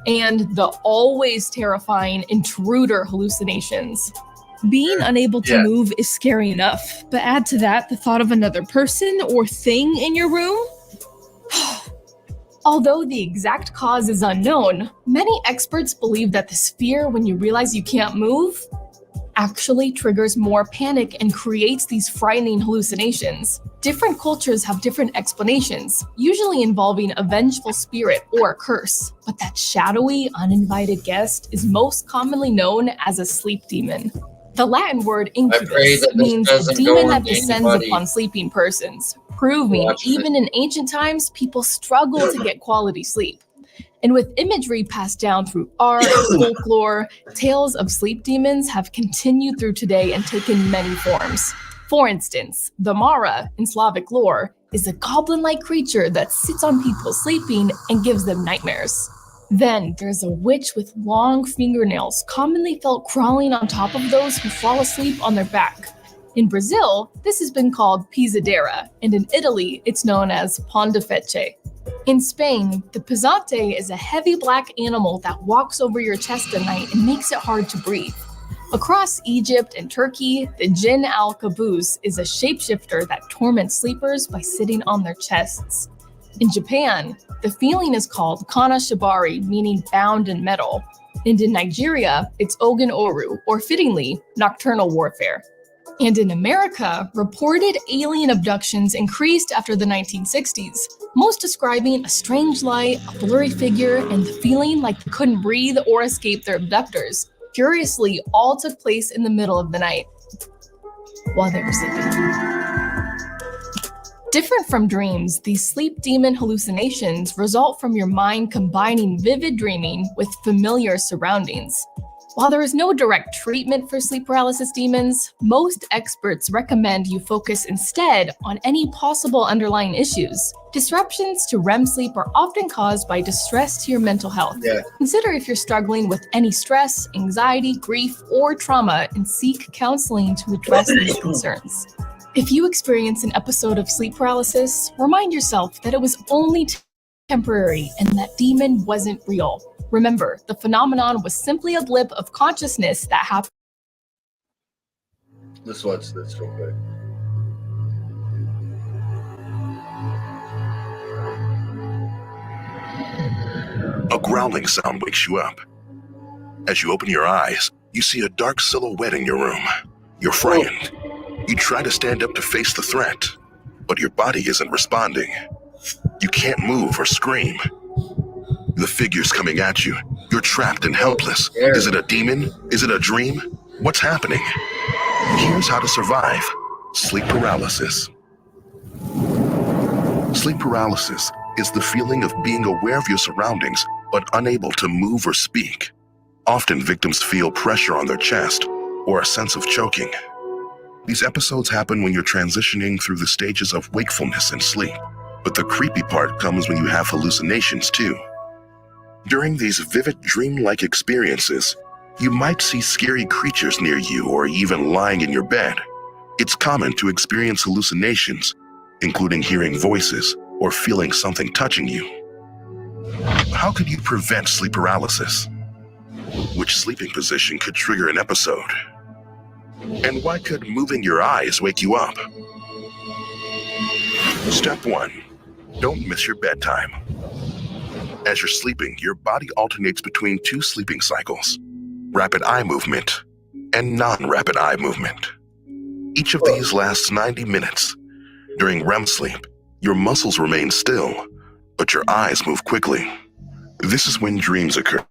Speaker 11: and the always terrifying intruder hallucinations. Being unable to move is scary enough, but add to that the thought of another person or thing in your room? Although the exact cause is unknown, many experts believe that this fear when you realize you can't move actually triggers more panic and creates these frightening hallucinations. Different cultures have different explanations, usually involving a vengeful spirit or a curse, but that shadowy, uninvited guest is most commonly known as a sleep demon. The Latin word incubus means a demon that descends upon sleeping persons, proving even in ancient times, people struggled to get quality sleep. And with imagery passed down through art, folklore, tales of sleep demons have continued through today and taken many forms. For instance, the Mara in Slavic lore is a goblin-like creature that sits on people sleeping and gives them nightmares. Then there's a witch with long fingernails, commonly felt crawling on top of those who fall asleep on their back. In Brazil, this has been called pisadera, and in Italy, it's known as pondafecce. In Spain, the pesate is a heavy black animal that walks over your chest at night and makes it hard to breathe. Across Egypt and Turkey, the jinn al-kabuz is a shapeshifter that torments sleepers by sitting on their chests. In Japan, the feeling is called kana shibari, meaning bound in metal. And in Nigeria, it's ogun oru, or fittingly, nocturnal warfare. And in America, reported alien abductions increased after the 1960s, most describing a strange light, a blurry figure, and the feeling like they couldn't breathe or escape their abductors. Curiously, all took place in the middle of the night, while they were sleeping. Different from dreams, these sleep demon hallucinations result from your mind combining vivid dreaming with familiar surroundings. While there is no direct treatment for sleep paralysis demons, most experts recommend you focus instead on any possible underlying issues. Disruptions to REM sleep are often caused by distress to your mental health. Consider if you're struggling with any stress, anxiety, grief, or trauma, and seek counseling to address these concerns. If you experience an episode of sleep paralysis, remind yourself that it was only temporary and that demon wasn't real. Remember, the phenomenon was simply a blip of consciousness that happened.
Speaker 1: Let's watch this real quick.
Speaker 10: A growling sound wakes you up. As you open your eyes, you see a dark silhouette in your room. You're frightened. You try to stand up to face the threat, but your body isn't responding. You can't move or scream. The figure's coming at you. You're trapped and helpless. Is it a demon? Is it a dream? What's happening? Here's how to survive sleep paralysis. Sleep paralysis is the feeling of being aware of your surroundings, but unable to move or speak. Often victims feel pressure on their chest or a sense of choking. These episodes happen when you're transitioning through the stages of wakefulness and sleep, but the creepy part comes when you have hallucinations too. During these vivid dream-like experiences, you might see scary creatures near you or even lying in your bed. It's common to experience hallucinations, including hearing voices or feeling something touching you. How could you prevent sleep paralysis? Which sleeping position could trigger an episode? And why could moving your eyes wake you up? Step 1. Don't miss your bedtime. As you're sleeping, your body alternates between two sleeping cycles, rapid eye movement and non-rapid eye movement. Each of these lasts 90 minutes. During REM sleep, your muscles remain still, but your eyes move quickly. This is when dreams occur.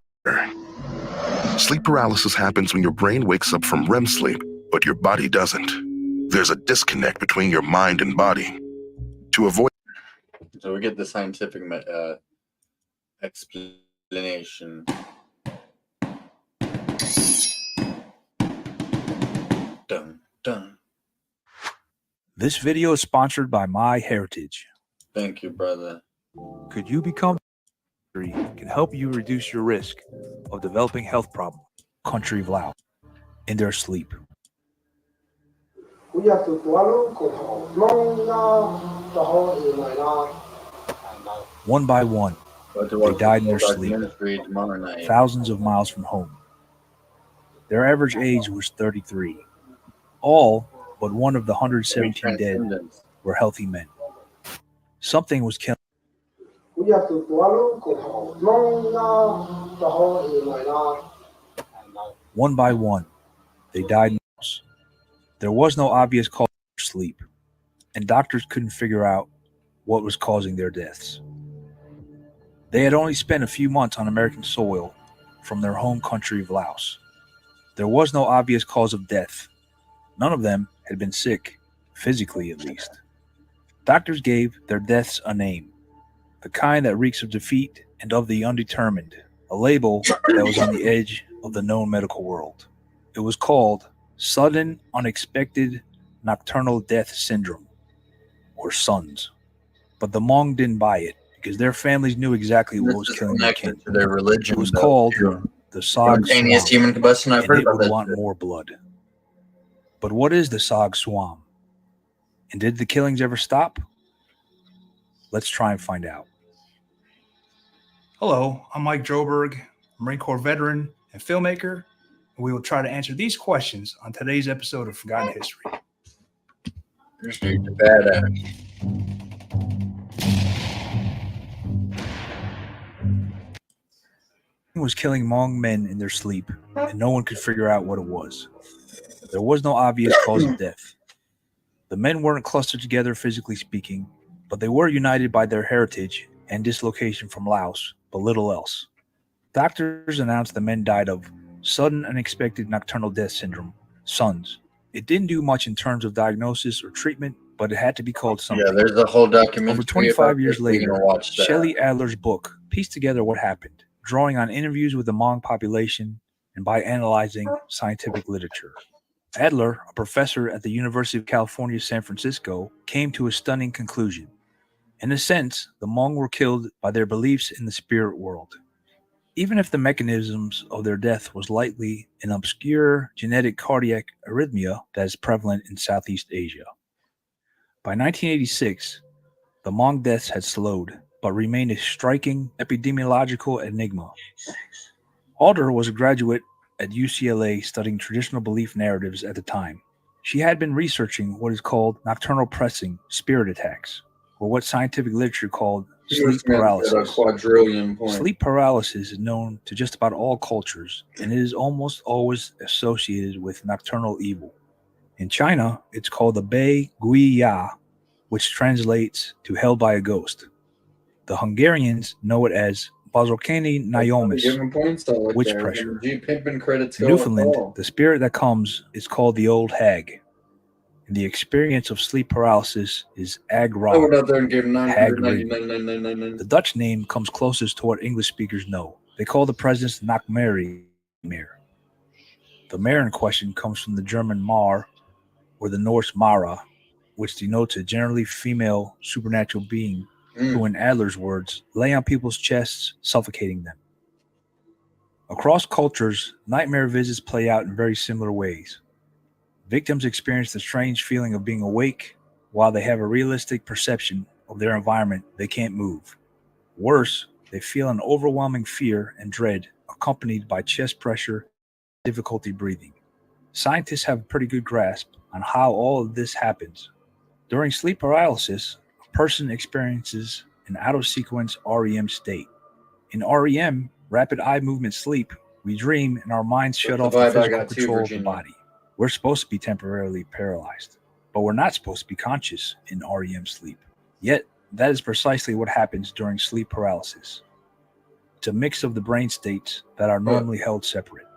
Speaker 10: Sleep paralysis happens when your brain wakes up from REM sleep, but your body doesn't. There's a disconnect between your mind and body. To avoid...
Speaker 1: So we get the scientific explanation. Dun, dun.
Speaker 14: This video is sponsored by MyHeritage.
Speaker 1: Thank you, brother.
Speaker 14: Could you become can help you reduce your risk of developing health problems, country of Laos, in their sleep. One by one, they died in their sleep, thousands of miles from home. Their average age was 33. All but one of the 117 dead were healthy men. Something was killing. One by one, they died in the house. There was no obvious cause for sleep, and doctors couldn't figure out what was causing their deaths. They had only spent a few months on American soil from their home country of Laos. There was no obvious cause of death. None of them had been sick, physically at least. Doctors gave their deaths a name, the kind that reeks of defeat and of the undetermined, a label that was on the edge of the known medical world. It was called Sudden Unexpected Nocturnal Death Syndrome, or SUNS. But the Hmong didn't buy it because their families knew exactly what was killing their kin.
Speaker 1: To their religion,
Speaker 14: it was called the Sog
Speaker 1: spontaneous human combustion. I've heard
Speaker 14: it
Speaker 1: about
Speaker 14: would
Speaker 1: that.
Speaker 14: want more blood. But what is the Sog Swam? And did the killings ever stop? Let's try and find out.
Speaker 23: Hello, I'm Mike Droberg, Marine Corps veteran and filmmaker, and we will try to answer these questions on today's episode of Forgotten History.
Speaker 1: This dude's a badass.
Speaker 14: Was killing Hmong men in their sleep, and no one could figure out what it was. there was no obvious cause of death. The men weren't clustered together physically speaking, but they were united by their heritage and dislocation from Laos, but little else. Doctors announced the men died of sudden unexpected nocturnal death syndrome, SUNS. It didn't do much in terms of diagnosis or treatment, but it had to be called something.
Speaker 1: Yeah, there's a whole documentary.
Speaker 14: Over 25 years
Speaker 1: We're
Speaker 14: later,
Speaker 1: gonna watch that.
Speaker 14: Shelley Adler's book pieced together what happened, drawing on interviews with the Hmong population and by analyzing scientific literature. Adler, a professor at the University of California, San Francisco, came to a stunning conclusion. In a sense, the Hmong were killed by their beliefs in the spirit world. Even if the mechanisms of their death was likely an obscure genetic cardiac arrhythmia that is prevalent in Southeast Asia. By 1986, the Hmong deaths had slowed, but remained a striking epidemiological enigma. Alder was a graduate at UCLA studying traditional belief narratives at the time. She had been researching what is called nocturnal pressing spirit attacks, or what scientific literature called sleep paralysis. Sleep paralysis is known to just about all cultures, and it is almost always associated with nocturnal evil. In China, it's called the Bei Gui Ya, which translates to held by a ghost. The Hungarians know it as Bazokani Nayomis, witch pressure. In Newfoundland, the spirit that comes is called the old hag. And the experience of sleep paralysis is ag ra.
Speaker 1: I went out there and gave him
Speaker 14: Hag
Speaker 1: $999.99.
Speaker 14: The Dutch name comes closest to what English speakers know. They call the presence Nachtmerrie. The mare in question comes from the German Mar, or the Norse Mara, which denotes a generally female supernatural being who, in Adler's words, lay on people's chests, suffocating them. Across cultures, nightmare visits play out in very similar ways. Victims experience the strange feeling of being awake while they have a realistic perception of their environment they can't move. Worse, they feel an overwhelming fear and dread accompanied by chest pressure, difficulty breathing. Scientists have a pretty good grasp on how all of this happens. During sleep paralysis, a person experiences an out-of-sequence REM state. In REM, rapid eye movement sleep, we dream and our minds shut off the physical control of the body. We're supposed to be temporarily paralyzed, but we're not supposed to be conscious in REM sleep. Yet, that is precisely what happens during sleep paralysis. It's a mix of the brain states that are normally held separate.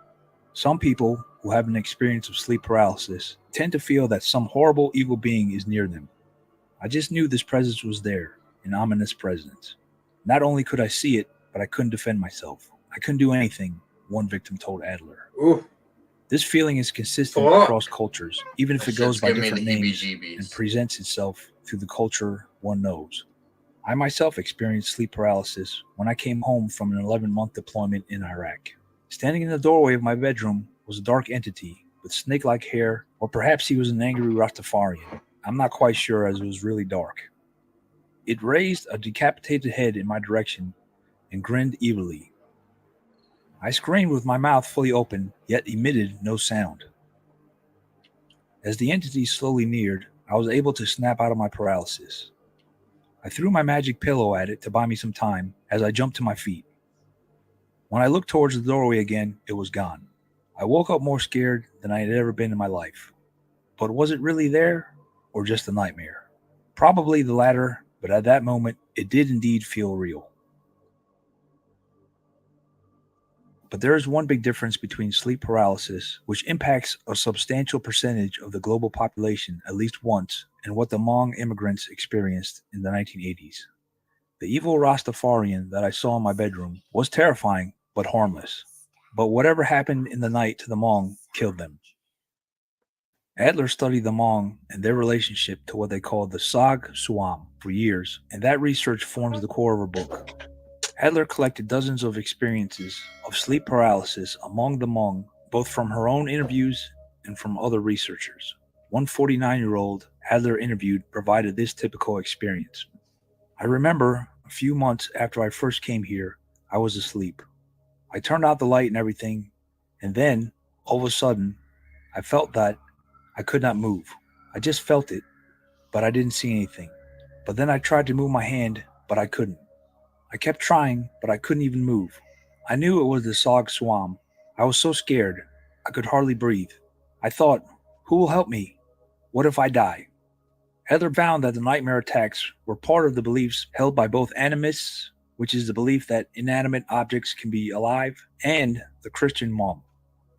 Speaker 14: Some people who have an experience of sleep paralysis tend to feel that some horrible evil being is near them. I just knew this presence was there, an ominous presence. Not only could I see it, but I couldn't defend myself. I couldn't do anything, one victim told Adler.
Speaker 1: Ooh.
Speaker 14: This feeling is consistent across cultures, even if it goes by different names and presents itself through the culture one knows. I myself experienced sleep paralysis when I came home from an 11-month deployment in Iraq. Standing in the doorway of my bedroom was a dark entity with snake-like hair, or perhaps he was an angry Rastafarian. I'm not quite sure, as it was really dark. It raised a decapitated head in my direction and grinned evilly. I screamed with my mouth fully open, yet emitted no sound. As the entity slowly neared, I was able to snap out of my paralysis. I threw my magic pillow at it to buy me some time as I jumped to my feet. When I looked towards the doorway again, it was gone. I woke up more scared than I had ever been in my life. But was it really there, or just a nightmare? Probably the latter, but at that moment, it did indeed feel real. But there is one big difference between sleep paralysis, which impacts a substantial percentage of the global population at least once, and what the Hmong immigrants experienced in the 1980s. The evil Rastafarian that I saw in my bedroom was terrifying, but harmless. But whatever happened in the night to the Hmong killed them. Adler studied the Hmong and their relationship to what they called the Sag Suam for years, and that research forms the core of her book. Adler collected dozens of experiences of sleep paralysis among the Hmong, both from her own interviews and from other researchers. One 49-year-old Adler interviewed provided this typical experience. I remember a few months after I first came here, I was asleep. I turned out the light and everything, and then, all of a sudden, I felt that I could not move. I just felt it, but I didn't see anything. But then I tried to move my hand, but I couldn't. I kept trying, but I couldn't even move. I knew it was the Sag Swam. I was so scared, I could hardly breathe. I thought, Who will help me? What if I die? Adler found that the nightmare attacks were part of the beliefs held by both animists, which is the belief that inanimate objects can be alive, and the Christian Hmong.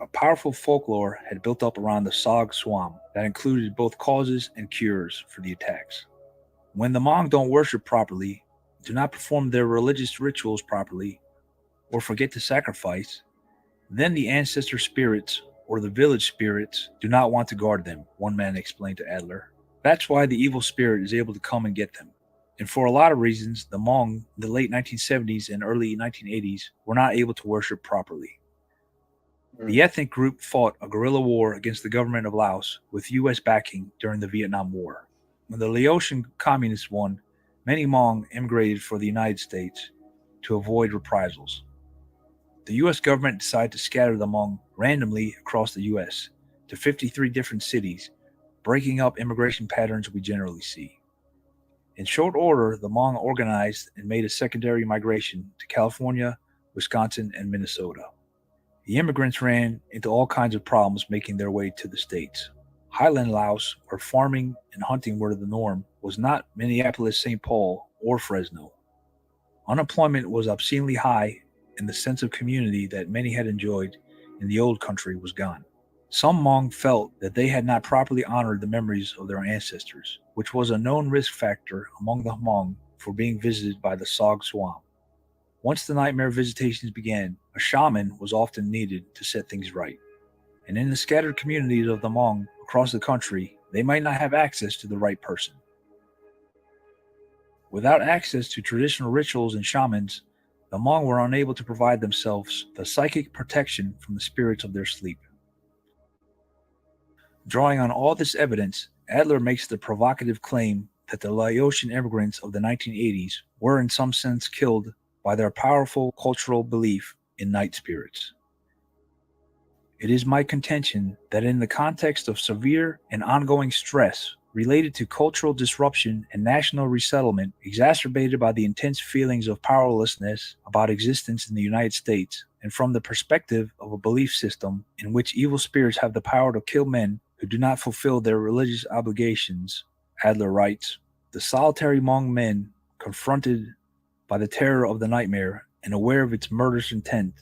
Speaker 14: A powerful folklore had built up around the Sog Swam that included both causes and cures for the attacks. When the Hmong don't worship properly, do not perform their religious rituals properly, or forget to sacrifice, then the ancestor spirits or the village spirits do not want to guard them, one man explained to Adler. That's why the evil spirit is able to come and get them. And for a lot of reasons, the Hmong in the late 1970s and early 1980s were not able to worship properly. The ethnic group fought a guerrilla war against the government of Laos with U.S. backing during the Vietnam War. When the Laotian communists won, many Hmong immigrated for the United States to avoid reprisals. The U.S. government decided to scatter the Hmong randomly across the U.S. to 53 different cities, breaking up immigration patterns we generally see. In short order, the Hmong organized and made a secondary migration to California, Wisconsin, and Minnesota. The immigrants ran into all kinds of problems making their way to the States. Highland Laos, where farming and hunting were the norm, was not Minneapolis, St. Paul, or Fresno. Unemployment was obscenely high, and the sense of community that many had enjoyed in the old country was gone. Some Hmong felt that they had not properly honored the memories of their ancestors, which was a known risk factor among the Hmong for being visited by the Sog Swam. Once the nightmare visitations began, a shaman was often needed to set things right. And in the scattered communities of the Hmong across the country, they might not have access to the right person. Without access to traditional rituals and shamans, the Hmong were unable to provide themselves the psychic protection from the spirits of their sleep. Drawing on all this evidence, Adler makes the provocative claim that the Laotian immigrants of the 1980s were in some sense killed by their powerful cultural belief in night spirits. It is my contention that in the context of severe and ongoing stress related to cultural disruption and national resettlement exacerbated by the intense feelings of powerlessness about existence in the United States, and from the perspective of a belief system in which evil spirits have the power to kill men who do not fulfill their religious obligations, Adler writes, the solitary Hmong men confronted by the terror of the nightmare and aware of its murderous intent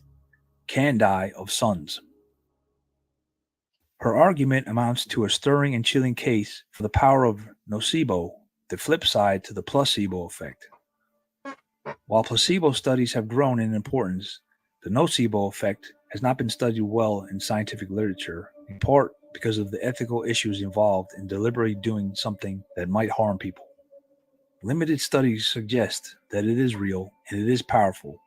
Speaker 14: can die of sons. Her argument amounts to a stirring and chilling case for the power of nocebo, the flip side to the placebo effect. While placebo studies have grown in importance, the nocebo effect has not been studied well in scientific literature, in part because of the ethical issues involved in deliberately doing something that might harm people. Limited studies suggest that it is real and it is powerful.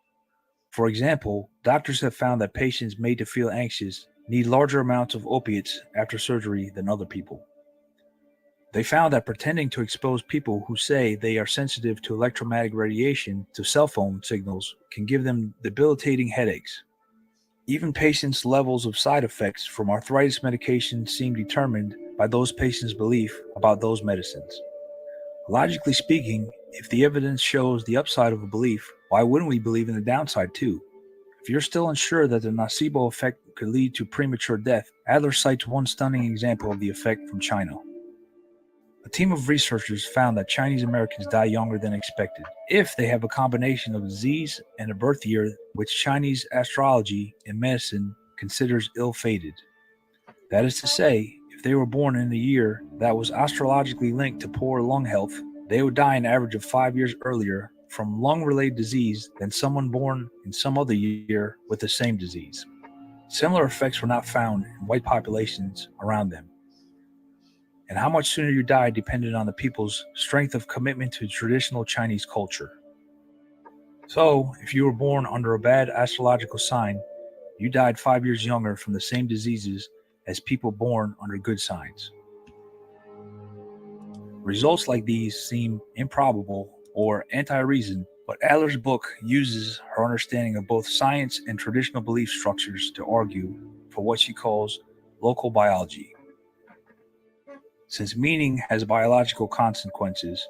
Speaker 14: For example, doctors have found that patients made to feel anxious need larger amounts of opiates after surgery than other people. They found that pretending to expose people who say they are sensitive to electromagnetic radiation to cell phone signals can give them debilitating headaches. Even patients' levels of side effects from arthritis medication seem determined by those patients' belief about those medicines. Logically speaking, if the evidence shows the upside of a belief, why wouldn't we believe in the downside too? If you're still unsure that the nocebo effect could lead to premature death, Adler cites one stunning example of the effect from China. A team of researchers found that Chinese Americans die younger than expected if they have a combination of disease and a birth year which Chinese astrology and medicine considers ill-fated. That is to say, if they were born in a year that was astrologically linked to poor lung health, they would die an average of 5 years earlier from lung-related disease than someone born in some other year with the same disease. Similar effects were not found in white populations around them. And how much sooner you died depended on the people's strength of commitment to traditional Chinese culture. So, if you were born under a bad astrological sign, you died 5 years younger from the same diseases as people born under good signs. Results like these seem improbable or anti-reason, but Adler's book uses her understanding of both science and traditional belief structures to argue for what she calls local biology. Since meaning has biological consequences,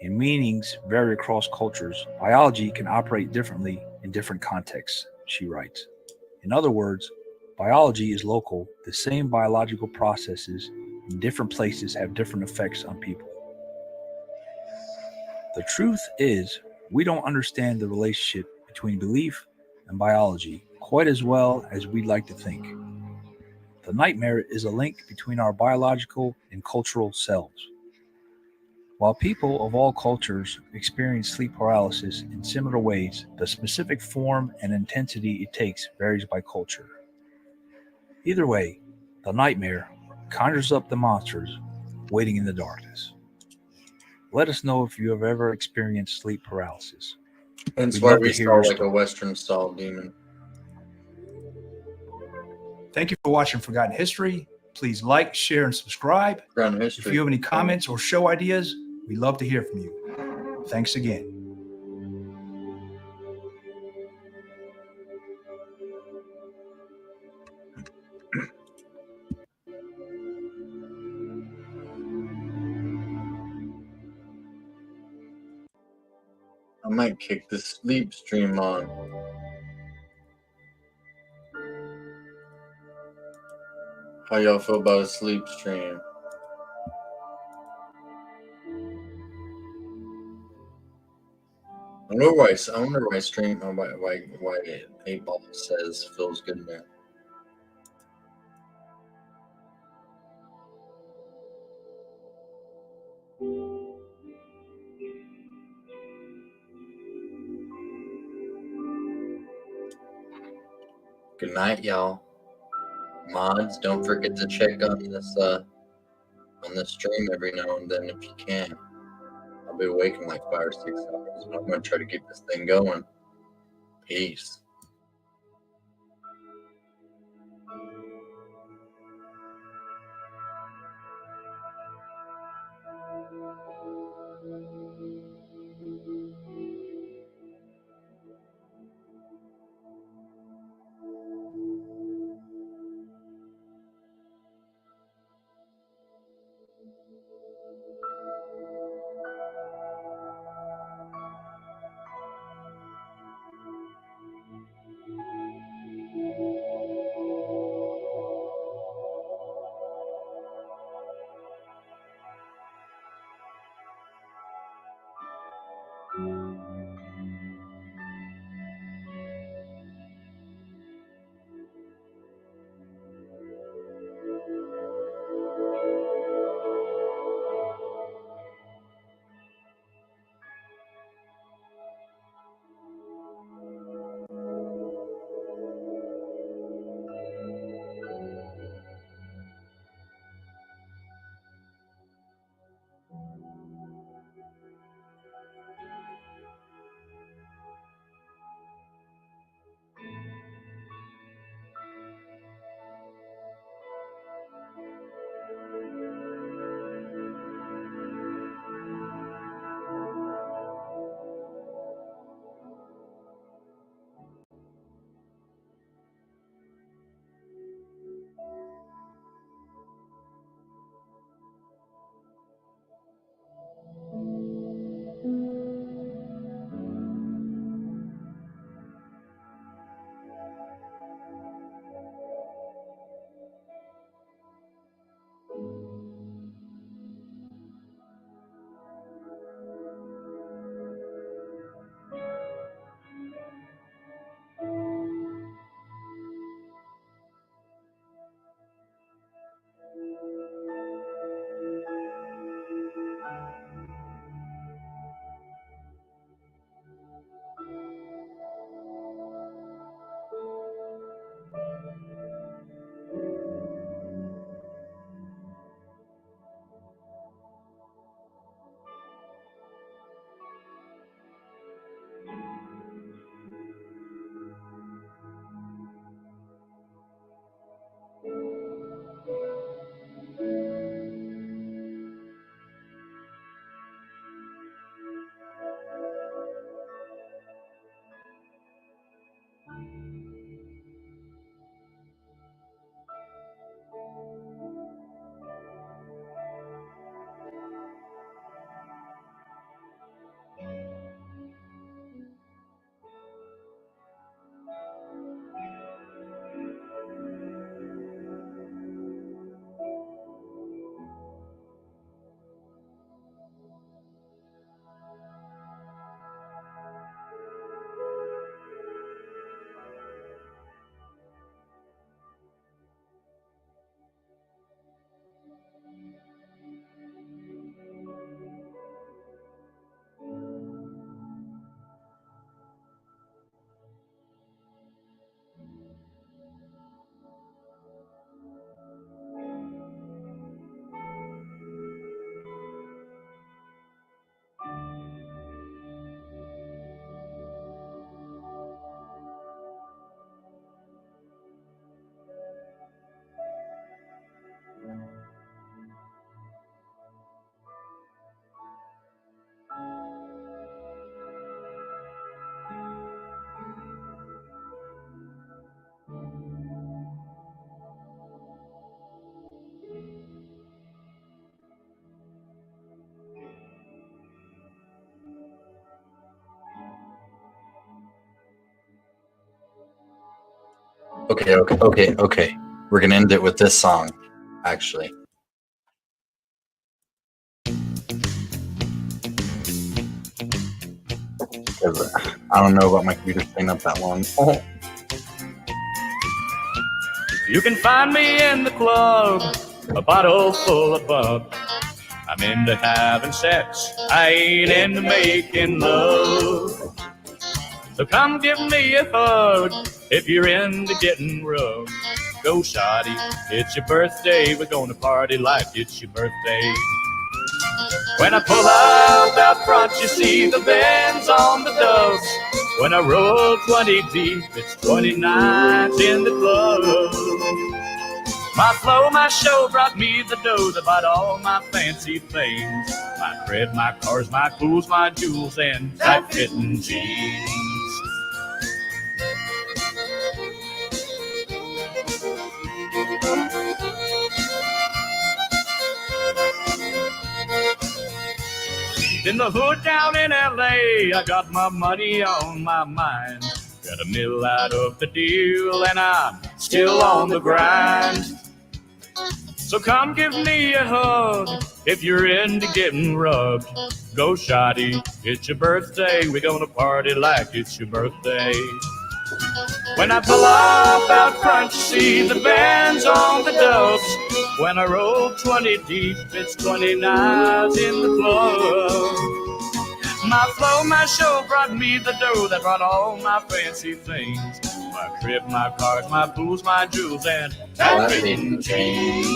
Speaker 14: and meanings vary across cultures, biology can operate differently in different contexts, she writes. In other words, biology is local. The same biological processes in different places have different effects on people. The truth is, we don't understand the relationship between belief and biology quite as well as we'd like to think. The nightmare is a link between our biological and cultural selves. While people of all cultures experience sleep paralysis in similar ways, the specific form and intensity it takes varies by culture. Either way, the nightmare conjures up the monsters waiting in the darkness. Let us know if you have ever experienced sleep paralysis.
Speaker 1: That's
Speaker 14: We'd
Speaker 1: why
Speaker 14: love
Speaker 1: we
Speaker 14: to hear
Speaker 1: saw
Speaker 14: your
Speaker 1: like a
Speaker 14: story.
Speaker 1: Western style demon.
Speaker 23: Thank you for watching Forgotten History. Please like, share, and subscribe.
Speaker 1: Ground
Speaker 23: If
Speaker 1: history.
Speaker 23: you have any comments or show ideas, we'd love to hear from you. Thanks again.
Speaker 1: I might kick the sleep stream on. How y'all feel about a sleep stream? I wonder why stream why 8 Ball says feels good now. Good night, y'all. Mods, don't forget to check on this stream every now and then if you can. I'll be awake in like 5 or 6 hours. I'm gonna try to keep this thing going. Peace. Okay. We're gonna end it with this song, actually. Because I don't know about my computer staying up that long.
Speaker 3: You can find me in the club, a bottle full of bub. I'm into having sex, I ain't into making love. So come give me a hug if you're into getting rough. Go shoddy, it's your birthday, we're gonna party like it's your birthday. When I pull out out front, you see the bands on the dubs. When I roll 20 deep, it's 29 in the club. My flow, my show brought me the dough that bought all my fancy things. My bread, my cars, my clothes, my jewels, and tight-fitting jeans. In the hood down in L.A., I got my money on my mind. Got a mill out of the deal, and I'm still on the grind. So come give me a hug if you're into getting rubbed. Go shoddy, it's your birthday, we're gonna party like it's your birthday. When I pull up out front, you see the bands on the dubs. When I roll 20 deep, it's 29 in the club. My flow, my show brought me the dough that brought all my fancy things. My crib, my cars, my booze, my jewels, and tight-fitting jeans.